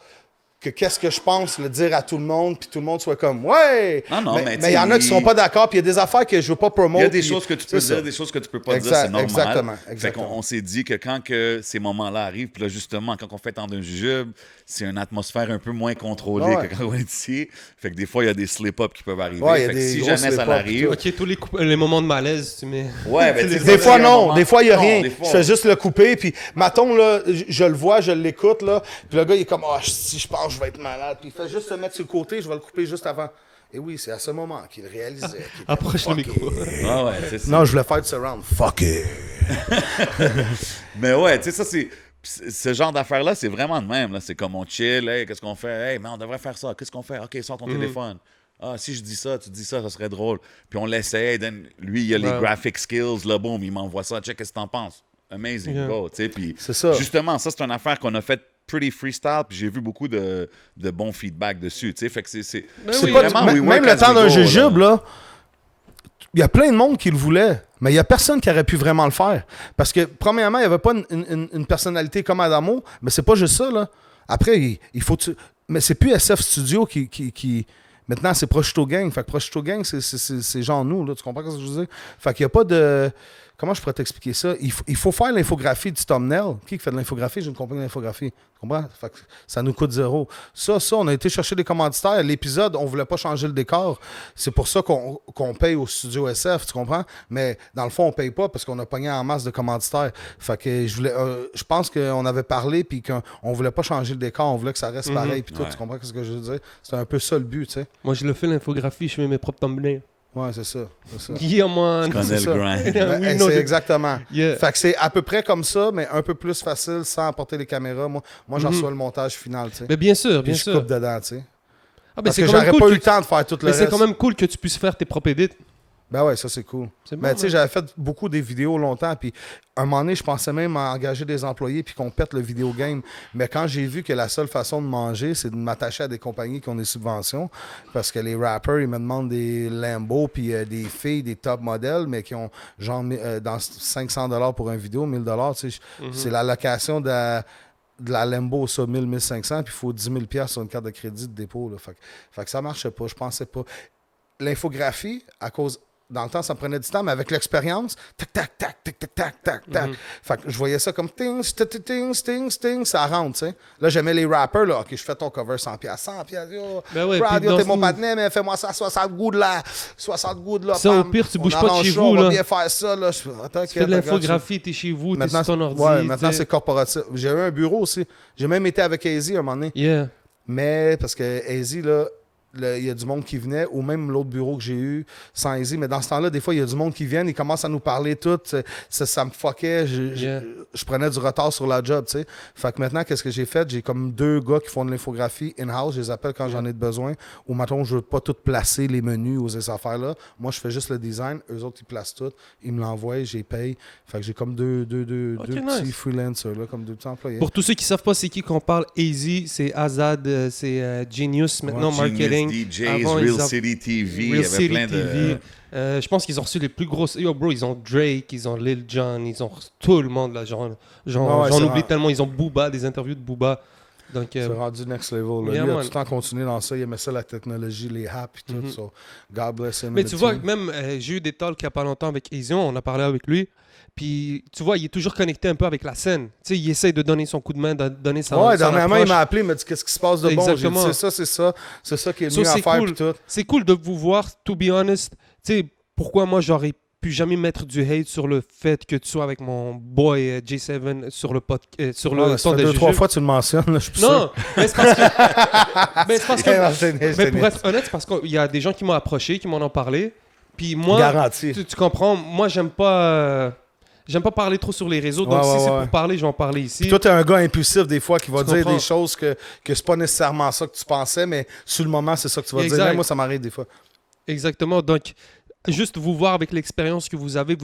que qu'est-ce que je pense, le dire à tout le monde, puis tout le monde soit comme « Ouais! » Non, mais il y en a qui sont pas d'accord, puis il y a des affaires que je veux pas Il promouvoir. y a des choses que tu peux dire, des choses que tu peux pas dire, c'est normal. Exactement. Fait qu'on s'est dit que quand que ces moments-là arrivent, puis là, justement, quand on fait tant d'un jujube, c'est une atmosphère un peu moins contrôlée que quand on est ici. Fait que des fois, il y a des slip-ups qui peuvent arriver. Ouais, il y a fait que des si gros jamais ça slip-ups, l'arrive... Ok, tous les moments de malaise, tu mets. Ouais, ben, tu sais, Des fois, non. Des fois, il n'y a Non, rien. des fois- Je fais juste le couper, puis Maton, là, je le vois, je l'écoute, là, puis le gars, il est comme « Ah, si je pense, je vais être malade. » Puis il fait juste se mettre sur le côté, je vais le couper juste avant. Et oui, c'est à ce moment qu'il réalisait. qu'il était Approche le fucké. micro. Ah ouais, tu sais, Non, je voulais faire du surround. Fuck it. Mais ouais, tu sais, ça, c'est... Ce genre d'affaires-là, c'est vraiment de même. Là. C'est comme on chill, hey, qu'est-ce qu'on fait? Hey, mais on devrait faire ça. Qu'est-ce qu'on fait? OK, sors ton téléphone. Ah, si je dis ça, tu dis ça, ça serait drôle. Puis on l'essaye. Lui, il a les graphic skills. Là, boum, il m'envoie ça. Check, qu'est-ce que t'en penses? Amazing, go. Tu sais, puis C'est ça. justement, ça, c'est une affaire qu'on a faite pretty freestyle. Puis j'ai vu beaucoup de bons feedback dessus. Tu sais, fait que c'est C'est oui, pas vraiment we même work le as temps we d'un go, jujube, là, il y a plein de monde qui le voulait, mais il n'y a personne qui aurait pu vraiment le faire. Parce que, premièrement, il n'y avait pas une personnalité comme Adamo, mais c'est pas juste ça, là. Après, il faut... Mais c'est plus SF Studio qui... Maintenant, c'est Prosciutto Gang. Fait que Prosciutto Gang, c'est genre nous, là. Tu comprends ce que je veux dire? Fait qu'il n'y a pas de... Comment je pourrais t'expliquer ça? Il faut faire l'infographie du thumbnail. Qui fait de l'infographie? J'ai une compagnie d'infographie. Tu comprends? Fait que ça nous coûte zéro. Ça, on a été chercher des commanditaires. L'épisode, on voulait pas changer le décor. C'est pour ça qu'on paye au studio SF, tu comprends? Mais dans le fond, on paye pas parce qu'on a pogné en masse de commanditaires. Fait que je pense qu'on avait parlé puis qu'on voulait pas changer le décor. On voulait que ça reste pareil puis tout. Ouais. Tu comprends ce que je veux dire? C'est un peu ça le but, tu sais. Moi, je le fais l'infographie, je mets mes propres thumbnails. Ouais, c'est ça. Yeah, man. connais C'est le ça. grind. Ben, We know c'est the- exactement. Yeah. Fait que c'est à peu près comme ça, mais un peu plus facile sans apporter les caméras. Moi j'en reçois le montage final, tu sais. Mais bien sûr, Puis bien je sûr. coupe dedans, tu sais. Ah, ben Parce c'est que quand même j'aurais cool pas eu que le temps de faire tout le Mais c'est reste. quand même cool que tu puisses faire tes propres edits. Ben ouais, ça c'est cool. C'est bon, Mais tu sais, man. j'avais fait beaucoup des vidéos longtemps, puis à un moment donné, je pensais même à engager des employés puis qu'on pète le vidéo game. Mais quand j'ai vu que la seule façon de manger, c'est de m'attacher à des compagnies qui ont des subventions, parce que les rappers, ils me demandent des Lambo puis des filles, des top modèles, mais qui ont genre dans 500$ pour une vidéo, 1000$, tu sais, c'est la location de la Lambo, ça, 1000-1500, puis il faut 10 000$ sur une carte de crédit de dépôt. Là. Fait que ça marchait pas, je pensais pas. L'infographie, à cause... Dans le temps, ça me prenait du temps, mais avec l'expérience, tac, tac, tac, tac, tac, tac, tac, tac. Fait que je voyais ça comme ting, ting, ça rentre, tu sais. Là, j'aimais les rappers, là. OK, je fais ton cover 100$, 100$, yo. Ben ouais, Brad, puis yo, dans t'es mon ce- patinet, mais fais-moi ça 60 gouttes là. 60 gouttes là. Ça, au pam. pire, tu On bouges pas de arrange chez ça, vous, On là. va bien faire ça, là. Je fais, attends, Tu fais de l'infographie, t'es chez vous, t'es Maintenant, sur ton ordi. ouais, maintenant tu sais. c'est corporatif. J'ai eu un bureau aussi. J'ai même été avec AZ un moment donné. Yeah. Mais parce que AZ, là, il y a du monde qui venait, ou même l'autre bureau que j'ai eu sans AZ. Mais dans ce temps-là, des fois, il y a du monde qui vient, ils commencent à nous parler tout. Ça me fuckait. Yeah. Je prenais du retard sur la job, tu sais. Fait que maintenant, qu'est-ce que j'ai fait? J'ai comme 2 gars qui font de l'infographie in-house. Je les appelle quand j'en ai besoin. Ou maintenant, je veux pas tout placer les menus ou ces affaires-là. Moi, je fais juste le design. Eux autres, ils placent tout. Ils me l'envoient, j'ai paye. Fait que j'ai comme deux petits nice. freelancers, là, comme 2 petits employés. Pour tous ceux qui savent pas c'est qui qu'on parle, Easy, c'est Azad, c'est Genius, maintenant marketing. DJs, Avant, Real ils ont- City TV, il y Real avait City plein de... TV. Je pense qu'ils ont reçu les plus grosses. Yo, bro, ils ont Drake, ils ont Lil Jon, ils ont tout le monde là. J'en Ouais, j'en c'est oublie vrai. tellement. Ils ont Booba, des interviews de Booba. Donc, C'est rendu next level. Là. Yeah, Lui, il a man. tout le temps continué dans ça. Il aimait ça, la technologie, les apps et tout. So, God bless him. mais and tu the vois, team. même j'ai eu des talks il n'y a pas longtemps avec Ezion, on a parlé avec lui. Puis tu vois, il est toujours connecté un peu avec la scène. Tu sais, il essaye de donner son coup de main, de donner sa Ouais, son dernièrement, il approche. m'a appelé, il m'a dit qu'est-ce qui se passe de bon. J'ai dit, Exactement. c'est ça, c'est ça. C'est ça qui est le So, mieux à c'est faire. cool. Puis tout. C'est cool de vous voir, to be honest. Tu sais, pourquoi moi j'aurais pu jamais mettre du hate sur le fait que tu sois avec mon boy J7 sur le sur le Ouais, ça son fait de 2-3 fois que tu le mentionnes. Là, je suis plus Non, mais c'est parce que. mais c'est parce que. sûr. Non, je te niaise, je Mais te pour niaise. être honnête, c'est parce qu'il y a des gens qui m'ont approché, qui m'en ont parlé. Puis moi, Garanti. tu comprends, moi j'aime pas parler trop sur les réseaux. Donc Ouais, si ouais, c'est ouais. pour parler, je vais en parler ici. Puis toi, t'es un gars impulsif des fois qui va Tu dire comprends. des choses que c'est pas nécessairement ça que tu pensais, mais sur le moment, c'est ça que tu vas Exact. dire. Même moi, ça m'arrive des fois. Exactement. Donc, juste vous voir avec l'expérience que vous avez,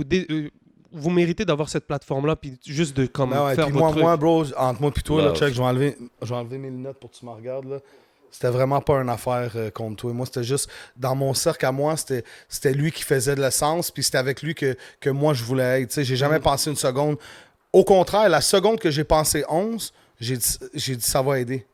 vous méritez d'avoir cette plateforme-là, puis juste de comme Ben ouais, faire puis votre truc. moi, bro, entre moi et toi, là, Love. check, je vais enlever mes lunettes pour que tu me regardes. Là. C'était vraiment pas une affaire contre toi. Moi, c'était juste, dans mon cercle à moi, c'était lui qui faisait de l'essence, puis c'était avec lui que moi, je voulais être. Tu sais, j'ai jamais pensé une seconde. Au contraire, la seconde que j'ai pensé 11, j'ai dit ça va aider.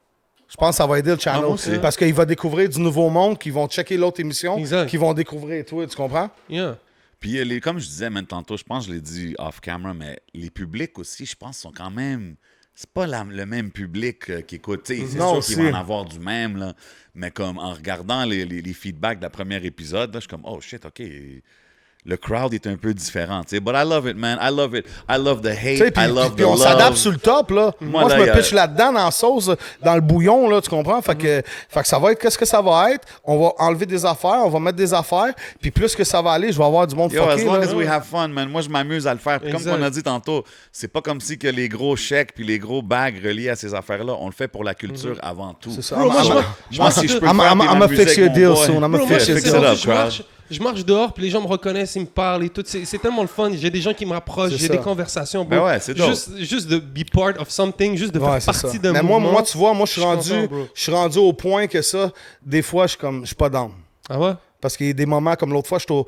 Je pense que ça va aider le channel. moi aussi. Parce qu'il va découvrir du nouveau monde, qui vont checker l'autre émission, Exact. qui vont découvrir toi, tu comprends? Yeah. Puis, comme je disais même tantôt, je pense que je l'ai dit off-camera, mais les publics aussi, je pense, sont quand même... C'est pas le même public qui écoute. Tu sais, c'est Non, sûr qu'il va aussi. en avoir du même, là, mais comme en regardant les feedbacks de la première épisode, là, je suis comme, oh shit, OK, le crowd est un peu différent. Tu sais, but I love it, man. I love it. I love the Tu sais, hate. puis, I love puis the on love. s'adapte sur le top, là. Moi, là, je me y a- pitche là-dedans, dans la sauce, dans le bouillon, là, tu comprends? Fait que ça va être, qu'est-ce que ça va être? On va enlever des affaires, on va mettre des affaires, puis plus que ça va aller, je vais avoir du monde Yo, as fucké, long là. as we have fun, man. Moi, je m'amuse à le faire. Puis comme Exact. on a dit tantôt, c'est pas comme si que les gros chèques puis les gros bags reliés à ces affaires-là, on le fait pour la culture avant tout. C'est ça. Bro, moi, Moi, si je peux I'm faire I'm de la a musique fix your avec deal mon boy. soon. I'm a Bro, moi, fix je your fix sais it deal. up, pas, crowd. je marche dehors, puis les gens me reconnaissent, ils me parlent et tout. C'est tellement le fun. J'ai des gens qui me rapprochent, C'est j'ai ça. des conversations. Bro. Ben ouais, c'est dope. Juste de be part of something, juste de Ouais, faire c'est partie ça. d'un Mais mouvement. moi, tu vois, moi, je suis content, rendu, bro. je suis rendu au point que ça, des fois, je suis pas down. Ah ouais? Parce qu'il y a des moments comme l'autre fois, je suis au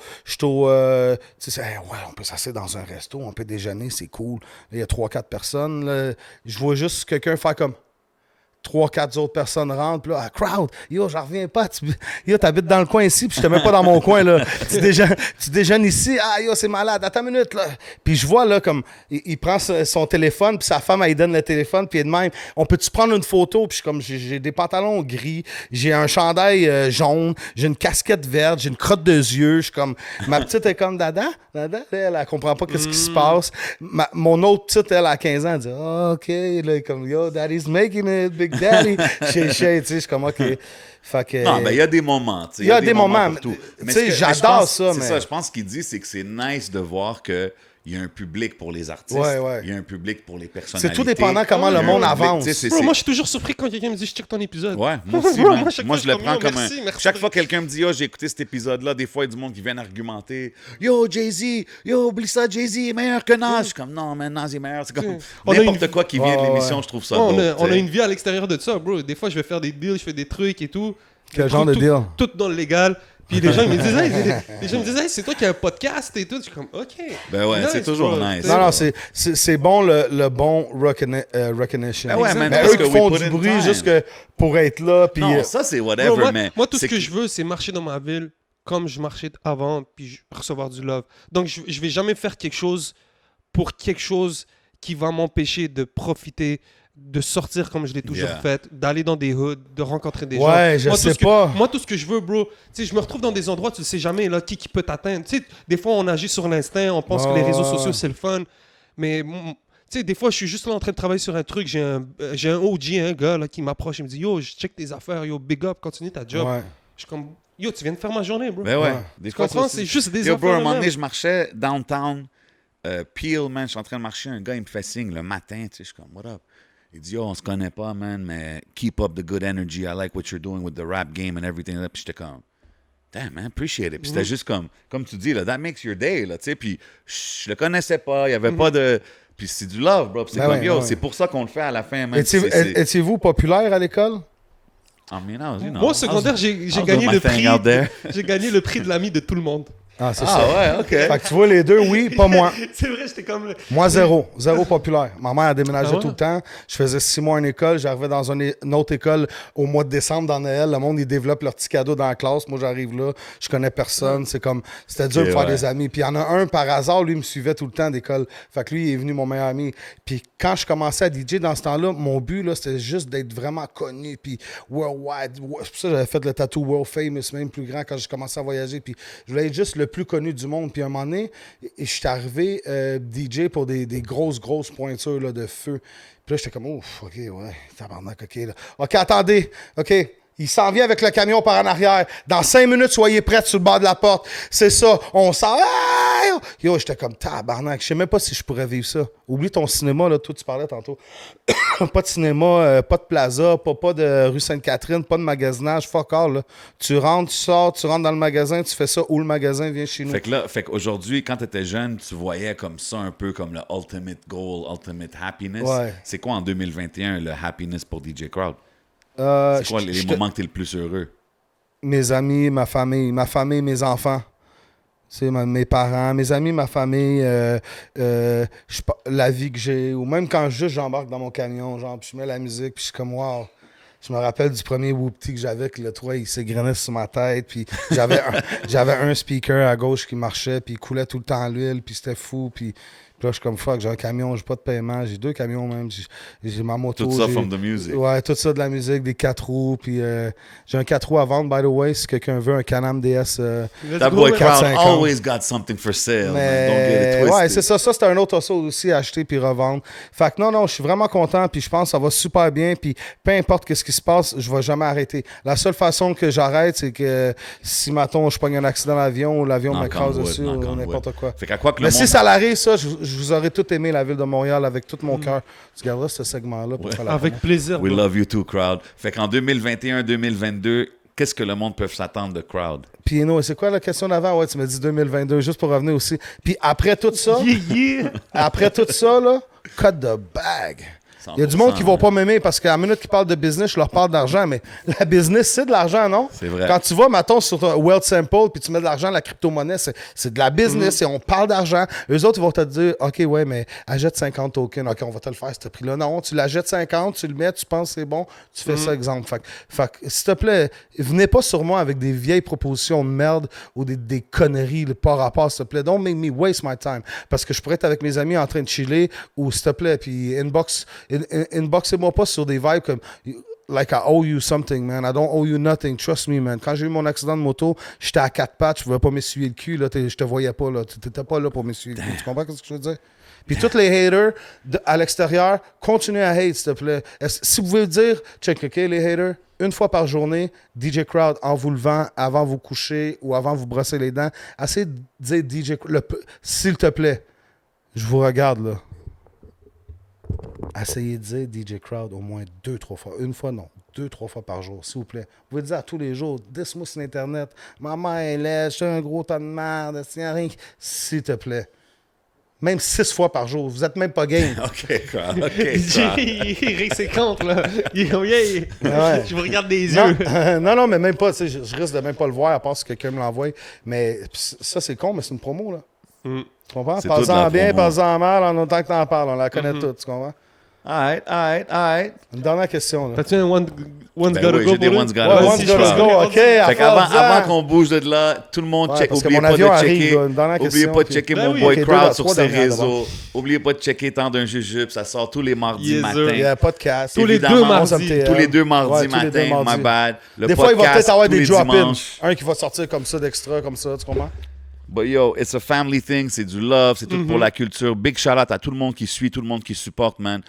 tu sais, hey, ouais, on peut s'asseoir dans un resto, on peut déjeuner, c'est cool. Là, il y a 3-4 personnes. Là. Je vois juste quelqu'un faire comme 3-4 autres personnes rentrent, puis là, crowd, yo, j'en reviens pas. Yo, t'habites dans le coin ici, puis je te mets pas dans mon coin, là. Tu déjeunes ici, yo, c'est malade, attends une minute, là. Puis je vois, là, comme, il prend son téléphone, puis sa femme, elle lui donne le téléphone, puis elle de même, on peut-tu prendre une photo? Puis je suis comme, j'ai des pantalons gris, j'ai un chandail jaune, j'ai une casquette verte, j'ai une crotte de yeux, je suis comme, ma petite est comme, Dada, elle comprend pas qu'est-ce qui se passe. Mon autre petite, elle, à 15 ans, elle dit, OK, là, comme, yo, daddy's making it, big daddy. Tu sais, je suis comme, OK. Fait que, Non, ben il y a des moments. Tu sais, il y a des moments, pour tout. tu Mais sais, ce que- j'adore je pense- ça, C'est mais- ça, je pense qu'il dit, c'est que c'est nice de voir que il y a un public pour les artistes. Ouais, ouais. Il y a un public pour les personnalités. c'est tout dépendant comment Il y a le un monde public, avance. tu sais, Bro, moi, je suis toujours surpris quand quelqu'un me dit, je check ton épisode. Ouais, moi aussi, Bro, man. moi, chaque Moi, fois, je le je suis prends comme, comme merci, un... merci. Chaque fois que quelqu'un me dit « Yo, j'ai écouté cet épisode-là », des fois, il y a du monde qui vient argumenter « Yo, Jay-Z, yo, oublie ça, Jay-Z est meilleur que Nas. » Je suis comme « Non, man, Nas est meilleur. » C'est comme On a n'importe une- quoi qui vient de Ouais, l'émission, ouais. je trouve ça Ouais, dope. on a tu sais. une vie à l'extérieur de ça, bro. Des fois, je vais faire des deals, je fais des trucs et tout. Quel genre de Tout- deal? Tout dans le légal. Puis les gens, ils me disent, les gens me disent, hey, c'est toi qui as un podcast et tout. Je suis comme, OK. Ben ouais, c'est toujours bro. nice. Non, non, c'est bon le bon recognition. Ben ouais, man, Mais parce eux que qui we font put du in bruit time. juste que pour être là. Puis, Non, ça, c'est whatever, Bro, mais... moi, tout ce c'est que je veux, c'est marcher dans ma ville comme je marchais avant, puis recevoir du love. Donc, je vais jamais faire quelque chose pour quelque chose qui va m'empêcher de profiter, de sortir comme je l'ai toujours Yeah. fait, d'aller dans des hoods, de rencontrer des gens. Ouais, je Moi, tout sais ce que- pas. Moi, tout ce que je veux, bro, tu sais, je me retrouve dans des endroits, tu ne sais jamais là, qui peut t'atteindre. Tu sais, des fois, on agit sur l'instinct, on pense que les réseaux Ouais. sociaux, c'est le fun. Mais, tu sais, des fois, je suis juste là en train de travailler sur un truc. J'ai un OG, un gars là, qui m'approche et me dit, yo, je check tes affaires, yo, big up, continue ta job. Ouais. Je suis comme, yo, tu viens de faire ma journée, bro. Ben ouais. Ouais. Des Tu fois, comprends? ça C'est aussi. juste des Yo, bro, affaires. un moment donné, même. je marchais downtown, Peel, man, je suis en train de marcher, un gars, il me fait signe le matin, tu sais, je suis comme, what up? Il dit, yo, on se connaît pas, man, mais keep up the good energy, I like what you're doing with the rap game and everything. Puis j'étais comme, damn, man, appreciate it. Puis c'était juste comme tu dis, là, that makes your day, là, tu sais, puis je le connaissais pas, il y avait pas de... Puis c'est du love, bro. Puis c'est Ben comme, ouais, yo, ben ouais. c'est pour ça qu'on le fait à la fin, man. Étiez-vous populaire à l'école? I mean, I was, you know, Moi, au I was- secondaire, I j'ai was gagné doing my le thing prix. out there. J'ai gagné le prix de l'ami de tout le monde. Ah, c'est ça. Ah ouais, OK. Fait que tu vois, les deux, oui, pas moi. C'est vrai, j'étais comme. Moi, zéro. Zéro populaire. Ma mère a déménagé Ah ouais? tout le temps. Je faisais 6 mois en école. J'arrivais dans une autre école au mois de décembre dans Noël. Le monde, ils développent leurs petits cadeaux dans la classe. Moi, j'arrive là. Je connais personne. C'est comme... C'était dur de faire ouais. des amis. Puis il y en a un, par hasard, lui, il me suivait tout le temps d'école. Fait que lui, il est venu mon meilleur ami. Puis quand je commençais à DJ dans ce temps-là, mon but, là, c'était juste d'être vraiment connu. Puis worldwide. C'est pour ça que j'avais fait le tattoo World Famous, même plus grand, quand j'ai commencé à voyager. Puis je voulais être juste le plus connu du monde. Puis à un moment donné, je suis arrivé DJ pour des grosses pointures là, de feu. Puis là, j'étais comme, ouf, OK, ouais, tabarnak, OK. Là. OK, attendez, OK. Il s'en vient avec le camion par en arrière. Dans 5 minutes, soyez prêts sur le bord de la porte. C'est ça. On s'en... Yo, j'étais comme tabarnak. Je sais même pas si je pourrais vivre ça. Oublie ton cinéma, là. Toi, tu parlais tantôt. Pas de cinéma, pas de plaza, pas de rue Sainte-Catherine, pas de magasinage. Fuck all, là. Tu rentres, tu sors, tu rentres dans le magasin, tu fais ça où le magasin vient chez nous. Fait qu'aujourd'hui, quand tu étais jeune, tu voyais comme ça un peu comme le ultimate goal, ultimate happiness. Ouais. C'est quoi en 2021 le happiness pour DJ Crowd? C'est quoi les moments que tu es le plus heureux? Mes amis, ma famille, mes enfants. C'est mes parents, mes amis, ma famille, la vie que j'ai. Ou même quand juste j'embarque dans mon camion, genre, puis je mets la musique, puis je suis comme, wow. Je me rappelle du premier whoopty que j'avais, que le toit, il s'égrenait sur ma tête, puis j'avais un speaker à gauche qui marchait, puis il coulait tout le temps l'huile, puis c'était fou, puis là, je suis comme fuck, j'ai un camion, j'ai pas de paiement, j'ai 2 camions même, j'ai ma moto. Tout ça from the music. Ouais, tout ça de la musique, des 4 roues, puis j'ai un 4 roues à vendre, by the way, si quelqu'un veut un Can-Am DS. That boy Crowd 4-5 always got something for sale, man. Don't get it twisted. Ouais, c'est ça. Ça, c'est un autre auto aussi à acheter puis revendre. Fait que non, je suis vraiment content, puis je pense que ça va super bien, puis peu importe ce qui se passe, je vais jamais arrêter. La seule façon que j'arrête, c'est que si, mettons, je pogne un accident d'avion ou l'avion m'écrase dessus ou n'importe quoi. Fait qu'à quoi que Mais si ça l'arrive, ça, je vous aurais tout aimé, la ville de Montréal, avec tout mon cœur. Tu garderas ce segment-là pour faire la Avec promo. plaisir. We bro. love you too, Crowd. Fait qu'en 2021-2022, qu'est-ce que le monde peut s'attendre de Crowd? Puis, c'est quoi la question d'avant? Ouais, tu m'as dit 2022, juste pour revenir aussi. Puis après tout ça, après tout ça, là, cut the bag. Il y a du monde qui ne va pas m'aimer parce qu'à la minute qu'ils parlent de business, je leur parle d'argent, mais la business, c'est de l'argent, non? C'est vrai. Quand tu vas, mettons, sur ton Wealth Sample, puis tu mets de l'argent, la crypto-monnaie, c'est de la business et on parle d'argent. Eux autres, ils vont te dire, OK, ouais, mais achète 50 tokens. OK, on va te le faire, ce prix-là. Non, tu l'achètes 50, tu le mets, tu penses que c'est bon, tu fais ça, exemple. Fait que, s'il te plaît, venez pas sur moi avec des vieilles propositions de merde ou des conneries là, par rapport, s'il te plaît. Don't make me waste my time. Parce que je pourrais être avec mes amis en train de chiller ou, s'il te plaît, puis inboxez-moi pas sur des vibes comme like I owe you something, man. I don't owe you nothing. Trust me, man. Quand j'ai eu mon accident de moto, j'étais à 4 pattes, je pouvais pas m'essuyer le cul, là. Je te voyais pas, là. T'étais pas là pour m'essuyer le cul. Tu comprends ce que je veux dire? Puis tous les haters à l'extérieur, continuez à hate, s'il te plaît. Si vous voulez dire, check, OK, les haters, une fois par journée, DJ Crowd, en vous levant, avant vous coucher ou avant vous brosser les dents, essayez de dire DJ Crowd, s'il te plaît, je vous regarde, là. Essayez de dire DJ Crowd au moins 2-3 fois. Une fois, non. 2-3 fois par jour, s'il vous plaît. Vous pouvez dire à tous les jours, dis-moi sur Internet, maman est laide, je suis un gros tas de merde, rien. S'il te plaît. Même 6 fois par jour. Vous êtes même pas game. OK, Crowd. OK, Il rit ses comptes, là. Ouais. Je vous regarde des yeux. Non, mais même pas. Je risque de même pas le voir, à part si quelqu'un me l'envoie. Mais ça, c'est con, mais c'est une promo, là. Tu comprends? C'est toute Parle-en la bien, promo. parle-en mal, en autant que t'en parles. On la connaît toutes, tu comprends? All right. Une dernière question, là. T'as-tu un one's Ben gotta oui, go j'ai des pour one's lui? gotta Ouais, go. once Si gotta je go, parle. OK. Fait qu'avant qu'on bouge de là, tout le monde Ouais, check. parce que Oubliez mon pas avion de arrive, checker. là, une dernière Oubliez question, pas de puis- checker Ben mon oui, boy ok, Crowd sur trois ses dernières, réseaux. Oubliez pas de checker Temps d'un jujube. Ça sort tous les mardis Yes, matin. sir. Il y a un podcast. Tous les Évidemment, deux mardis. MTL. Tous les deux mardis Ouais, tous les deux matin, mardis. my bad. Le Des fois, il va podcast, peut-être avoir tous des les drop-ins. dimanches. Un qui va sortir comme ça, d'extra, comme ça, tu comprends? But yo, it's a family thing, c'est du love, c'est tout pour la culture. Big shout out à tout le monde qui suit, tout le monde qui supporte, man.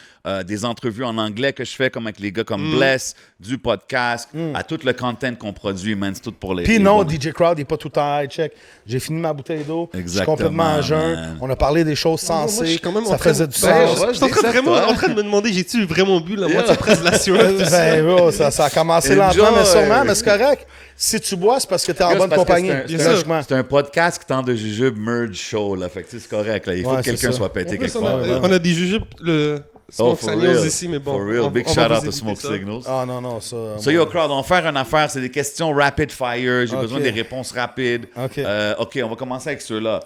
Des entrevues en anglais que je fais, comme avec les gars comme Bless, du podcast, à tout le content qu'on produit, man. C'est tout pour les. Puis les non, bons- DJ Crowd, il n'est pas tout le temps high check. J'ai fini ma bouteille d'eau. Je suis Exactement, complètement en jeûn. man. On a parlé des choses Moi, je sensées. suis quand même Ça en train faisait de... du Ben, sens. je suis vraiment en train de me demander, j'ai-tu vraiment bu la moitié presque de la sueur? tout ça? Ben, bro, ça a commencé Enjoy. lentement, mais sûrement, mais c'est correct. Si tu bois, c'est parce que t'es en Yo, bonne c'est parce que compagnie. c'est un- Bien sûr. Logiquement. C'est un podcast qui tente de jujube merge show, là. Fait que tu sais, c'est correct, là. Il faut Ouais, que c'est quelqu'un ça. soit pété En plus, quelque on part. a, on a des jujubes, le Smoke for Signals real. ici, mais bon. For real. Big on shout va out vous to éviter Smoke ça. Signals. Ah non, ça. So yo, crowd, on va faire une affaire, c'est des questions rapid fire. J'ai Ok. besoin des réponses rapides. Ok. OK, on va commencer avec ceux-là.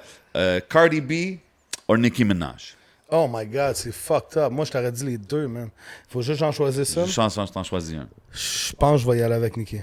Cardi B ou Nicki Minaj? Oh my God, c'est fucked up. Moi, je t'aurais dit les deux, man. Faut juste que j'en choisisse un. Chance, t'en choisis un. Je pense que je vais y aller avec Nicki.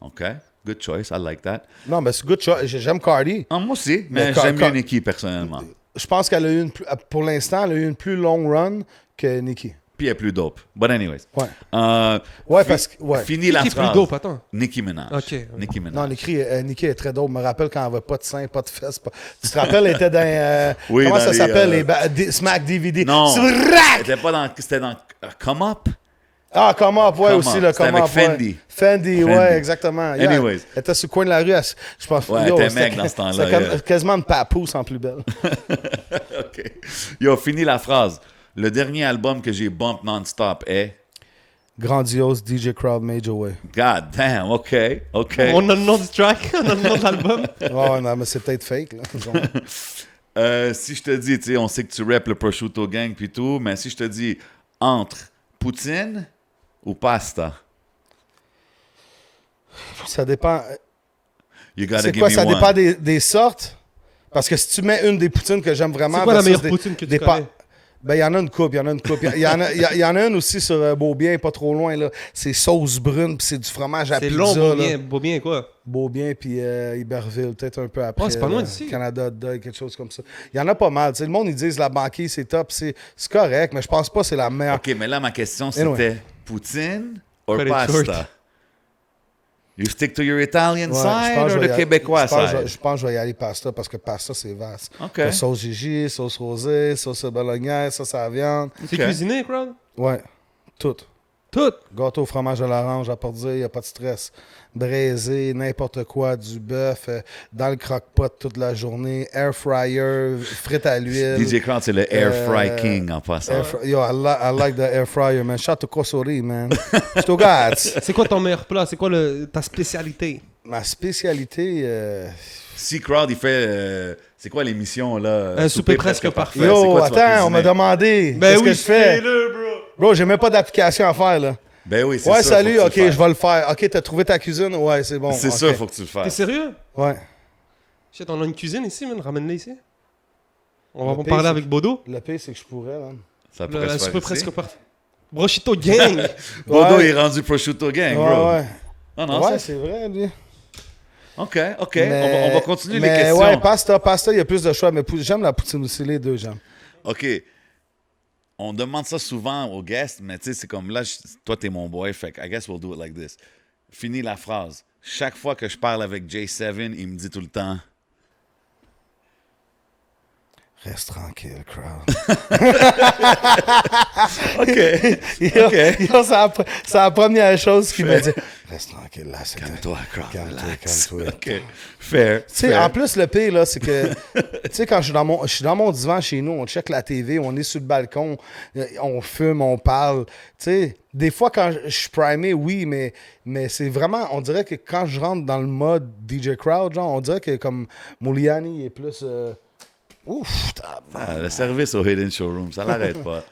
OK, good choice, I like that. Non, mais c'est good choice. J'aime Cardi. Ah, moi aussi, mais Mais j'aime mieux Car- Nicki personnellement. Je pense qu'elle a eu pour l'instant, elle a eu une plus long run que Nicki. Puis elle est plus dope. But anyways. Ouais. Euh, Ouais, fi- parce que. Ouais. Fini la Qui est plus phrase. dope, attends. Nicki Minaj. OK. Nicki Minaj. Non, Nicki est très dope. Je me rappelle quand elle avait pas de seins, pas de fesses. Tu te rappelles, elle était dans. Oui, comment dans ça les, s'appelle? Les Smack DVD. Non. C'est vrac! C'était pas dans... C'était dans Come Up? Ah, Come Up, ouais, Come aussi, Up. le C'était Come avec Up. ouais. Fendi. Fendi, ouais, exactement. Yeah, Anyways. elle était sur le coin de la rue, je pense. Ouais, yo, t'es c'était- mec dans ce temps-là, C'était yeah. quasiment une papousse en plus belle. OK. Yo, fini la phrase. Le dernier album que j'ai bump non-stop est... Grandiose DJ Crowd Major Way. God damn, OK. On a le nom du track, on a le nom de l'album. Ouais, non, mais c'est peut-être fake, là. Si je te dis, tu sais, on sait que tu rappes le Prosciutto Gang puis tout, mais si je te dis entre poutine ou pasta, Ça dépend. you gotta C'est give quoi, me ça one. dépend des sortes? Parce que si tu mets une des poutines que j'aime vraiment... C'est quoi la versus meilleure poutine que tu des connais? Ben, il y en a une coupe, il y en a une coupe. Il y en a une aussi sur Beaubien, pas trop loin, là. C'est sauce brune, puis c'est du fromage à C'est pizza, long, là. Beaubien quoi? Beaubien, puis Iberville, peut-être un peu après. Oh, c'est pas loin d'ici. Canada Hot Dog, quelque chose comme ça. Il y en a pas mal. Tu sais, le monde, ils disent la banquise, c'est top, c'est correct, mais je pense pas que c'est la meilleure. OK, mais là, ma question, c'était Anyway. poutine ou Cut it pasta? short. You stick to your Italian Ouais, side que je or vais the y Québécois je pense, side? je pense que je vais y aller pasta parce que pasta, c'est vaste. OK. T'as sauce Gigi, sauce rosée, sauce bolognaise, sauce à la viande. C'est Ok. cuisiné, crowd? Ouais, tout. Tout. Gâteau au fromage à l'orange, à porter, il n'y a pas de stress. Braisé, n'importe quoi, du bœuf, dans le croque-pot toute la journée, air fryer, frites à l'huile. DJ Crowd, c'est le Air Fry Euh, King en passant. Yo, I like the air fryer, man. Shout to Kosori, man. Je te regarde. C'est quoi ton meilleur plat? C'est quoi ta spécialité? Ma spécialité... Si Crowd, il fait... c'est quoi l'émission, là? Un souper presque parfait. C'est Yo, quoi tu vas attends, on m'a cuisiner? demandé. Ben qu'est-ce oui, que je fais? fais-le, bro. Bro, j'ai même pas d'application à faire, là. Ben oui, c'est Ouais, ça. salut, faut ok, que tu le je vais le faire. Ok, t'as trouvé ta cuisine? Ouais, c'est bon. C'est ok. ça, faut que tu le T'es fasses. sérieux? Ouais. Shit, on a une cuisine ici, man. Ramène-la ici. On va Le en pire, parler c'est avec Bodo. Le pire, c'est que je pourrais, man. Ça pourrait Le se souper faire presque ici. parfait. Brochito Gang! Bodo Ouais. est rendu Prosciutto Gang, Ouais, bro. ouais. Non, non, Ouais, ça- c'est vrai, lui. OK. On va continuer les mais questions. ouais, pasta, il y a plus de choix. Mais j'aime la poutine aussi, les deux, j'aime. OK. On demande ça souvent aux guests, mais tu sais, c'est comme là, toi, t'es mon boy, fait que I guess we'll do it like this. Finis la phrase. Chaque fois que je parle avec J7, il me dit tout le temps... Reste tranquille, crowd. OK. Yo, OK. yo, c'est la première chose qu'il me dit. Reste tranquille, là, c'est Calme-toi, Crowd, Calme-toi, relax. calme-toi. OK. Fair. Tu sais, fair. en plus, le pire, là, c'est que, tu sais, quand je suis dans mon divan chez nous, on check la TV, on est sur le balcon, on fume, on parle. Tu sais, des fois, quand je suis primé, oui, mais c'est vraiment, on dirait que quand je rentre dans le mode DJ Crowd, genre, on dirait que comme Mouliani est plus. Ouf, Ah, le service au Hidden Showroom, ça l'arrête pas.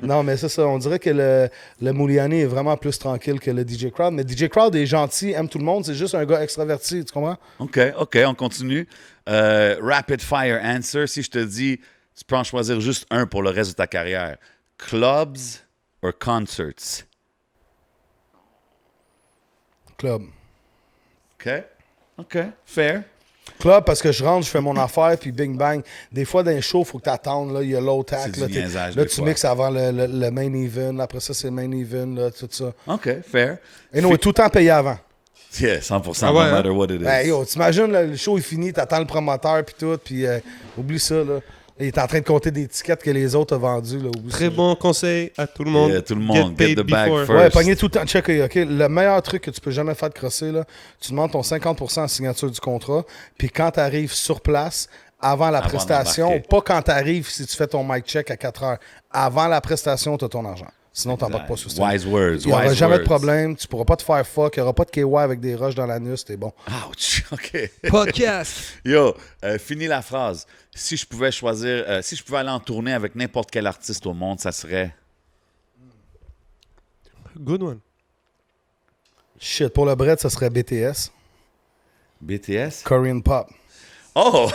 Non, mais c'est ça. On dirait que le Mouliani est vraiment plus tranquille que le DJ Crowd. Mais DJ Crowd est gentil, aime tout le monde. C'est juste un gars extraverti, tu comprends? OK, on continue. Rapid Fire Answer. Si je te dis, tu peux en choisir juste un pour le reste de ta carrière. Clubs or concerts? Club. OK, fair. Club, parce que je rentre, je fais mon affaire, puis bing bang. Des fois, dans les shows, il faut que tu attendes. Là, il y a low tack. C'est Là, du niaisage, là des tu fois. mixes avant le main event. Après ça, c'est le main event, là, tout ça. OK, fair. Et nous, on est tout le temps payé avant. Yeah, 100%, Ah ouais, no matter what it is. Ben, yo, t'imagines, là, le show est fini, t'attends le promoteur, puis tout, puis oublie ça, là. Il est en train de compter des tickets que les autres ont vendus, là. Oublie Très ça. bon conseil à tout le monde. Yeah, tout le monde, get paid the bag before. first. Ouais, pogner tout le temps. Check, OK. Le meilleur truc que tu peux jamais faire de crosser, là, tu demandes ton 50% en signature du contrat, puis quand tu arrives sur place, avant la Avant prestation, d'embarquer. pas quand tu arrives si tu fais ton mic check à 4 heures. Avant la prestation, tu as ton argent. Sinon, tu n'embarques pas sur ça. Wise words, Il n'y aura wise jamais de words. problème. Tu pourras pas te faire fuck. Il n'y aura pas de KY avec des rushs dans l'anus. T'es bon. Ouch, OK. Podcast. Yo, finis la phrase. Si je pouvais choisir, si je pouvais aller en tournée avec n'importe quel artiste au monde, ça serait... Good one. Shit, pour le bread, ça serait BTS. BTS? Korean Pop. Oh!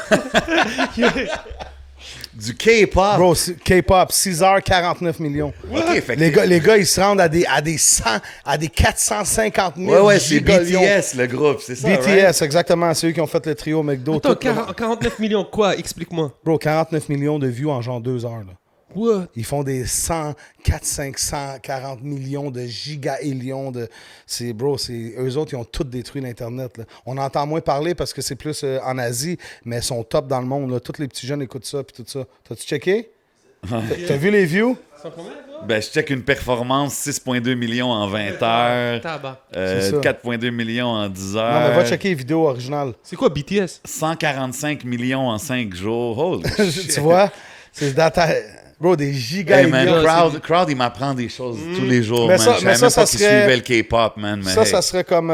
Du K-pop. Bro, K-pop, 6 heures, 49 millions. OK, fait que Les gars, ils se rendent à des 450 000 Ouais, c'est gigalions. BTS, le groupe, c'est ça, BTS, right? exactement. C'est eux qui ont fait le trio McDo. Attends, tout, là. 49 millions quoi? Explique-moi. Bro, 49 millions de views en genre 2 heures. Là. What? Ils font des 100, 540 millions de gigahélions de... Eux autres, ils ont tout détruit l'Internet. Là. On entend moins parler parce que c'est plus en Asie, mais ils sont top dans le monde. Là. Tous les petits jeunes écoutent ça puis tout ça. T'as-tu checké? T'as vu les views? Ben, je check une performance 6,2 millions en 20 heures. Tabac. C'est ça. 4,2 millions en 10 heures. Non, mais va checker les vidéos originales. C'est quoi BTS? 145 millions en 5 jours. Holy shit. Tu vois? C'est data... Bro, des gigas Hey, man, millions. crowd, il m'apprend des choses tous les jours, Mais man. ça- Je savais mais ça, même ça pas qu'il serait- suivait le K-pop, man. Mais Ça, hey. ça serait comme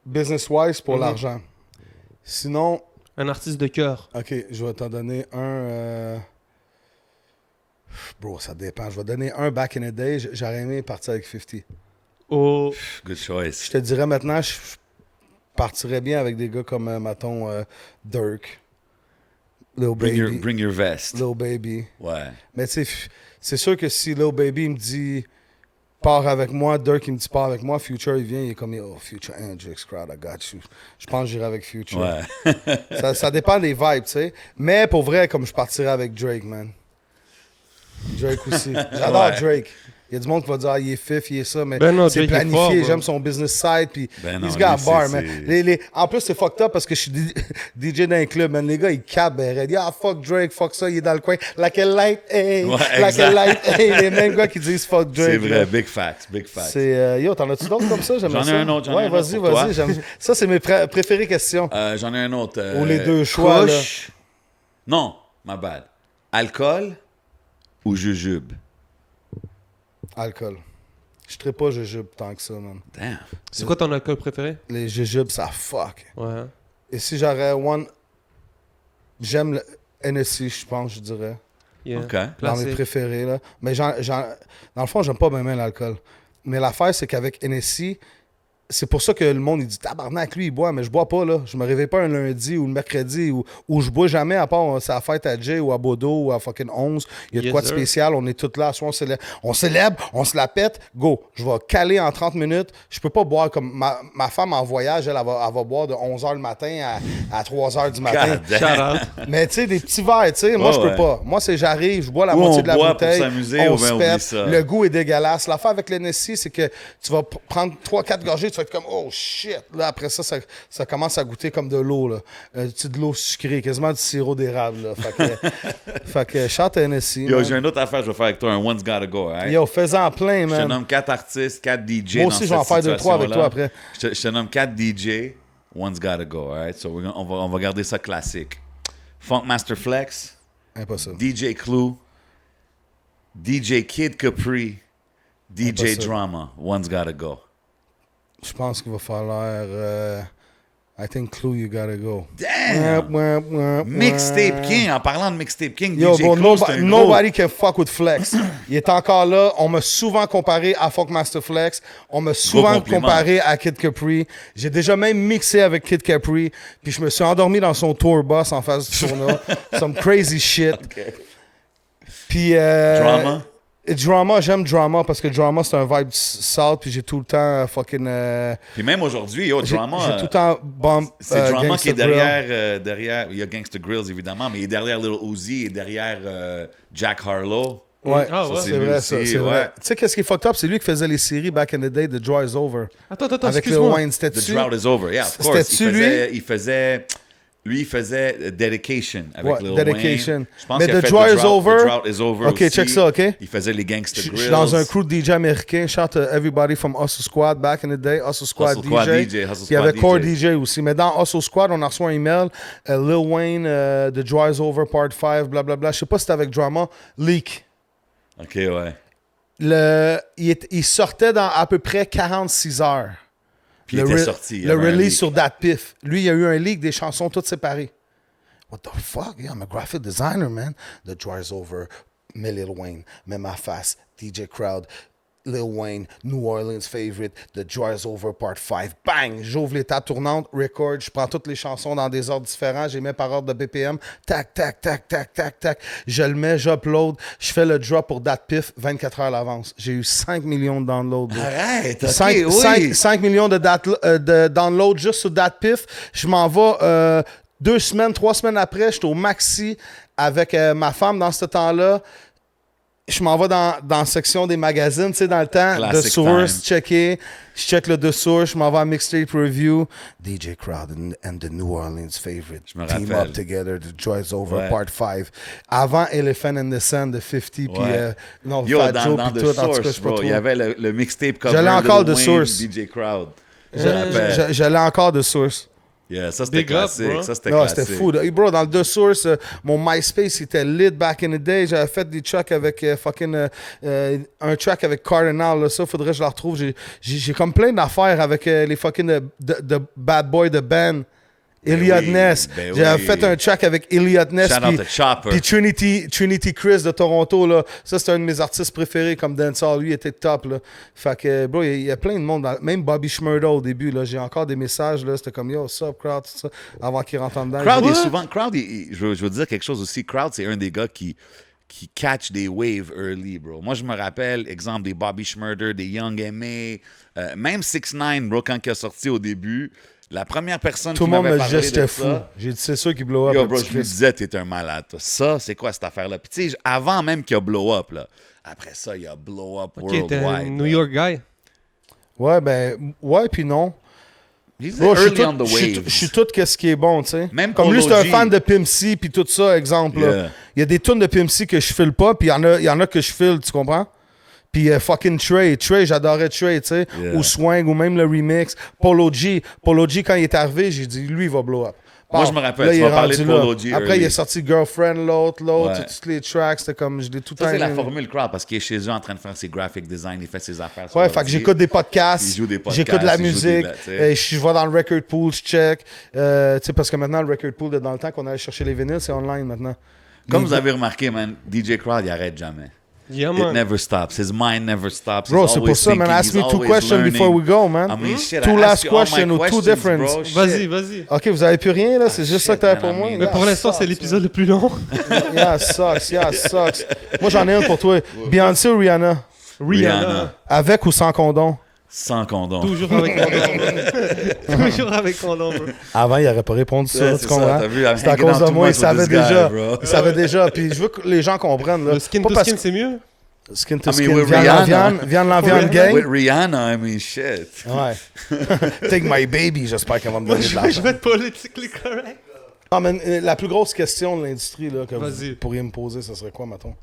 business-wise pour l'argent. Sinon, Un artiste de cœur. OK, je vais t'en donner un... Bro, ça dépend. Je vais donner un back in the day. J'aurais aimé partir avec 50. Oh, Good choice. Je te dirais maintenant, je partirais bien avec des gars comme, mettons, Dirk, Lil Baby. Bring your vest. Lil Baby. Ouais. Mais tu sais, c'est sûr que si Lil Baby me dit pars avec moi, Dirk il me dit pars avec moi, Future il vient, il est comme oh Future Hendrix crowd, I got you. Je pense que j'irai avec Future. Ouais. Ça dépend des vibes, tu sais. Mais pour vrai, comme je partirais avec Drake, man. Drake aussi. J'adore Ouais. Drake. Il y a du monde qui va dire il est fif, il est ça, mais Ben non, c'est Drake est planifié. fort, bro. J'aime son business side, puis Ben non, he's got lui, bar, c'est- man. En plus, c'est fucked up parce que je suis DJ dans un club, man. Les gars, ils capent, ben, ils disent fuck Drake, fuck ça, il est dans le coin. Laquelle light, hey, Ouais, laquelle exact. light, hey. Les mêmes gars qui disent fuck Drake. C'est vrai, là. big facts, big facts. C'est yo, t'en as-tu d'autres comme ça? J'aime J'en ai ça. un autre, j'en ai ouais, un autre vas-y, pour toi. vas-y. Ça, c'est mes préférées questions. J'en ai un autre. Ou les deux choix, là. Kush. Non, my bad. Alcool ou jujube? Alcool. Je ne pas jujube tant que ça, man. Damn. c'est quoi ton alcool préféré? Les jujubes, ça fuck. Ouais. Et si j'aurais one... J'aime le NSC, je pense, je dirais. Yeah. OK. Dans mes Classique. préférés, là. Mais dans le fond, j'aime pas bien l'alcool. Mais l'affaire, c'est qu'avec NSC, c'est pour ça que le monde, il dit tabarnak, lui, il boit, mais je bois pas, là. Je me réveille pas un lundi ou le mercredi où je bois jamais, à part c'est la fête à Jay ou à Bodo ou à fucking 11. Il y a de Yes, quoi de sir. spécial. On est tous là. Soit on célèbre, on se la pète. Go. Je vais caler en 30 minutes. Je peux pas boire comme ma femme en voyage, elle va boire de 11h le matin à 3h du matin. God damn. Shout out. Mais tu sais, des petits verres, tu sais, moi, je peux ouais. pas. Moi, c'est j'arrive, je bois la Ou moitié on de la boit pour bouteille. s'amuser, on ou bien se oublie pète. ça. Le goût est dégueulasse. L'affaire avec l'NSC, c'est que tu vas prendre 3-4 gorgées, tu vas être comme, oh shit. Là, après ça commence à goûter comme de l'eau, là. Tu sais, de l'eau sucrée, quasiment du sirop d'érable, là. Fait que chante NSC. Yo, man. j'ai une autre affaire que je vais faire avec toi, un One's Gotta Go, right? Yo, fais-en plein, Je te man. nomme 4 artistes, 4 DJ. Moi dans aussi, je vais en cette faire 2-3 avec situation-là. toi après. Je te nomme 4 DJ, One's Gotta Go, alright? So on va garder ça classique. Funk Master Flex, Impossible. DJ Clue, DJ Kid Capri, DJ Impossible. Drama, One's Gotta Go. Je pense qu'il va falloir... I think Clue, you gotta go. Damn! Mixtape King, en parlant de Mixtape King, Yo, DJ bro, Clue, c'est un gros... nobody can fuck with Flex. Il est encore là. On m'a souvent comparé à Funkmaster Flex. On m'a souvent compliment. comparé à Kid Capri. J'ai déjà même mixé avec Kid Capri. Puis je me suis endormi dans son tour bus en face du tournoi. Some crazy shit. Puis... Drama? Drama, j'aime Drama parce que Drama, c'est un vibe sale. Puis j'ai tout le temps fucking... Puis même aujourd'hui, yo, j'ai Drama... tout le temps bomb. C'est Drama qui est Gangsta Grill. derrière... Il y a Gangsta Grills, évidemment, mais il est derrière Lil Uzi et derrière Jack Harlow. Ouais, Ah, ouais. c'est lui vrai, aussi, ça, c'est ouais. vrai. Tu sais, qu'est-ce qui est fucked up? C'est lui qui faisait les séries back in the day, The Draw is Over. Attends, Avec Lil excuse-moi. Wayne, c'était The dessus. Drought is Over, yeah, of course. C'était-tu Lui, il faisait Dedication avec Ouais, Lil Dedication. Wayne. Je pense Mais qu'il a The fait Drought is Over. The Drought is Over Ok, aussi. check ça, ok? Il faisait les Gangsta Je Grills. suis dans un crew de DJ américain. Shout to everybody from Hustle Squad back in the day. Hustle Squad Hustle Squad DJ. DJ, Hustle Puis il y avait Squad Core DJ. DJ aussi. Mais dans Hustle Squad, on a reçu un email. Lil Wayne, The Dry is Over Part 5, blablabla. Je sais pas si c'était avec Drama. Leak. OK, ouais. Il sortait dans à peu près 46 heures. Puis il était sorti. il y Le avait un release leak. sur DatPiff. Lui, il y a eu un leak des chansons toutes séparées. What the fuck? Yeah, I'm a graphic designer, man. The Dry's Over, mais Lil Wayne, mais ma face, DJ Crowd, Lil Wayne, New Orleans Favorite, The Dry's Over Part 5. Bang! J'ouvre les tables tournantes, record, je prends toutes les chansons dans des ordres différents, j'ai mis par ordre de BPM. Tac, tac, tac, tac, tac, tac. Je le mets, j'upload, je fais le drop pour DatPiff 24 heures à l'avance. J'ai eu 5 millions de downloads. bro. Arrête, OK, 5, oui. 5 millions de downloads juste sur DatPiff. Je m'en vais 2 semaines, 3 semaines après. J'étais au Maxi avec ma femme dans ce temps-là. je m'en vais dans la section des magazines, tu sais, dans le temps, Classic The Source, time. checker. Je check le The Source, je m'en vais à Mixtape Review. DJ Crowd and the New Orleans favorite. Je me Team rappelle. up together, The Joy's Over, Ouais. Part 5. Avant Elephant and the Sun de 50, puis Ouais. non, Yo, Fat dans Joe, The puis tout, en tout cas, je Source, sais pas bro, trop. il y avait le mixtape cover J'allais encore Lil The Wayne, Source. DJ Crowd. Je me rappelle. J'allais encore The Source. Yeah, ça c'était Big up, classique. bro. Ça c'était Non, classique. c'était fou. Hey, bro, dans le The Source, mon MySpace était lit back in the day. J'avais fait des tracks avec un track avec Cardinal. Là. Ça, faudrait que je la retrouve. J'ai comme plein d'affaires avec les fucking the Bad Boy de band. Elliot oui, Ness. ben J'avais oui. fait un track avec Elliot Ness. Shout out to Chopper. Puis Trinity Chris de Toronto. Là. Ça, c'est un de mes artistes préférés comme dancehall. Lui, il était top. Là. Fait que, bro, il y a plein de monde. Même Bobby Shmurda au début. Là. J'ai encore des messages. Là. C'était comme, yo, what's up, Crowd? Tout ça, avant qu'il rentre en dedans. Crowd J'ai est dit, souvent. Crowd, je veux dire quelque chose aussi. Crowd, c'est un des gars qui catch des waves early, bro. Moi, je me rappelle, exemple, des Bobby Shmurda, des Young M.A., même 6ix9ine, bro, quand il a sorti au début, la première personne tout qui le monde m'avait me parlé disait de j'étais fou. ça, J'ai dit, c'est sûr qu'il blow up. yo, un bro, petit je lui Chris. disais, t'es un malade, toi. Ça, c'est quoi cette affaire-là? Puis, tu sais, avant même qu'il y a blow up, là. Après ça, il y a blow up Ok, t'es un worldwide. New là. York guy. Ouais, ben, ouais, puis non. He's Bro, je suis early on tout- the je suis waves. tout- je suis tout qu'est-ce qui est bon, tu sais. Même comme lui, Polo c'est un G. fan de Pimp C, puis tout ça, exemple. là. Yeah. Il y a des tunes de Pimp C que je file pas, puis il y en a que je file, tu comprends? Puis fucking Trey, j'adorais Trey, tu sais. Yeah. Ou Swing, ou même le remix. Polo G, quand il est arrivé, j'ai dit, lui, il va blow up. Moi, Bon, je me rappelle, là, tu il m'as est parlé de rendu là. Polo G Après, early. il est sorti Girlfriend, l'autre, Ouais. tous les tracks, c'était comme, je l'ai tout le Ça, temps c'est la aimé. formule Crowd parce qu'il est chez eux en train de faire ses graphic design, il fait ses affaires. sur Ouais, l'ordi. fait que j'écoute des podcasts, Il joue des podcasts, j'écoute de la il joue des musique, bêtes, tu sais. je vais dans le record pool, je check. Tu sais, parce que maintenant, le record pool, dans le temps qu'on allait chercher les vinyles, c'est online maintenant. Comme vous avez remarqué, man, DJ Crowd, il arrête jamais. Yeah, It man. never stops. His mind never stops. Bro, He's c'est pour always ça, man. thinking, Ask me he's two always questions learning. before we go, man. I mean, shit, Two I last asked you all my questions or two questions, different. bro. Shit. Vas-y. Ok, vous avez plus rien, là? C'est juste ça que t'avais shit, pour man, moi? I mean- Mais pour l'instant, c'est l'épisode le plus long. Yeah, sucks. Moi, j'en ai un pour toi. Beyoncé ou Rihanna? Rihanna. Avec ou sans condom? Sans condom. Toujours avec condom. Toujours avec condom, bro. Avant, il aurait pas répondu Ouais, ça, c'est tu comprends? ça, t'as vu, I'm C'est à hanging cause out de too moi, il much with savait this guy, déjà. bro. Il savait déjà. Puis je veux que les gens comprennent, là. Le skin Pas to parce skin, que- c'est mieux. Skin to I mean, skin. with Viande Rihanna. la viande gang. With Rihanna, I mean, shit. Ouais. Take my baby, j'espère qu'elle va me donner de Je l'argent. vais être politically correct. Non, mais la plus grosse question de l'industrie là, que Vas-y. vous pourriez me poser, ce serait quoi, mettons?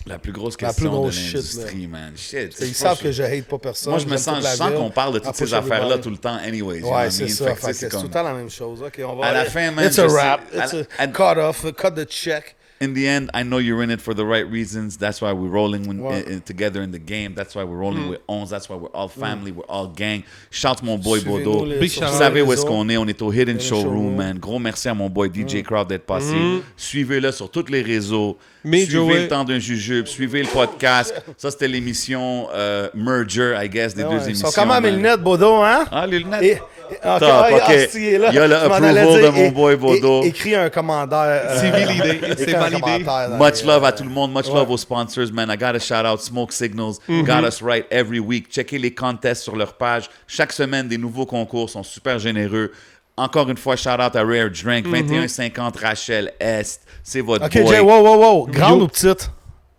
La plus grosse La question plus grosse de shit, l'industrie, man. Shit. Ils savent que je hate pas personne. Moi, je me j'aime sens, toute la je sens ville. qu'on parle de toutes Approach ces affaires-là everybody. tout le temps, anyways. you know what Ouais, I c'est mean? ça. Fait que, Fait que c'est c'est tout le comme- temps la même chose. OK, on va À la aller. fin, man, It's a je wrap. sais- It's à- a cut off, cut the check. In the end, I know you're in it for the right reasons. That's why we're rolling Ouais. together in the game. That's why we're rolling with Ons. That's why we're all family. We're all gang. Shout mon boy Suivez-nous Bodo. les- Big sur shout Vous out. savez où les est-ce qu'on est. On est au Hidden Showroom, Showroom. man. Gros merci à mon boy DJ Crowd d'être passé. Suivez-le sur tous les réseaux. Major Suivez way. le temps d'un jujube. Suivez le podcast. Ça, c'était l'émission Merger, I guess, des deux Ils émissions. sont comment mes man. lunettes, Bodo, hein? Ah, les lunettes. Et, ok, Top, ah, ok. ah, il est là. Il y a le Je m'en allais approval dire, de mon boy Bodo. Écris un commentaire. C'est validé. C'est écris un validé. commentaire dans Much les- love à tout le monde. Much ouais. love aux sponsors, man. I gotta shout out Smoke Signals. Got us right every week. Checkez les contests sur leur page. Chaque semaine, des nouveaux concours sont super généreux. Encore une fois, shout out à Rare Drink. 2150 Rachel Est. C'est votre Ok, boy. Jay, wow. Grande Yo. ou petite?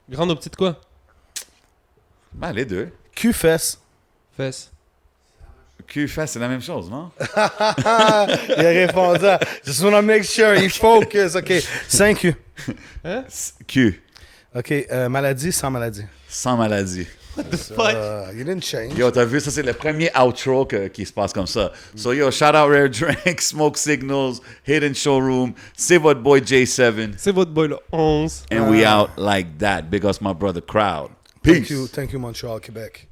Grande ou petite quoi? Ben, les deux. Q-fesse. Fesse. Q-Fest, c'est la même chose, non? Il a répondu à Just wanna make sure, il focus. Ok, 5 Q. Q. Ok, maladie, sans maladie. Sans maladie. Fuck. You didn't change. Yo, t'as vu, ça c'est le premier outro qui se passe comme ça. So yo, shout out Rare Drink, Smoke Signals, Hidden Showroom, c'est votre boy J7, C'est votre boy le 11. and we out like that. Big us my brother Crowd. Peace. Thank you, Montreal, Québec.